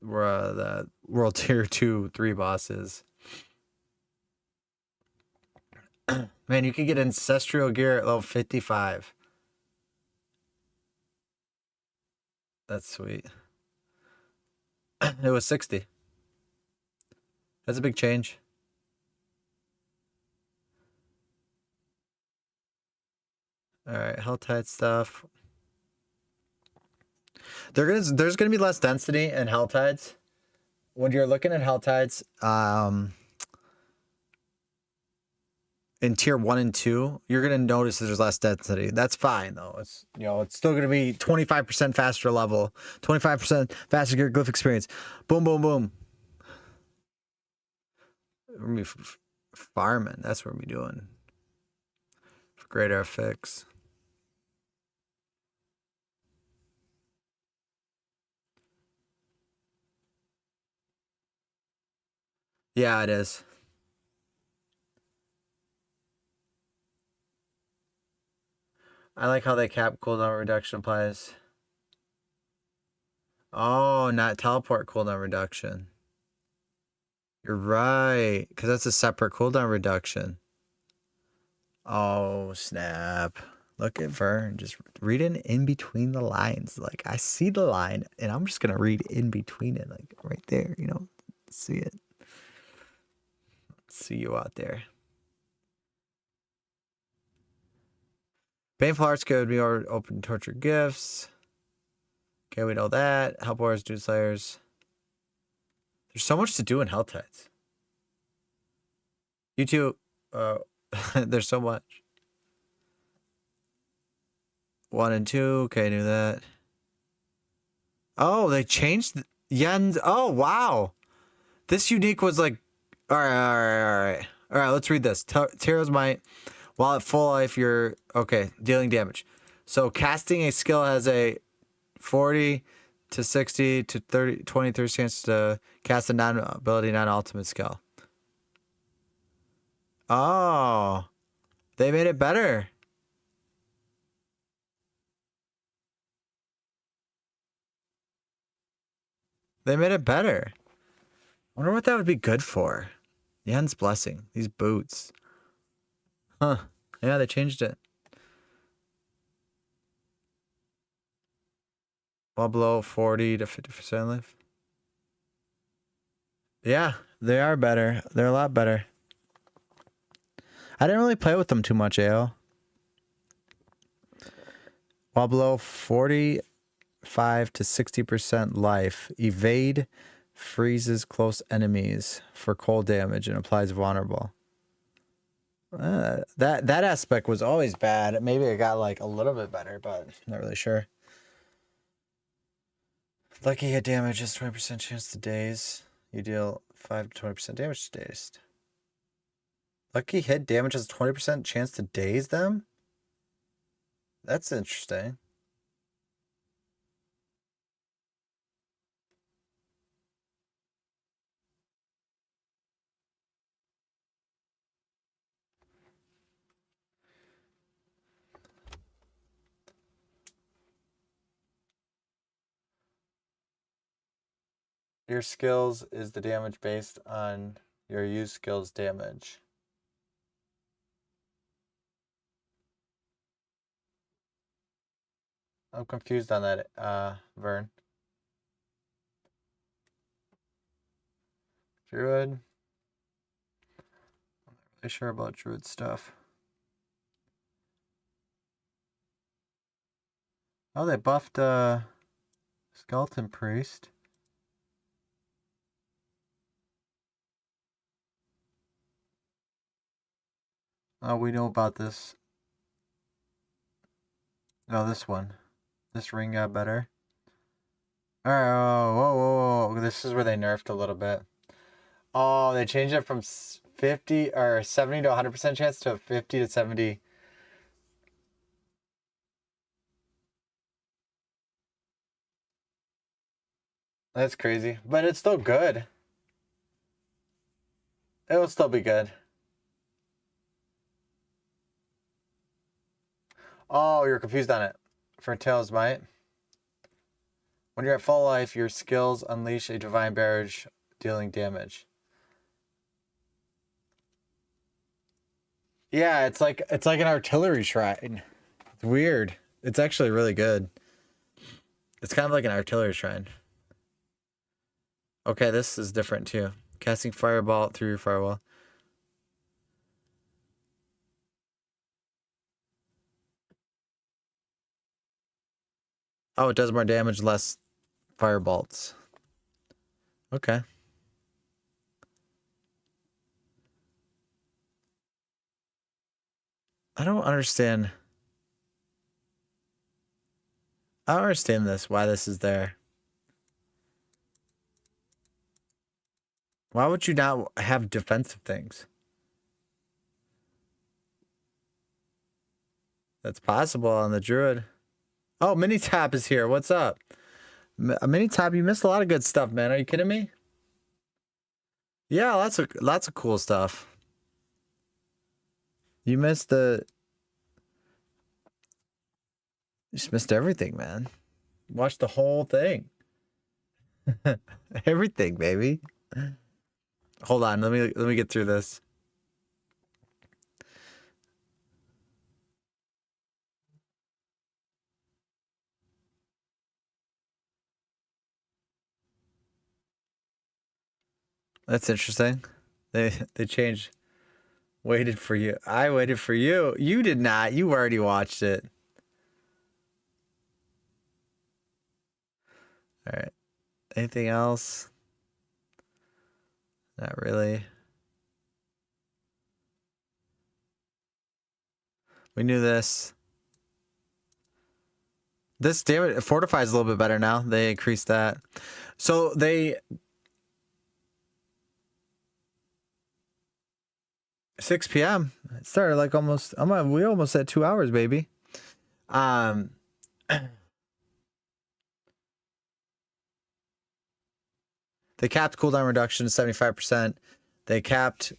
the World Tier 2, 3 boss is. Man, you can get ancestral gear at level 55. That's sweet. It was 60. That's a big change. All right, Helltide stuff. There's gonna be less density in Helltides. When you're looking at Helltides, in tier 1 and 2, you're gonna notice there's less density. That's fine though. It's, you know, it's still gonna be 25% faster level, 25% faster gear glyph experience. Boom, boom, boom. We're gonna be farming. That's what we're gonna be doing. For greater fix. Yeah, it is. I like how they cap cooldown reduction applies. Oh, not teleport cooldown reduction. You're right, because that's a separate cooldown reduction. Oh, snap. Look at Vern, just reading in between the lines. Like, I see the line, and I'm just going to read in between it, like, right there, you know? See it. See you out there. Painful Hearts could be open torture gifts. Okay, we know that. Help Wars, Dude Slayers. There's so much to do in Hell Tides. You two, there's so much. 1 and 2. Okay, knew that. Oh, they changed Yen's. Oh, wow. This unique was like, all right. All right, let's read this. Tero's Might. While at full life, you're, okay, dealing damage. So casting a skill has a 40 to 60 to 30, 20, 30 chance to cast a non-ability, non-ultimate skill. Oh, they made it better. They made it better. I wonder what that would be good for. Yen's Blessing. These boots. Huh. Yeah, they changed it. Well below 40 to 50% life. Yeah, they are better. They're a lot better. I didn't really play with them too much, AO. While below 45 to 60% life, evade freezes close enemies for cold damage and applies vulnerable. That aspect was always bad. Maybe it got like a little bit better, but not really sure. Lucky hit damage is 20% chance to daze. You deal 5 to 20% damage to dazed. Lucky hit damage has 20% chance to daze them? That's interesting. Your skills is the damage based on your use skills damage. I'm confused on that, Vern. Druid. I'm not really sure about Druid stuff. Oh, they buffed Skeleton Priest. Oh, we know about this. No, this one. This ring got better. Alright, whoa. This is where they nerfed a little bit. Oh, they changed it from 50 or 70 to 100% chance to 50 to 70. That's crazy, but it's still good. It will still be good. Oh, you're confused on it. For Tails Might. When you're at full life, your skills unleash a divine barrage, dealing damage. Yeah, it's like an artillery shrine. It's weird. It's actually really good. It's kind of like an artillery shrine. Okay, this is different too. Casting fireball through your firewall. Oh, it does more damage, less firebolts. Okay. I don't understand. I don't understand this, why this is there. Why would you not have defensive things? That's possible on the Druid. Oh, Mini Top is here. What's up? Mini Top, you missed a lot of good stuff, man. Are you kidding me? Yeah, lots of cool stuff. You missed the... You just missed everything, man. Watch the whole thing. Everything, baby. Hold on, let me get through this. That's interesting. They changed. Waited for you. I waited for you. You did not. You already watched it. All right. Anything else? Not really. We knew this. This damage fortifies a little bit better now. They increased that. So they 6 p.m. It started like almost we almost at 2 hours, baby. They capped cooldown reduction to 75%. They capped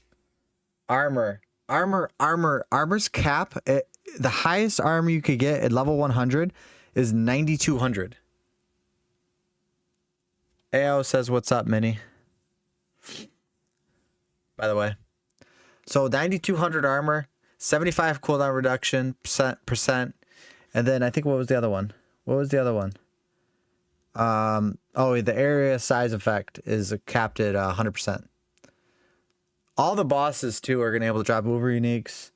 armor. Armor's cap. The highest armor you could get at level 100 is 9,200. AO says, "What's up, Mini?" By the way, so 9,200 armor, 75 cooldown reduction percent, and then I think what was the other one? Oh, the area size effect is capped at 100%. All the bosses too are gonna be able to drop uber uniques,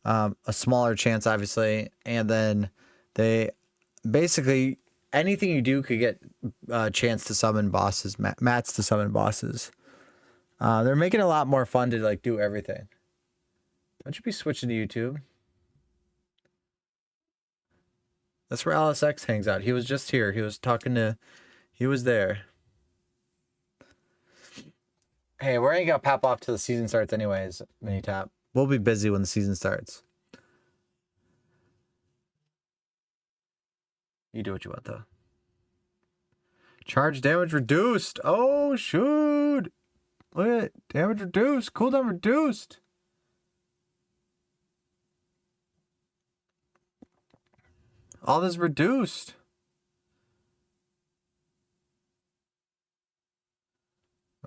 a smaller chance obviously, and then they basically anything you do could get a chance to summon bosses, mats to summon bosses. They're making it a lot more fun to like do everything. Don't you be switching to YouTube? That's where LSX hangs out. He was just here. He was there. Hey, we ain't gonna pop off till the season starts anyways, Mini Top. We'll be busy when the season starts. You do what you want though. Charge damage reduced. Oh shoot. Look at it. Damage reduced. Cooldown reduced. All this reduced.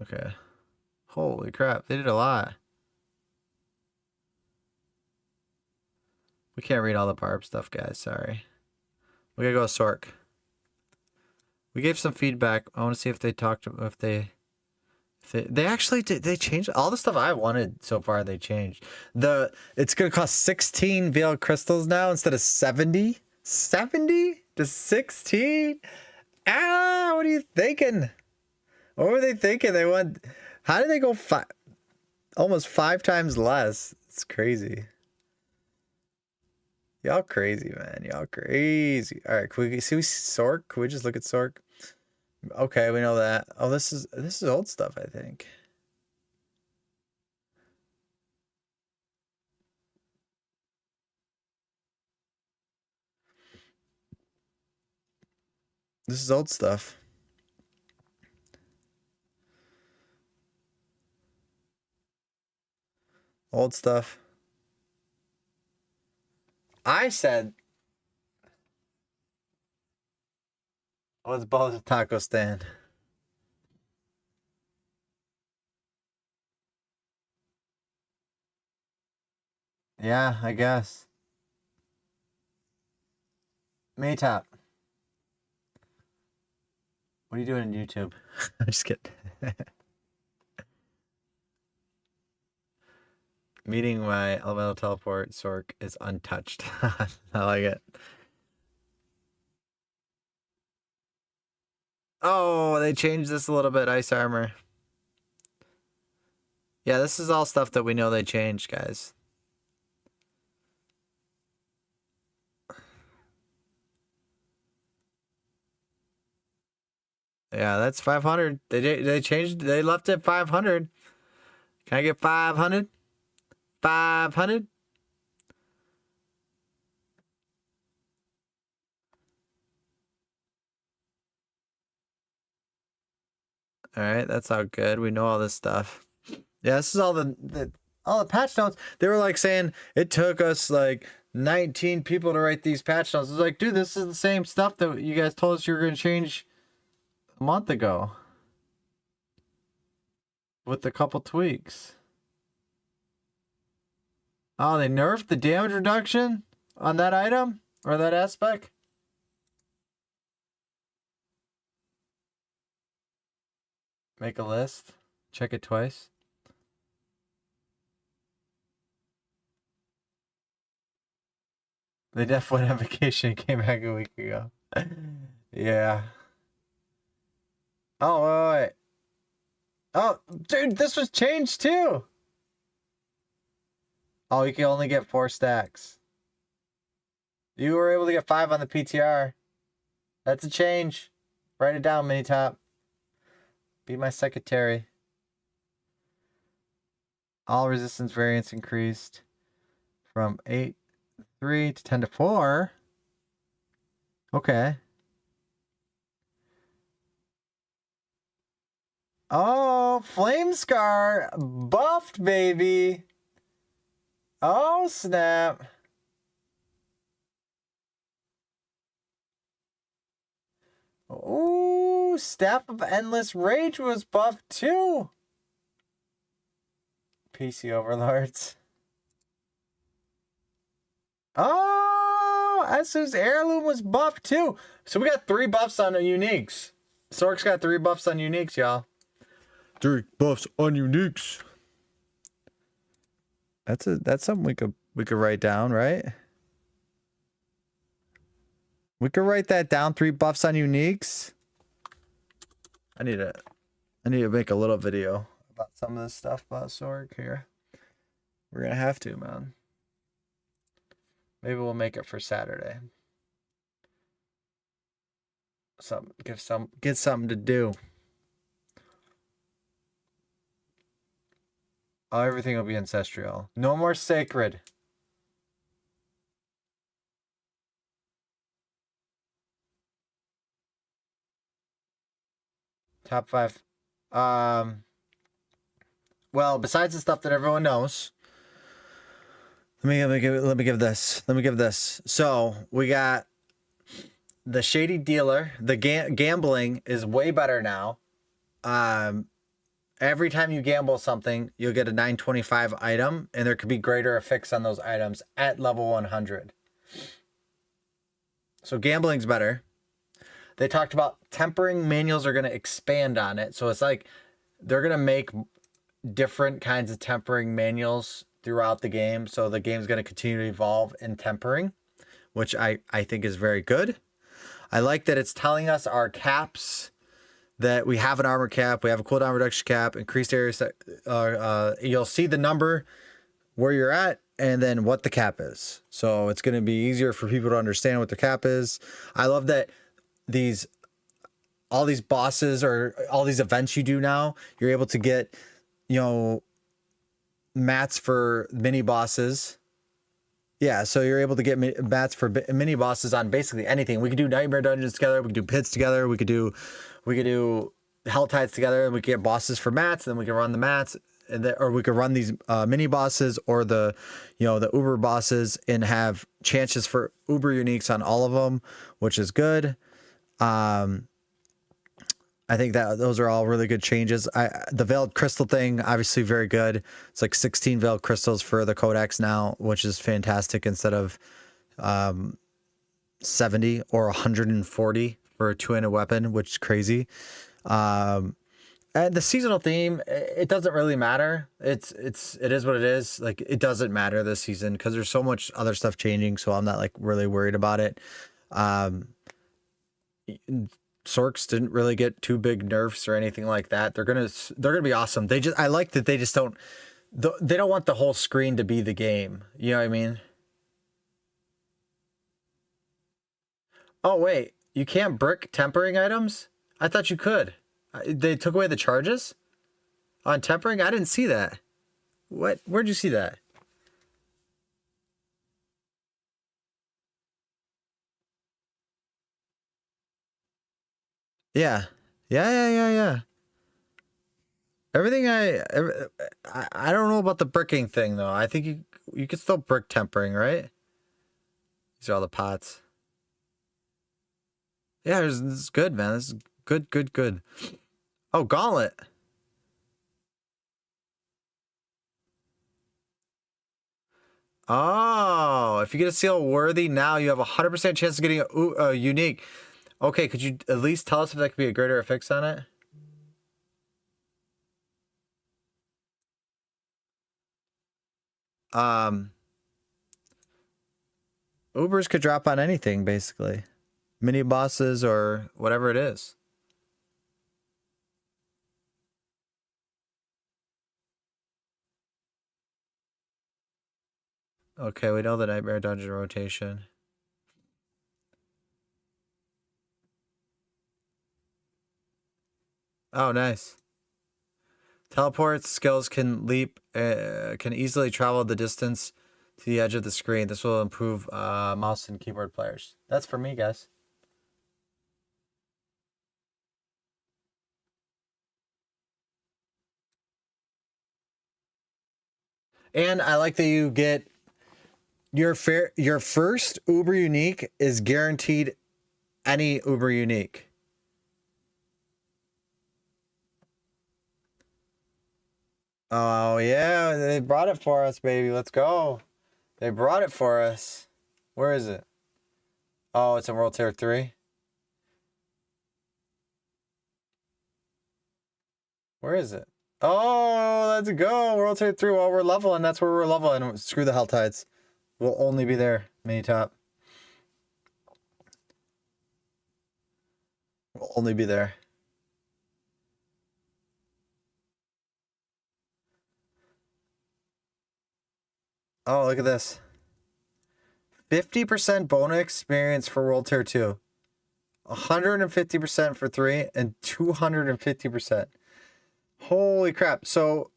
Okay. Holy crap. They did a lot. We can't read all the barb stuff, guys. Sorry. We gotta go with Sork. We gave some feedback. I want to see if they talked, if they actually did. They changed all the stuff I wanted so far. They changed it's gonna cost 16 veil crystals now instead of 70 to 16. What are you thinking? What were they thinking? How did they go almost 5 times less? It's crazy. Y'all crazy, man. Y'all crazy. All right, can we see Sork? Can we just look at Sork? Okay, we know that. Oh, this is old stuff, I think. This is old stuff. Old stuff. I said, let's ball a taco stand. Yeah, I guess. Maytop. What are you doing on YouTube? I'm just kidding. Meeting my elemental teleport Sork is untouched. I like it. Oh, they changed this a little bit. Ice armor. Yeah, this is all stuff that we know they changed, guys. Yeah, that's 500. They changed. They left it 500. Can I get 500? 500? All right, that's all good. We know all this stuff. Yeah, this is all all the patch notes. They were like saying it took us like 19 people to write these patch notes. It's like, dude, this is the same stuff that you guys told us you were going to change a month ago with a couple tweaks. Oh, they nerfed the damage reduction on that item or that aspect? Make a list. Check it twice. They definitely went on vacation and came back a week ago. Yeah. Oh, wait. Oh, dude, this was changed too. Oh, you can only get 4 stacks. You were able to get 5 on the PTR. That's a change. Write it down, Mini Top. Be my secretary. All resistance variants increased from 8-3 to 10-4. Okay. Oh, Flame Scar buffed, baby. Oh, snap. Ooh, Staff of Endless Rage was buffed too. PC Overlords. Oh, Esu's Heirloom was buffed too. So we got 3 buffs on the uniques. Sork's got 3 buffs on uniques, y'all. 3 buffs on uniques. That's something we could write down, right? We could write that down. 3 buffs on uniques. I need to make a little video about some of this stuff about Sorg here. We're gonna have to, man. Maybe we'll make it for Saturday. Get something to do. Oh, everything will be ancestral. No more sacred. Top 5. Well, besides the stuff that everyone knows, let me give this. So we got the Shady Dealer. The gambling is way better now. Every time you gamble something, you'll get a 925 item, and there could be greater effects on those items at level 100. So gambling's better. They talked about tempering manuals are going to expand on it. So it's like they're going to make different kinds of tempering manuals throughout the game. So the game's going to continue to evolve in tempering, which I think is very good. I like that it's telling us our caps, that we have an armor cap, we have a cooldown reduction cap, increased area. You'll see the number where you're at and then what the cap is. So it's going to be easier for people to understand what the cap is. I love that all these bosses or all these events you do now, you're able to get, mats for mini bosses. Yeah, so you're able to get mats for mini bosses on basically anything. We could do nightmare dungeons together. We could do pits together. We could do hell tides together, and we could get bosses for mats. And then we can run the mats, or we could run these mini bosses or the uber bosses and have chances for uber uniques on all of them, which is good. I think that those are all really good changes. The veiled crystal thing, obviously very good. It's like 16 veiled crystals for the codex now, which is fantastic, instead of 70 or 140 for a 2-handed weapon, which is crazy. And the seasonal theme, it doesn't really matter. It is what it is. Like, it doesn't matter this season because there's so much other stuff changing, so I'm not like really worried about it. Sorks didn't really get too big nerfs or anything like that. They're gonna be awesome. I like that they just don't want the whole screen to be the game. You know what I mean? Oh wait, you can't brick tempering items? I thought you could. They took away the charges on tempering? I didn't see that. What? Where'd you see that? Yeah. Yeah. Everything I don't know about the bricking thing though. I think you could still brick tempering, right? These are all the pots. Yeah, this is good, man. This is good. Oh, gauntlet. Oh, if you get a seal worthy now, you have a 100% chance of getting a unique. Okay, could you at least tell us if that could be a greater fix on it? Ubers could drop on anything, basically. Mini bosses or whatever it is. Okay, we know the Nightmare Dungeon rotation. Oh, nice. Teleport skills can can easily travel the distance to the edge of the screen. This will improve mouse and keyboard players. That's for me, guys. And I like that you get your first Uber unique is guaranteed any Uber unique. Oh yeah, they brought it for us, baby. Let's go. They brought it for us. Where is it? Oh, it's in World Tier 3. Where is it? Oh, let's go. World Tier 3. Well, we're leveling. That's where we're leveling. Screw the Hell Tides. We'll only be there. Mini top. We'll only be there. Oh, look at this. 50% bonus experience for World Tier 2. 150% for 3 and 250%. Holy crap. So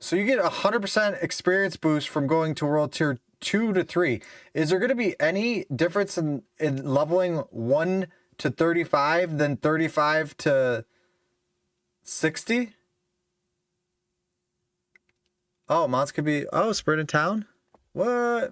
you get 100% experience boost from going to World Tier 2 to 3. Is there going to be any difference in leveling 1 to 35 than 35 to 60? Oh, mods could be... Oh, Spirit in Town? What?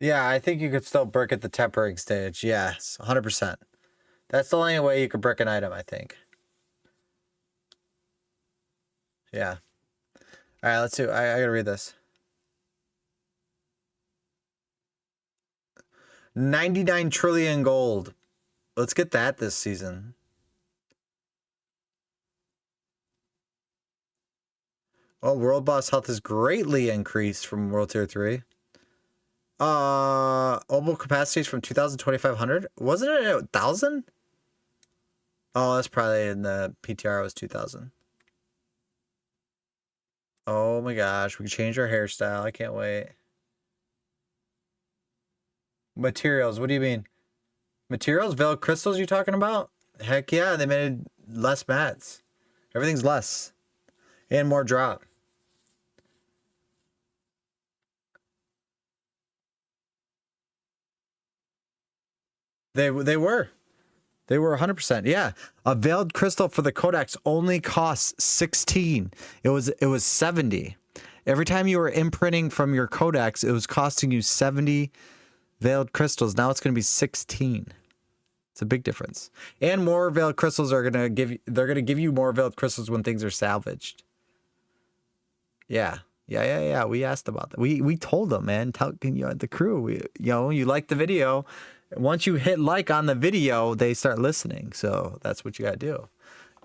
Yeah, I think you could still brick at the tempering stage. Yes, 100%. That's the only way you could brick an item, I think. Yeah. All right, let's do... I gotta read this. 99 trillion gold. Let's get that this season. Well, World Boss health is greatly increased from World Tier 3. Mobile capacities from 2,000 to 2,500. Wasn't it 1,000? Oh, that's probably in the PTR. It was 2,000. Oh my gosh, we can change our hairstyle. I can't wait. Materials, what do you mean? Materials? Veiled crystals you talking about? Heck yeah, they made less mats. Everything's less. And more drop. They were. They were 100%. Yeah. A veiled crystal for the codex only costs 16. It was 70. Every time you were imprinting from your codex, it was costing you 70 veiled crystals. Now it's going to be 16. It's a big difference. And more veiled crystals are going to give you more veiled crystals when things are salvaged. Yeah. We asked about that. We told them, man. Tell the crew. You liked the video. Once you hit like on the video, they start listening. So that's what you gotta do. You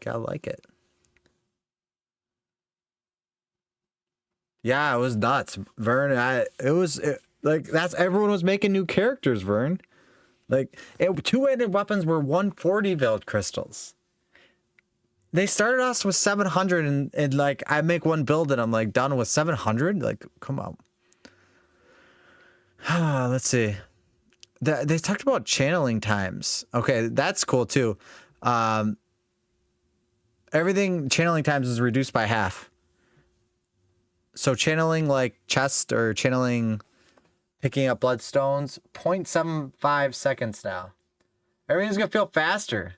gotta like it. Yeah, it was nuts, Vern. Like that's everyone was making new characters, Vern. Like two-handed weapons were 140 build crystals. They started us with 700, and like I make one build and I'm like done with 700. Like, come on. Let's see. They talked about channeling times. Okay, that's cool too. Everything channeling times is reduced by half. So channeling like chest or channeling picking up bloodstones, 0.75 seconds now. Everything's gonna feel faster.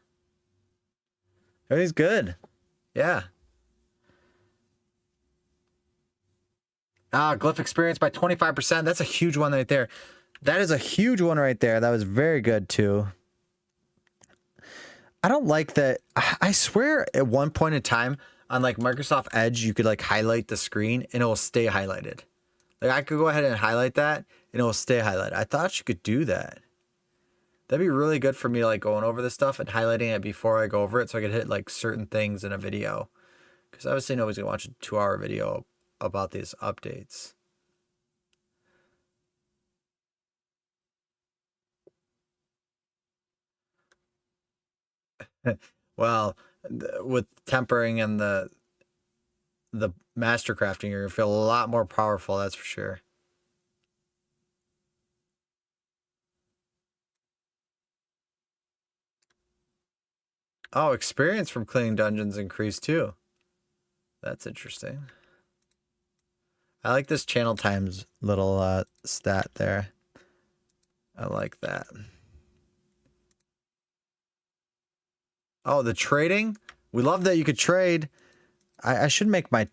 Everything's good. Yeah. Glyph experience by 25%. That's a huge one right there. That is a huge one right there. That was very good too. I don't like that. I swear at one point in time on like Microsoft Edge, you could like highlight the screen and it will stay highlighted. Like I could go ahead and highlight that and it will stay highlighted. I thought you could do that. That'd be really good for me, like going over this stuff and highlighting it before I go over it so I could hit like certain things in a video. Because obviously nobody's gonna watch a 2-hour video about these updates. Well, with tempering and the master crafting, you're gonna feel a lot more powerful, that's for sure. Oh, experience from cleaning dungeons increased too. That's interesting. I like this channel times little stat there. I like that. Oh, the trading? We love that you could trade. I should make my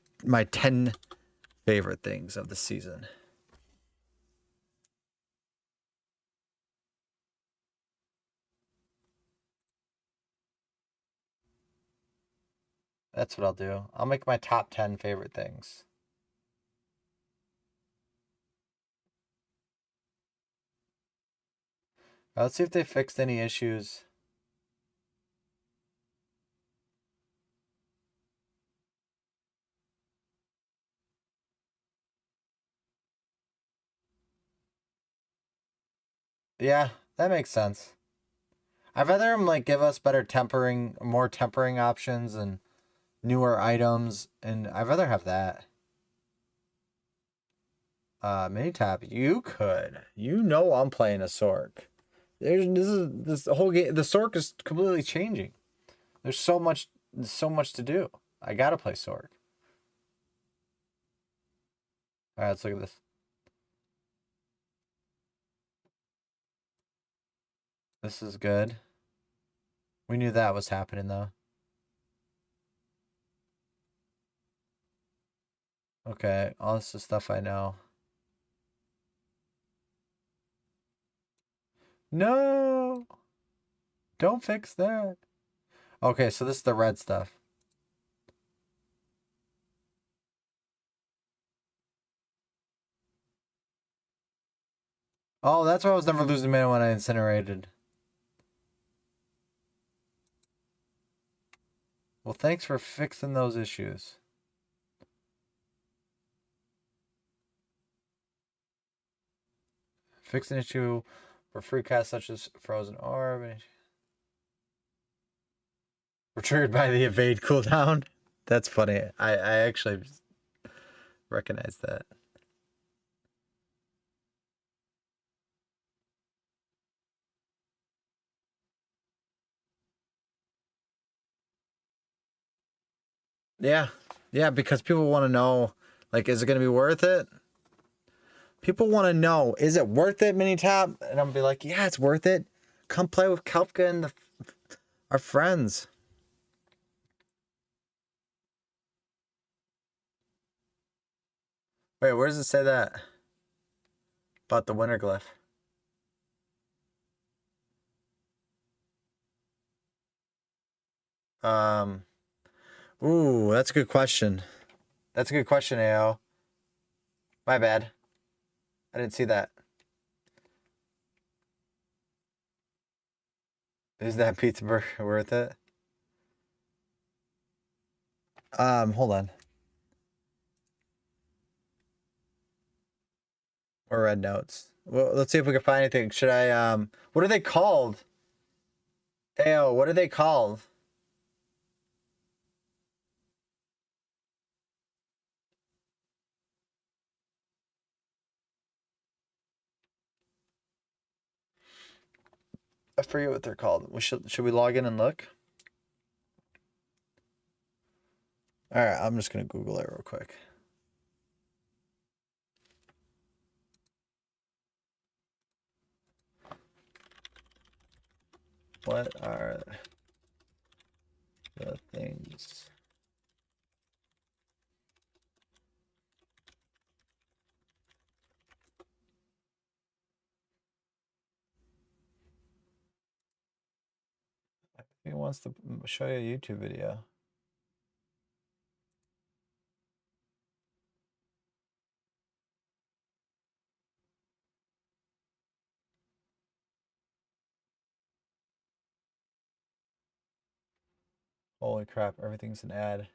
10 favorite things of the season. That's what I'll do. I'll make my top 10 favorite things. Let's see if they fixed any issues. Yeah, that makes sense. I'd rather them like give us better tempering, more tempering options and newer items, and I'd rather have that. Mini tap, you could. You know I'm playing a Sork. This whole game. The Sork is completely changing. There's so much to do. I gotta play Sork. All right, let's look at this. This is good. We knew that was happening though. Okay, all this is stuff I know. No! Don't fix that. Okay, so this is the red stuff. Oh, that's why I was never losing mana when I incinerated. Well, thanks for fixing those issues. Fix an issue for free casts such as Frozen Orb. We're triggered by the evade cooldown. That's funny. I actually recognize that. Yeah. Yeah, because people want to know, like, is it going to be worth it? People want to know, is it worth it, Mini-Tap? And I'm going to be like, yeah, it's worth it. Come play with Kelpka and our friends. Wait, where does it say that? About the winter glyph. Ooh, that's a good question. That's a good question, AO. My bad. I didn't see that. Is that pizza burger worth it? Hold on. Or red notes. Well, let's see if we can find anything. Should I, what are they called? Ayo, what are they called? I forget what they're called. Should we log in and look? All right, I'm just gonna Google it real quick. What are the things? He wants to show you a YouTube video. Holy crap, everything's an ad.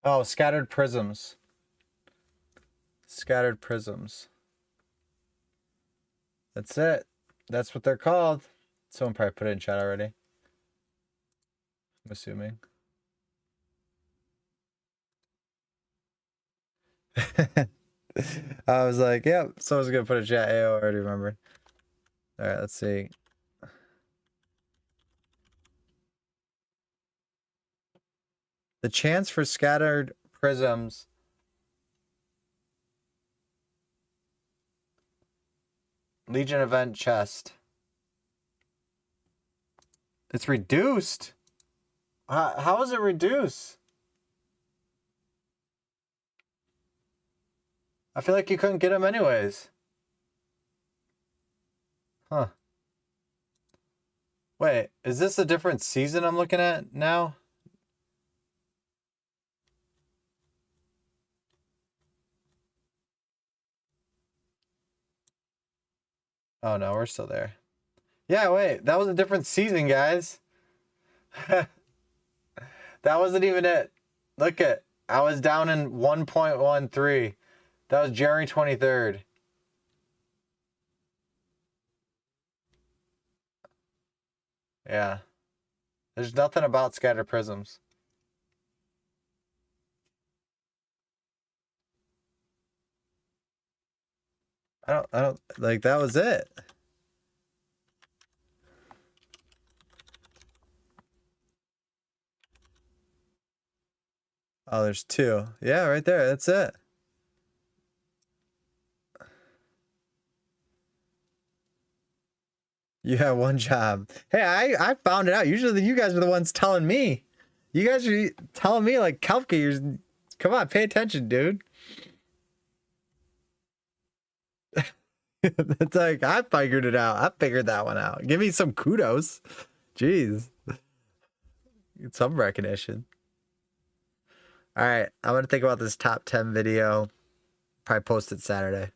Oh, scattered prisms. Scattered prisms. That's it. That's what they're called. Someone probably put it in chat already. I'm assuming. I was like, yep, someone's gonna put a chat. AO, I already remember. All right, let's see. The chance for scattered prisms. Legion event chest. It's reduced. How is it reduced? I feel like you couldn't get them anyways. Huh. Wait, is this a different season I'm looking at now? Oh no, we're still there. Yeah, wait, that was a different season, guys. That wasn't even it. Look at, I was down in 1.13. That was January 23rd. Yeah. There's nothing about scattered prisms. I don't, like, that was it. Oh, there's two. Yeah, right there. That's it. You have one job. Hey, I found it out. Usually you guys are the ones telling me. You guys are telling me like, Kalfka, you're, come on, pay attention, dude. It's like, I figured it out. I figured that one out. Give me some kudos. Jeez. Get some recognition. All right, I'm going to think about this top 10 video. Probably post it Saturday.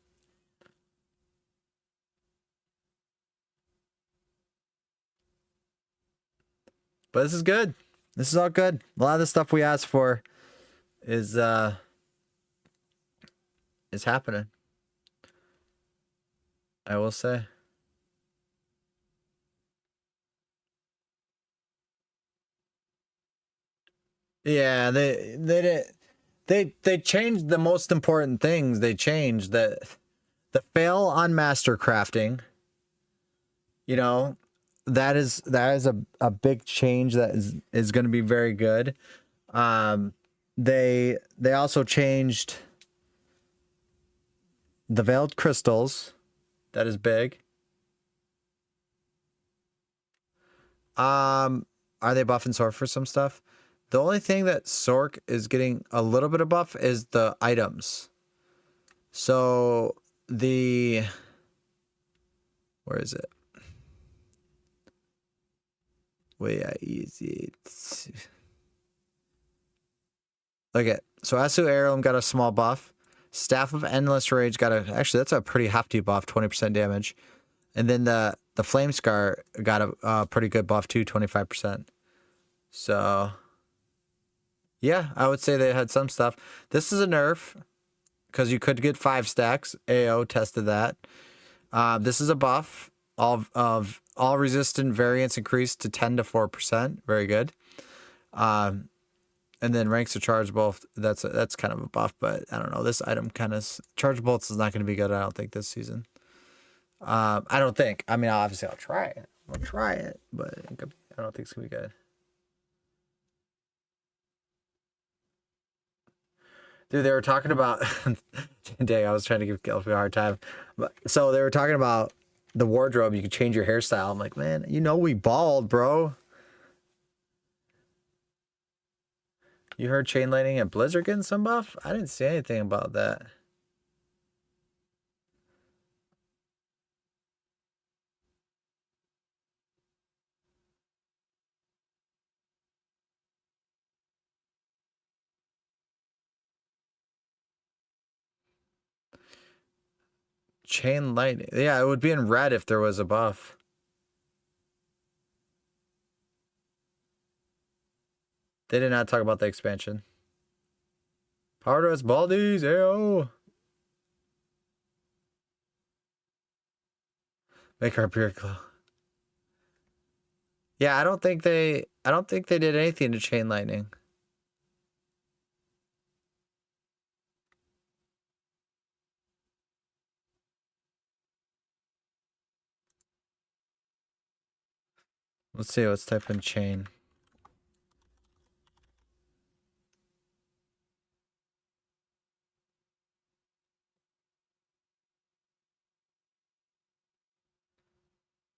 But this is good. This is all good. A lot of the stuff we asked for is happening. I will say. Yeah, they changed the most important things. They changed the fail on master crafting. You know, that is a big change that is going to be very good. They also changed the veiled crystals. That is big. Are they buffing Sork for some stuff? The only thing that Sork is getting a little bit of buff is the items. So where is it? Where is it? Okay, so Asu Heirloom got a small buff. Staff of Endless Rage got a, actually that's a pretty hefty buff, 20% damage. And then the Flame Scar got a pretty good buff too, 25%. So yeah, I would say they had some stuff. This is a nerf because you could get 5 stacks. AO tested that. This is a buff. All resistant variants increased to 10 to 4%. Very good. And then ranks are chargeable. That's kind of a buff, but I don't know. This item kind of charge bolts is not going to be good. I don't think this season. I don't think. I mean, obviously I'll try it. I'll try it, but I don't think it's gonna be good. Dude, they were talking about today. I was trying to give Kelpie a hard time, but so they were talking about the wardrobe. You could change your hairstyle. I'm like, man, you know we bald, bro. You heard Chain Lightning and Blizzard getting some buff? I didn't see anything about that. Chain Lightning. Yeah, it would be in red if there was a buff. They did not talk about the expansion. Power to us baldies, ayo. Make our beard glow. Yeah, I don't think they did anything to Chain Lightning. Let's see, let's type in chain.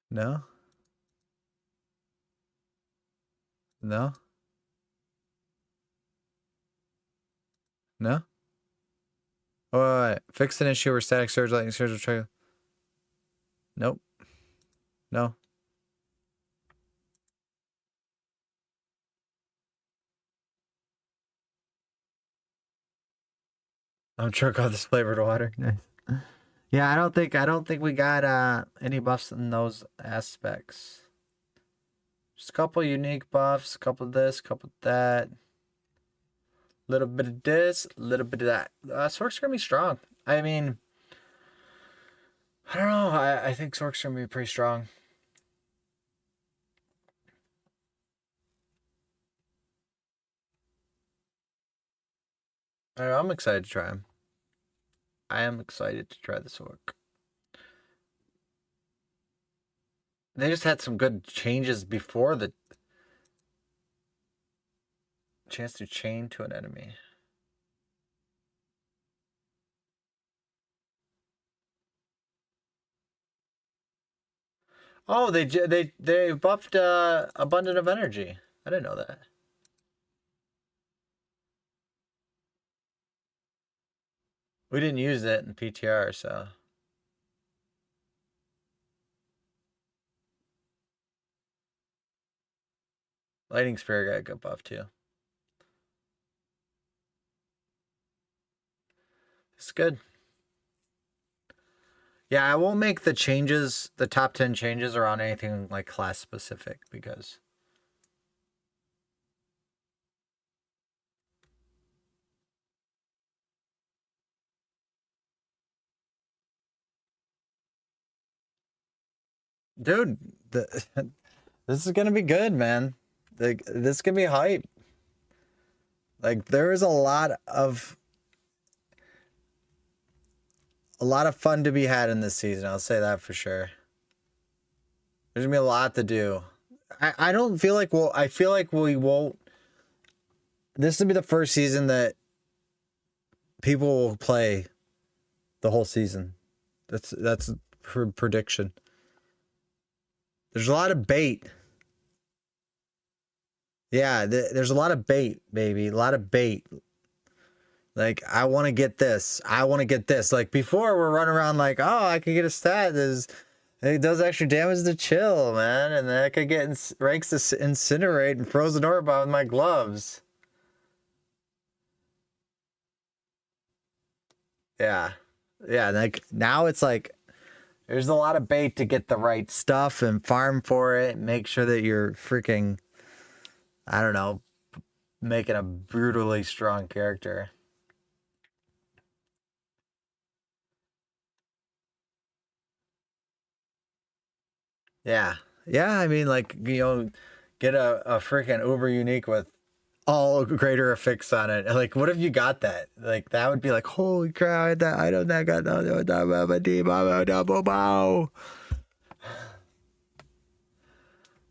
No? No? No? Oh, wait. Fix an issue where static surge, lightning surge will trigger. Nope. No. I'm drunk on this flavored water. Nice. Yeah, I don't think we got any buffs in those aspects. Just a couple unique buffs, a couple of this, a couple of that. Little bit of this, a little bit of that. Sork's gonna be strong. I mean, I don't know. I think Sork's gonna be pretty strong. I'm excited to try him. I am excited to try the Sork. They just had some good changes before the chance to chain to an enemy. Oh, they buffed abundant of energy. I didn't know that. We didn't use it in PTR, so. Lightning Spear got a good buff too. It's good. Yeah, I won't make the changes, the top 10 changes around anything like class specific because dude, this is gonna be good, man. Like this can be hype. Like there is a lot of fun to be had in this season. I'll say that for sure. There's gonna be a lot to do. I don't feel like I feel like we won't. This will be the first season that people will play the whole season. That's a prediction. There's a lot of bait. Yeah, there's a lot of bait, baby. A lot of bait. Like, I want to get this. I want to get this. Like, before, we're running around like, oh, I could get a stat. It does extra damage to chill, man. And then I could get ranks to incinerate and frozen orb with my gloves. Yeah. Yeah, like now it's like there's a lot of bait to get the right stuff and farm for it. Make sure that you're freaking, I don't know, making a brutally strong character. Yeah. Yeah, I mean, like, get a freaking uber unique with all greater effects on it. Like, what if you got that? Like, that would be like, holy crap, that item that got no.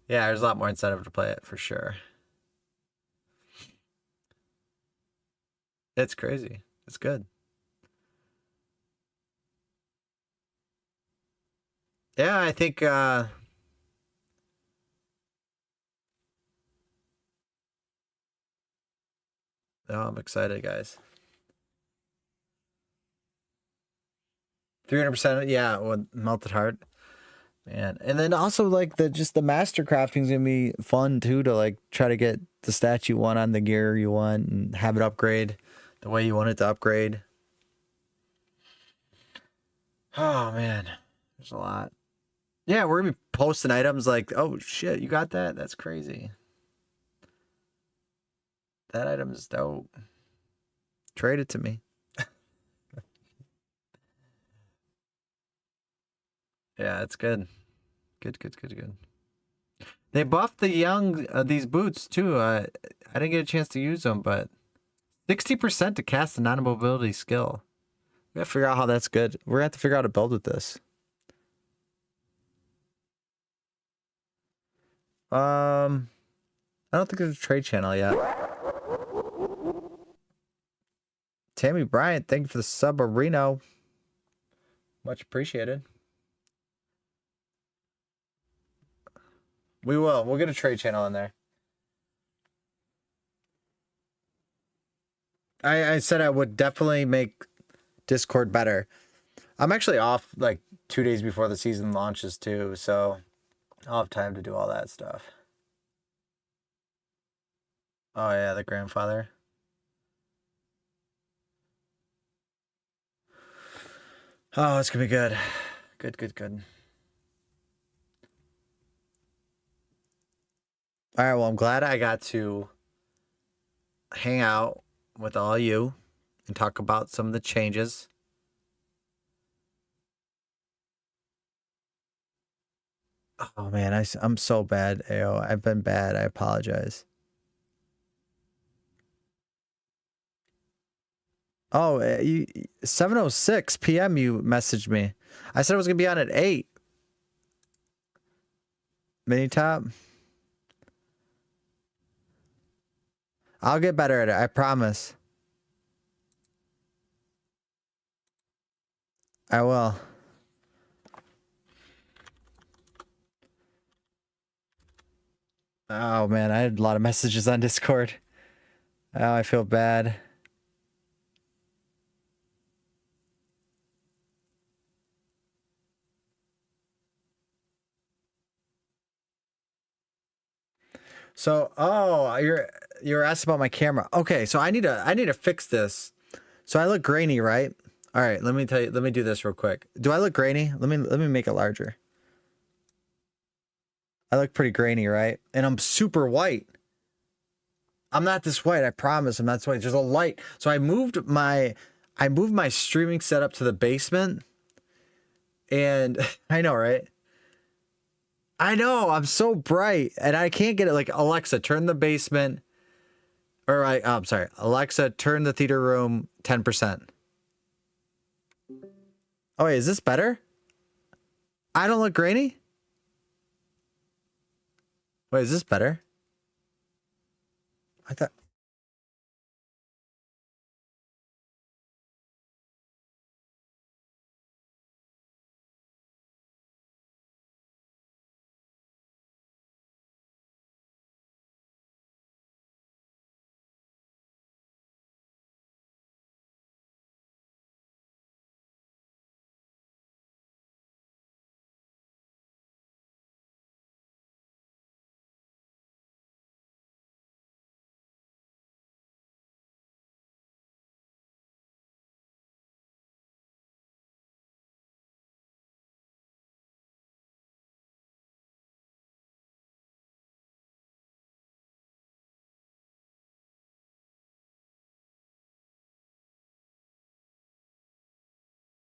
Yeah, there's a lot more incentive to play it for sure. It's crazy. It's good. Yeah, I think oh, I'm excited, guys. 300%, yeah, with Melted Heart. Man. And then also like the master crafting is gonna be fun too, to like try to get the stats you want on the gear you want and have it upgrade the way you want it to upgrade. Oh man, there's a lot. Yeah, we're gonna be posting items like, oh shit, you got that? That's crazy. That item is dope. Trade it to me. Yeah, it's good. Good. They buffed the young these boots too. I didn't get a chance to use them, but 60% to cast a non-mobility skill. We gotta figure out how that's good. We're gonna have to figure out how to build with this. I don't think there's a trade channel yet. Tammy Bryant, thank you for the sub, Reno. Much appreciated. We will. We'll get a trade channel in there. I said I would definitely make Discord better. I'm actually off like 2 days before the season launches too, so I'll have time to do all that stuff. Oh yeah, the grandfather. Oh, it's gonna be good. Good. All right, well, I'm glad I got to hang out with all you and talk about some of the changes. Oh man, I'm so bad, AO. I've been bad. I apologize. Oh, 7:06 p.m. you messaged me. I said it was gonna be on at 8. Mini top. I'll get better at it. I promise. I will. Oh man, I had a lot of messages on Discord. Oh, I feel bad. So, oh, you're asking about my camera. Okay, so I need to fix this. So I look grainy, right? All right, let me tell you. Let me do this real quick. Do I look grainy? Let me make it larger. I look pretty grainy, right? And I'm super white. I'm not this white. I promise. I'm not this white. There's a light. So I moved my streaming setup to the basement, and I know, right? I know. I'm so bright, and I can't get it. Like, Alexa, turn the basement, or I'm sorry, Alexa, turn the theater room 10%. Oh wait, is this better? I don't look grainy? Wait, is this better? I thought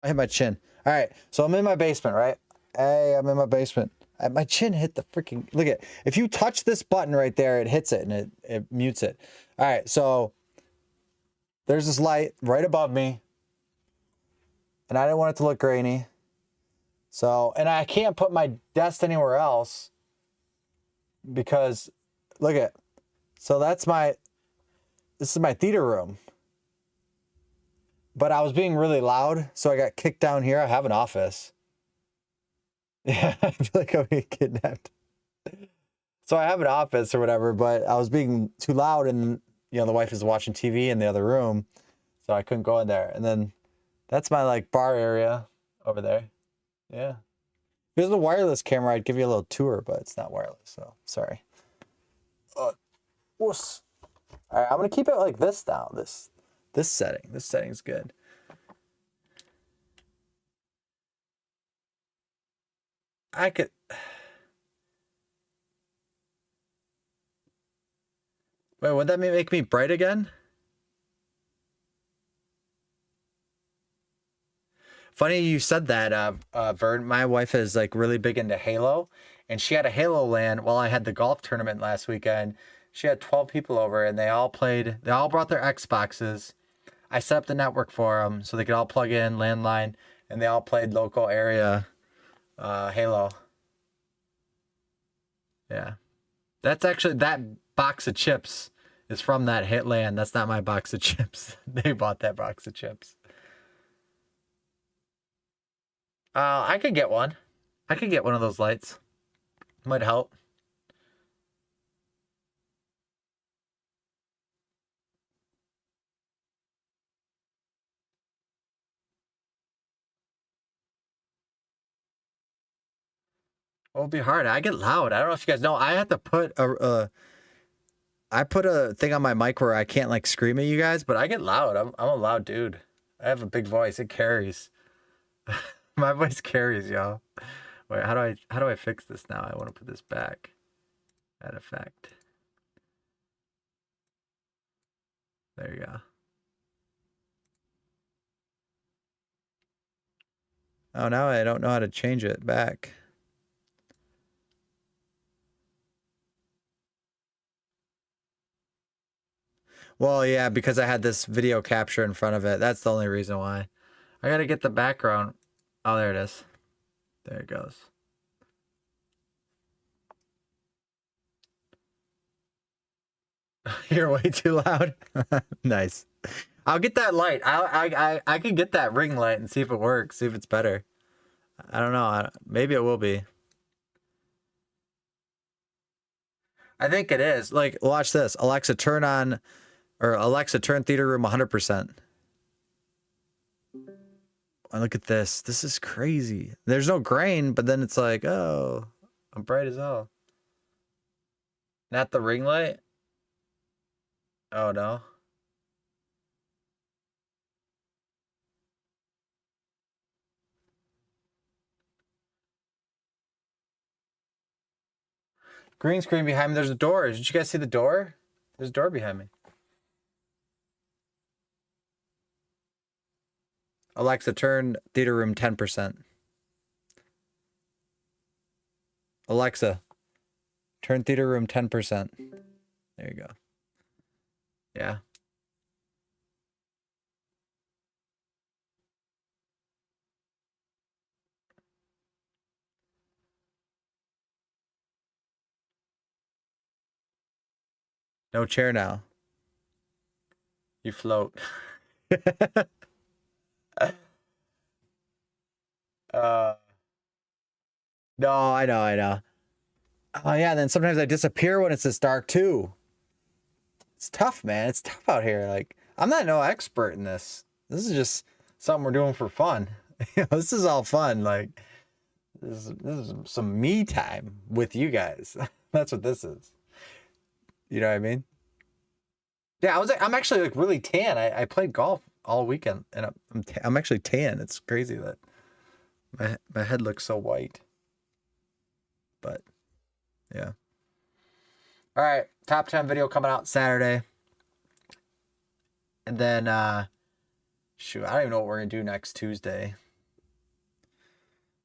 I hit my chin. All right, so I'm in my basement, right? Hey, I'm in my basement. My chin hit the freaking, look at, if you touch this button right there, it hits it and it mutes it. All right, so there's this light right above me and I didn't want it to look grainy. So, and I can't put my desk anywhere else because look at, so this is my theater room. But I was being really loud, so I got kicked down here. I have an office. Yeah, I feel like I'm being kidnapped. So I have an office or whatever, but I was being too loud and, you know, the wife is watching TV in the other room, so I couldn't go in there. And then that's my, like, bar area over there. Yeah. If it was a wireless camera, I'd give you a little tour, but it's not wireless, so sorry. Wuss. All right, I'm going to keep it like this now, this setting. This setting's good. I could... Wait, would that make me bright again? Funny you said that, Vern. My wife is like really big into Halo, and she had a Halo LAN while I had the golf tournament last weekend. She had 12 people over, and they all brought their Xboxes. I set up the network for them so they could all plug in landline, and they all played local area Halo. Yeah. That's actually, that box of chips is from that hit LAN. That's not my box of chips. They bought that box of chips. I could get one. I could get one of those lights. Might help. It'll be hard. I get loud. I don't know if you guys know. I have to put I put a thing on my mic where I can't like scream at you guys, but I get loud. I'm a loud dude. I have a big voice. It carries. My voice carries, y'all. Wait, how do I fix this now? I want to put this back. Add effect. There you go. Oh, now I don't know how to change it back. Well, yeah, because I had this video capture in front of it. That's the only reason why. I gotta get the background. Oh, there it is. There it goes. You're way too loud. Nice. I'll get that light. I can get that ring light and see if it works. See if it's better. I don't know. Maybe it will be. I think it is. Like, watch this. Alexa, turn on, or Alexa, turn theater room 100%. And look at this. This is crazy. There's no grain, but then it's like, oh, I'm bright as hell. Not the ring light? Oh, no. Green screen behind me. There's a door. Did you guys see the door? There's a door behind me. Alexa, turn theater room 10%. Alexa, turn theater room 10%. There you go. Yeah. No chair now. You float. No, I know. Oh yeah, then sometimes I disappear when it's this dark too. It's tough, man. It's tough out here. Like, I'm not no expert in this. This is just something we're doing for fun. This is all fun. Like, this is some me time with you guys. That's what this is. You know what I mean? Yeah, I'm actually like really tan. I played golf all weekend, and I'm actually tan. It's crazy that my head looks so white. But yeah. All right, top 10 video coming out Saturday. And then shoot, I don't even know what we're gonna do next Tuesday.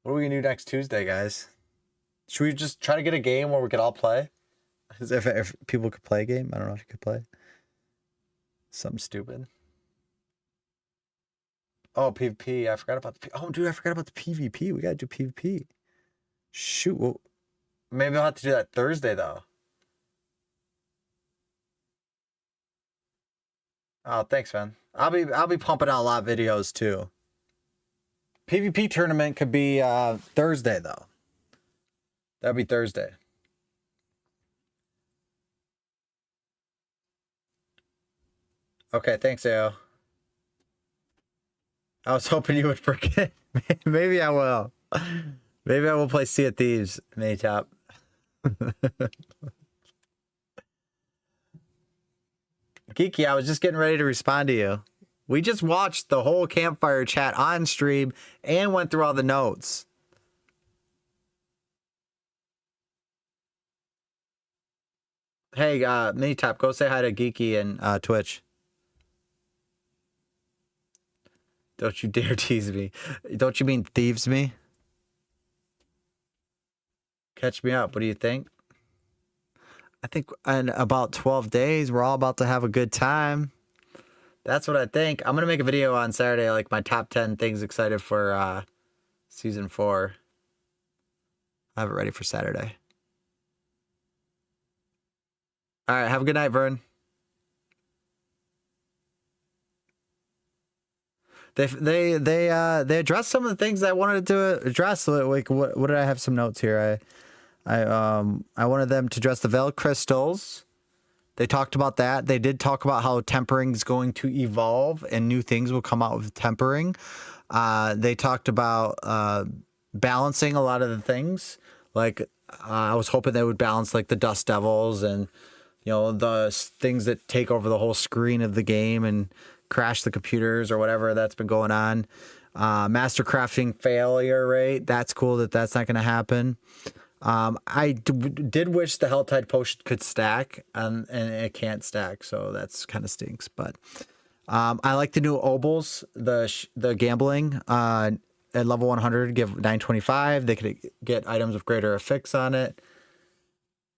What are we gonna do next Tuesday, guys? Should we just try to get a game where we could all play? If people could play a game, I don't know if you could play. Something stupid. Oh, PvP. I forgot about the. Oh, dude, I forgot about the PvP. We gotta do PvP. Shoot. Well, maybe I'll have to do that Thursday though. Oh, thanks, man. I'll be pumping out a lot of videos too. PvP tournament could be Thursday though. That'd be Thursday. Okay, thanks, AO. I was hoping you would forget. Maybe I will. Maybe I will play Sea of Thieves, Maytop. Geeky, I was just getting ready to respond to you. We just watched the whole campfire chat on stream and went through all the notes. Hey, Maytop, go say hi to Geeky and Twitch. Don't you dare tease me. Don't you mean thieves me? Catch me up. What do you think? I think in about 12 days, we're all about to have a good time. That's what I think. I'm going to make a video on Saturday, like my top 10 things excited for season 4. I have it ready for Saturday. All right. Have a good night, Vern. They addressed some of the things I wanted to address. Like what did I have some notes here? I wanted them to address the Veil crystals. They talked about that. They did talk about how tempering is going to evolve and new things will come out with tempering. They talked about balancing a lot of the things. Like I was hoping they would balance like the Dust Devils and the things that take over the whole screen of the game and crash the computers or whatever that's been going on. Master crafting failure rate. That's cool that that's not going to happen. I did wish the Helltide potion could stack, and it can't stack, so that's kind of stinks. But I like the new obols, the gambling at level 100 give 925. They could get items with greater effects on it.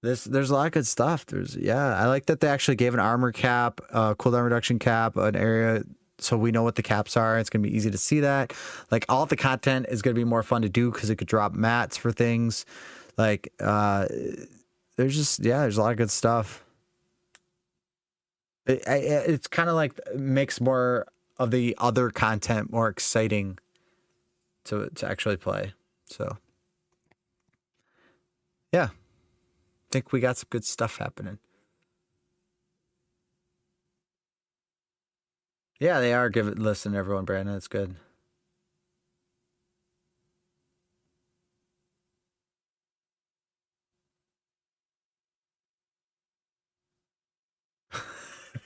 There's a lot of good stuff. I like that they actually gave an armor cap, cooldown reduction cap, an area. So we know what the caps are. It's going to be easy to see that. Like all of the content is going to be more fun to do because it could drop mats for things. Like, there's a lot of good stuff. It's kind of like makes more of the other content more exciting to actually play. So, yeah, I think we got some good stuff happening. Yeah, they are. Listen, everyone, Brandon. It's good.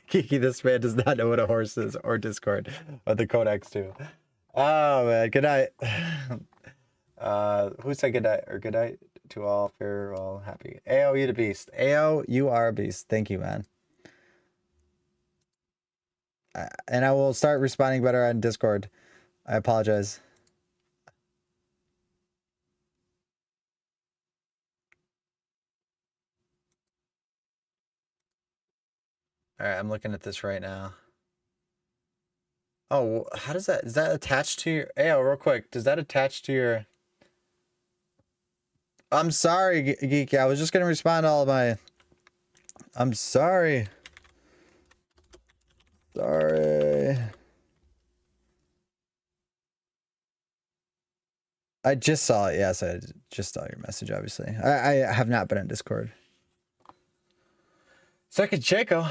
Kiki, this man does not know what a horse is or Discord, but the Codex too. Oh man, good night. Who said good night or good night to all? Farewell, happy. AO, you the beast. AO, you are a beast. Thank you, man. And I will start responding better on Discord. I apologize. All right, I'm looking at this right now. Oh, how does that? Is that attached to your? AO, real quick. Does that attach to your? I'm sorry, Geeky. I was just gonna respond to all of my. I'm sorry. Sorry. I just saw it. Yes, I just saw your message, obviously. I have not been in Discord. Second Checo.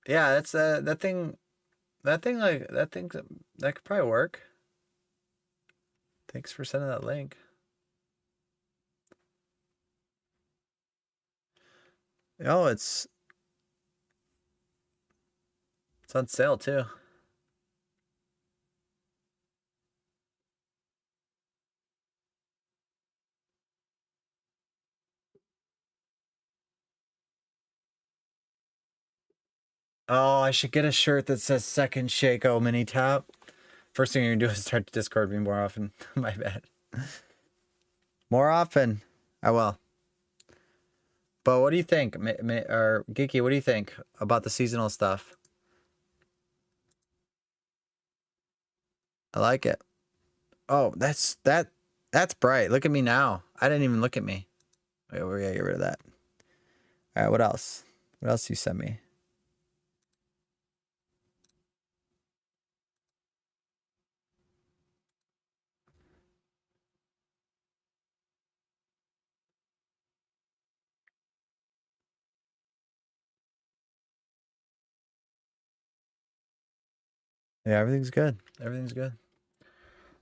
Yeah, that's that thing that could probably work. Thanks for sending that link. Oh, it's on sale too. Oh, I should get a shirt that says second Shaco mini top. First thing you're gonna do is start to Discord me more often. My bad. More often. I will. But what do you think? Or Geeky, what do you think about the seasonal stuff? I like it. Oh, that's bright. Look at me now. I didn't even look at me. Wait, we gotta get rid of that. All right, what else? What else you sent me? Yeah, everything's good. Everything's good.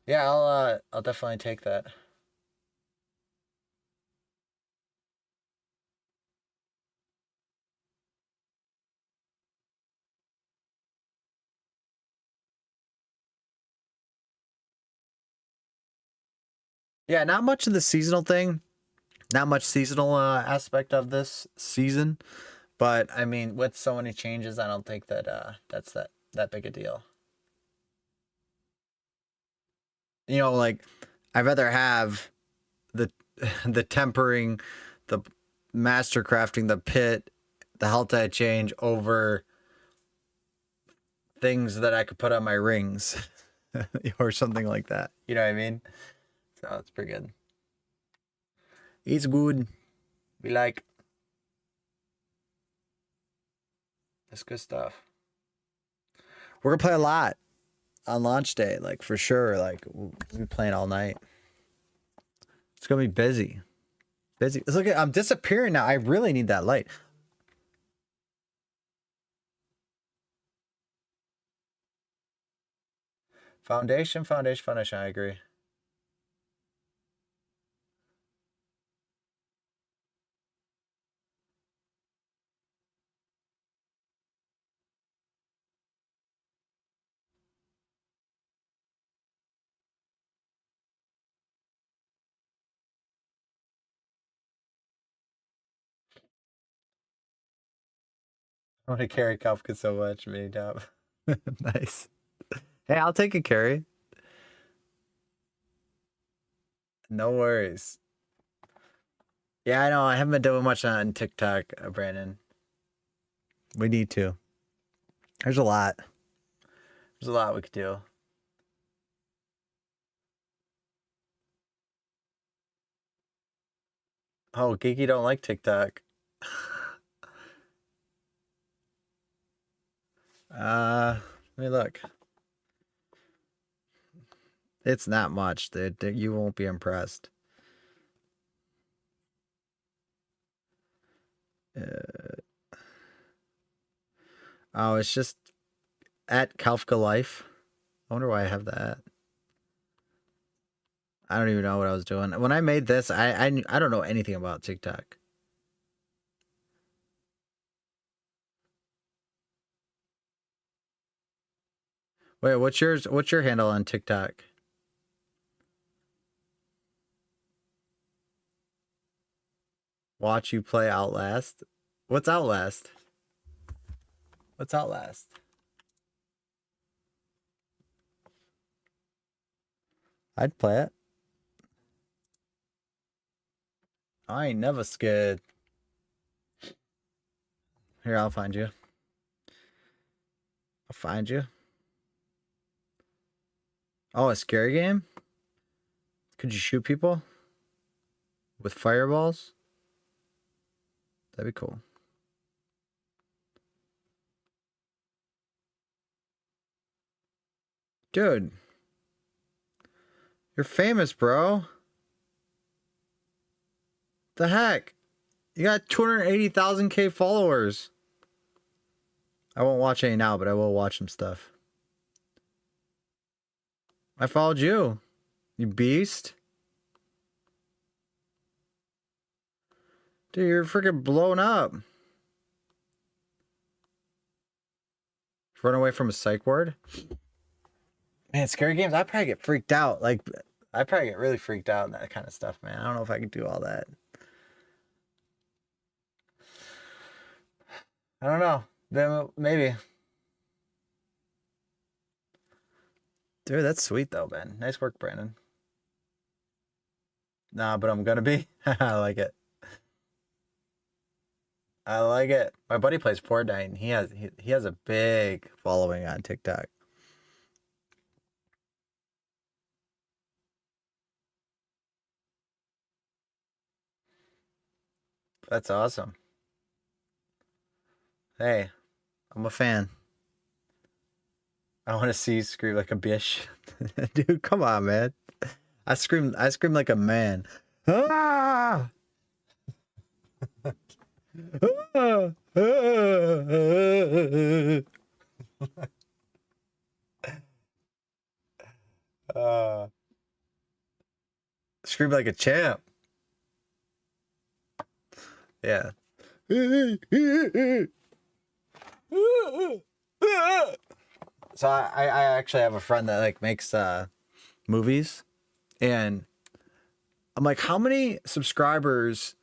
Yeah, I'll definitely take that. Yeah, not much of the seasonal thing. Not much seasonal aspect of this season. But I mean, with so many changes, I don't think that that's that big a deal. You know, like I'd rather have the the tempering, the master crafting, the pit, the health die change over things that I could put on my rings or something like that. You know what I mean? So it's pretty good. It's good. We like. That's good stuff. We're gonna play a lot on launch day, like for sure. Like we'll be playing all night. It's gonna be busy. Busy. Look at, I'm disappearing now. I really need that light. Foundation. I agree. I want to carry Kafka so much, mini top. Nice. Hey, I'll take a carry. No worries. Yeah, I know. I haven't been doing much on TikTok, Brandon. We need to. There's a lot. There's a lot we could do. Oh, Geeky don't like TikTok. Let me look. It's not much, dude. You won't be impressed. Oh, it's just at Kafka Life. I wonder why I have that. I don't even know what I was doing. When I made this, I don't know anything about TikTok. Wait, what's yours? What's your handle on TikTok? Watch you play Outlast. What's Outlast? What's Outlast? I'd play it. I ain't never scared. Here, I'll find you. I'll find you. Oh, a scary game? Could you shoot people? With fireballs? That'd be cool. Dude. You're famous, bro. The heck? You got 280,000 followers. I won't watch any now, but I will watch some stuff. I followed you. You beast. Dude, you're freaking blown up. Run away from a psych ward? Man, scary games, I'd probably get freaked out. Like, I'd probably get really freaked out and that kind of stuff, man. I don't know if I could do all that. I don't know. Then maybe. Dude, that's sweet though, man. Nice work, Brandon. Nah, but I'm gonna be. I like it. I like it. My buddy plays Fortnite, and he has a big following on TikTok. That's awesome. Hey, I'm a fan. I want to see you scream like a bitch. Dude, come on, man. I scream like a man. Ah! Scream like a champ. Yeah. So I actually have a friend that like makes movies, and I'm like, how many subscribers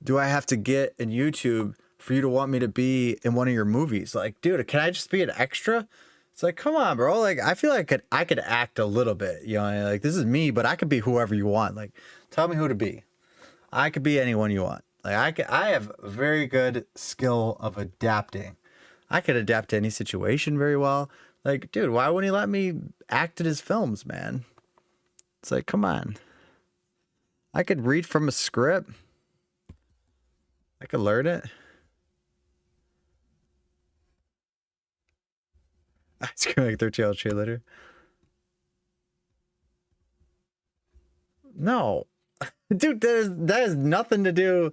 do I have to get in YouTube for you to want me to be in one of your movies? Like, dude, can I just be an extra? It's like, come on, bro. Like, I feel like I could act a little bit, you know, like this is me, but I could be whoever you want. Like, tell me who to be. I could be anyone you want. Like, I have a very good skill of adapting. I could adapt to any situation very well. Like, dude, why wouldn't he let me act in his films, man? It's like, come on. I could read from a script. I could learn it. I scream like 13-year-old cheerleader. No. Dude, that has nothing to do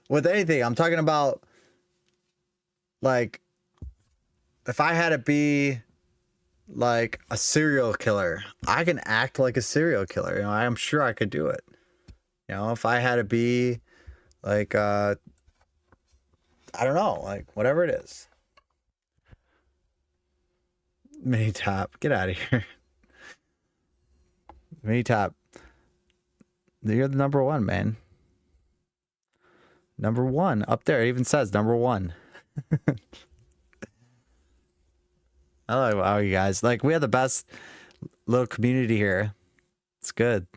with anything. I'm talking about, like, if I had to be like a serial killer, I can act like a serial killer. You know, I'm sure I could do it. You know, if I had to be like, I don't know, like whatever it is. Mini top, get out of here. Mini top. You're the number one, man. Number one up there. It even says number one. I like wow, you guys. Like, we have the best little community here. It's good.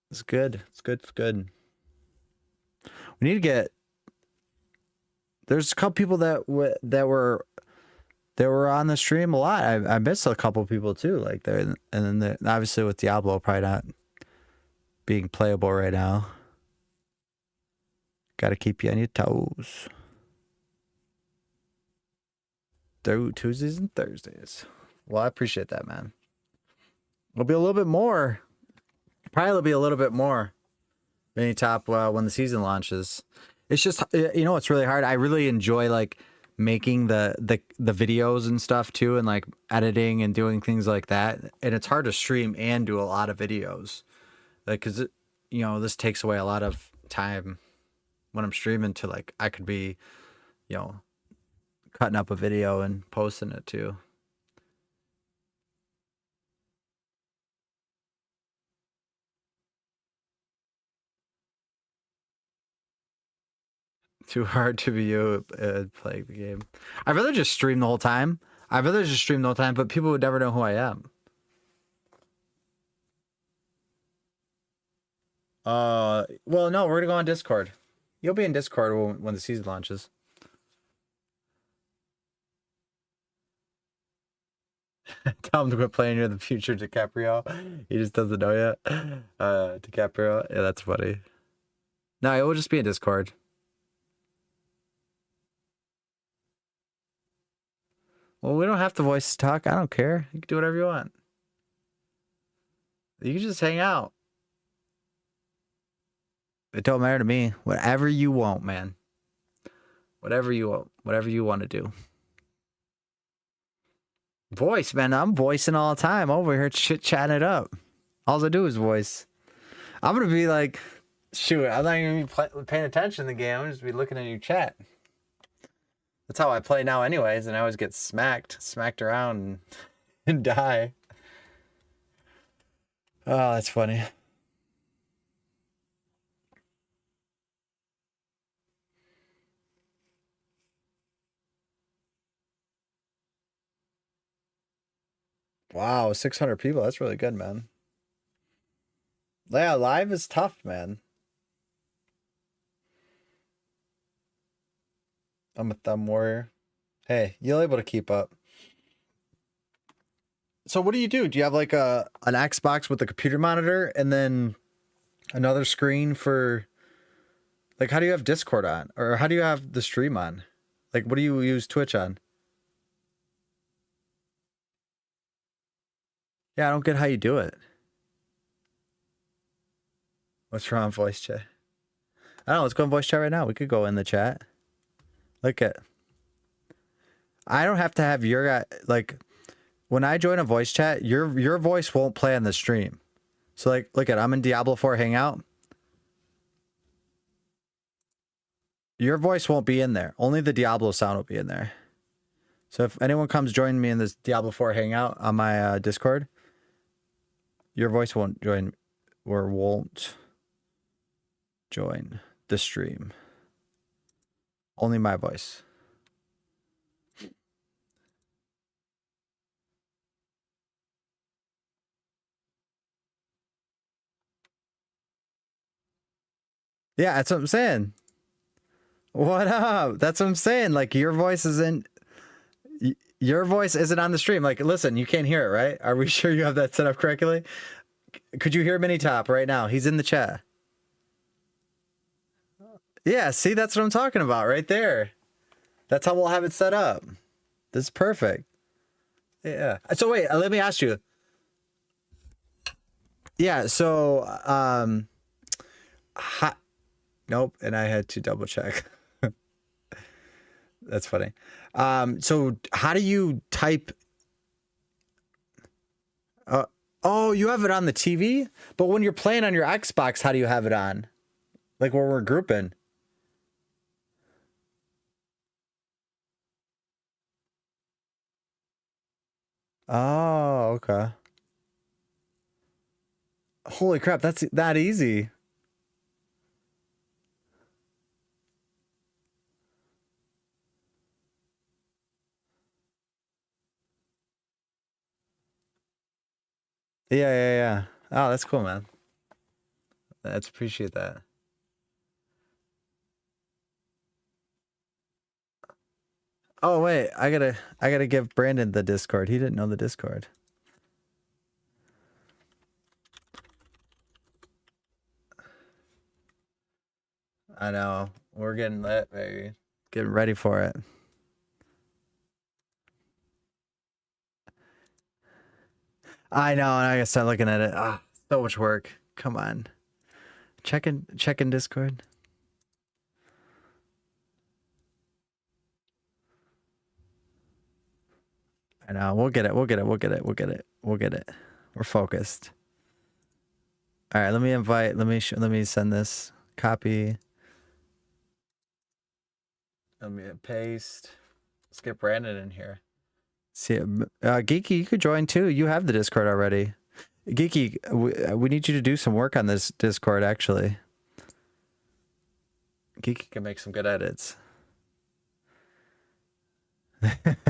It's good. It's good. It's good. We need to get. There's a couple people that were on the stream a lot. I missed a couple people too. Like, and then obviously with Diablo probably not being playable right now. Got to keep you on your toes. Tuesdays and Thursdays. Well, I appreciate that, man. It'll be a little bit more. Probably will be a little bit more. Mini top when the season launches. It's just, you know, it's really hard. I really enjoy like making the videos and stuff too, and like editing and doing things like that. And it's hard to stream and do a lot of videos, like, because you know, this takes away a lot of time when I'm streaming to, like, I could be, you know, cutting up a video and posting it too. Too hard to be you playing the game. I'd rather just stream the whole time. But people would never know who I am. Well, no, we're gonna go on Discord. You'll be in Discord when the season launches. Tell him to quit playing near the future DiCaprio. He just doesn't know yet. DiCaprio. Yeah, that's funny. No, it will just be in Discord. Well, we don't have to voice talk. I don't care. You can do whatever you want. You can just hang out. It don't matter to me. Whatever you want, man. Whatever you want. Whatever you want to do. Voice, man. I'm voicing all the time over here, chit-chatting it up. All I do is voice. I'm going to be like, shoot, I'm not even going to be paying attention to the game. I'm just be looking at your chat. That's how I play now anyways, and I always get smacked around and die. Oh, that's funny. Wow, 600 people. That's really good, man. Yeah, live is tough, man. I'm a thumb warrior. Hey, you're able to keep up. So what do you do? Do you have like an Xbox with a computer monitor and then another screen for, like, how do you have Discord on? Or how do you have the stream on? Like, what do you use Twitch on? Yeah, I don't get how you do it. What's wrong, voice chat? I don't know. Let's go in voice chat right now. We could go in the chat. Look at. I don't have to have your guy, like, when I join a voice chat, your voice won't play on the stream. So like, look at, I'm in Diablo 4 Hangout. Your voice won't be in there. Only the Diablo sound will be in there. So if anyone comes join me in this Diablo 4 Hangout on my Discord, your voice won't join or won't join the stream. Only my voice. Yeah, that's what I'm saying. What up? That's what I'm saying. Like, your voice isn't on the stream. Like, listen, you can't hear it, right? Are we sure you have that set up correctly? Could you hear Mini Top right now? He's in the chat. Yeah, see, that's what I'm talking about right there. That's how we'll have it set up. This is perfect. Yeah. So wait, let me ask you. Yeah, so nope, and I had to double check. That's funny. So how do you type? Oh, you have it on the TV? But when you're playing on your Xbox, how do you have it on? Like where we're grouping. Oh, okay. Holy crap, that's that easy. Yeah. Oh, that's cool, man. Let's appreciate that. Oh wait, I gotta give Brandon the Discord. He didn't know the Discord. I know. We're getting lit, baby. Getting ready for it. I know, and I gotta start looking at it. Ah, so much work. Come on. Check in Discord. I know. We'll get it. We're focused. All right, let me invite. Let me send this copy. Let me paste. Let's get Brandon in here. See, Geeky, you could join too. You have the Discord already. Geeky, we need you to do some work on this Discord, actually. Geeky can make some good edits.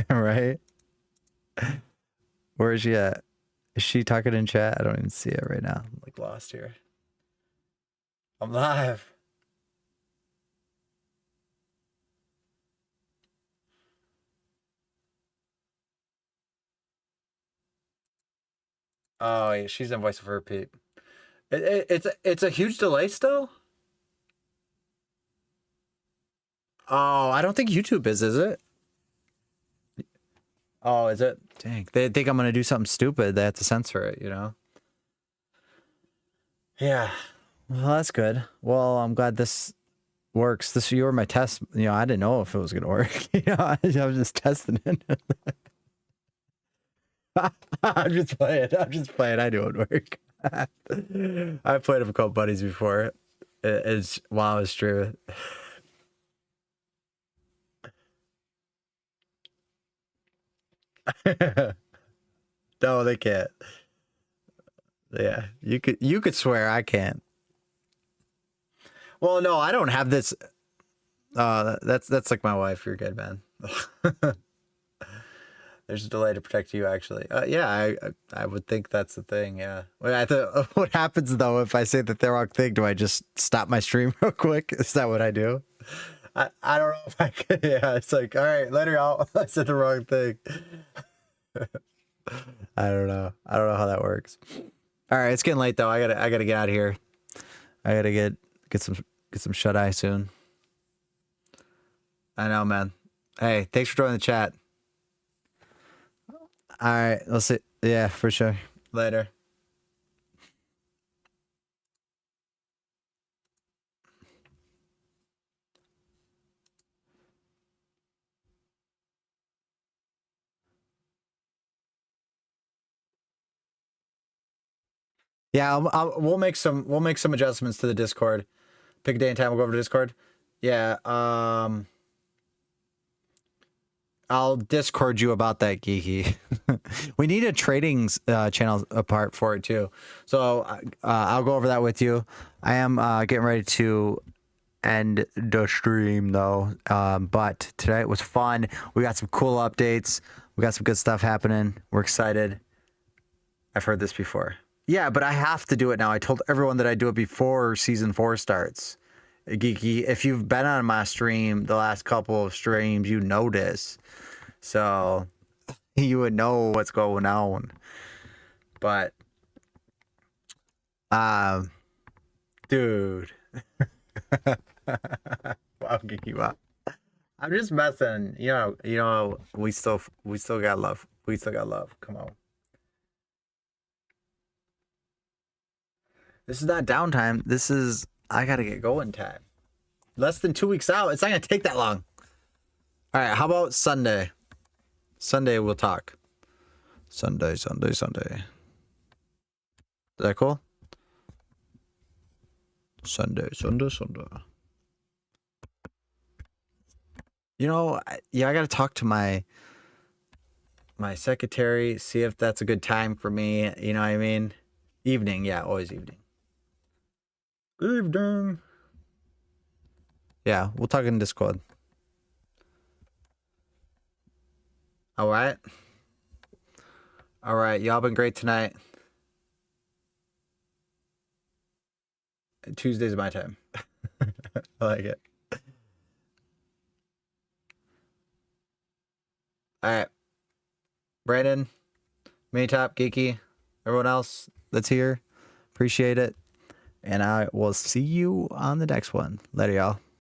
Right? Where is she at? Is she talking in chat? I don't even see it right now. I'm like lost here. I'm live. Oh, yeah, she's in voice of her Pete. It's a huge delay still. Oh, I don't think YouTube is it? Oh, is it? Dang, they think I'm gonna do something stupid. They have to censor it, you know? Yeah. Well, that's good. Well, I'm glad this works. You were my test. You know, I didn't know if it was gonna work. You know, I was just testing it. I'm just playing. I knew it would work. I played with a couple buddies before. It's while I was streaming. No, they can't. Yeah, you could swear. I can't. Well, no, I don't have this. That's like my wife. You're good, man. There's a delay to protect you, actually. Yeah, I would think that's the thing. Yeah. What happens though if I say the wrong thing? Do I just stop my stream real quick? Is that what I do? I don't know if I can. Yeah, it's like, all right, later, y'all. I said the wrong thing. I don't know. I don't know how that works. All right, it's getting late though. I gotta get out of here. I gotta get some shut eye soon. I know, man. Hey, thanks for joining the chat. All right, we'll see. Yeah, for sure. Later. Yeah, we'll make some adjustments to the Discord. Pick a day and time. We'll go over to Discord. Yeah. I'll Discord you about that, Geeky. We need a trading channel apart for it too. So I'll go over that with you. I am getting ready to end the stream though. But today it was fun. We got some cool updates. We got some good stuff happening. We're excited. I've heard this before. Yeah, but I have to do it now. I told everyone that I'd do it before season 4 starts. Geeky, if you've been on my stream the last couple of streams, you know this. So you would know what's going on. But dude. Wow, Geeky, wow. I'm just messing. You know, we still got love. We still got love. Come on. This is not downtime. This is I gotta get going time. Less than 2 weeks out. It's not gonna take that long. All right, how about Sunday? Sunday we'll talk. Sunday. Is that cool? Sunday. You know, yeah, I gotta talk to my secretary, see if that's a good time for me. You know what I mean? Evening, yeah, always evening. Evening. Yeah, we'll talk in Discord. All right. All right, y'all been great tonight. Tuesday's my time. I like it. All right. Brandon, Maytop, Geeky, everyone else that's here, appreciate it. And I will see you on the next one. Later, y'all.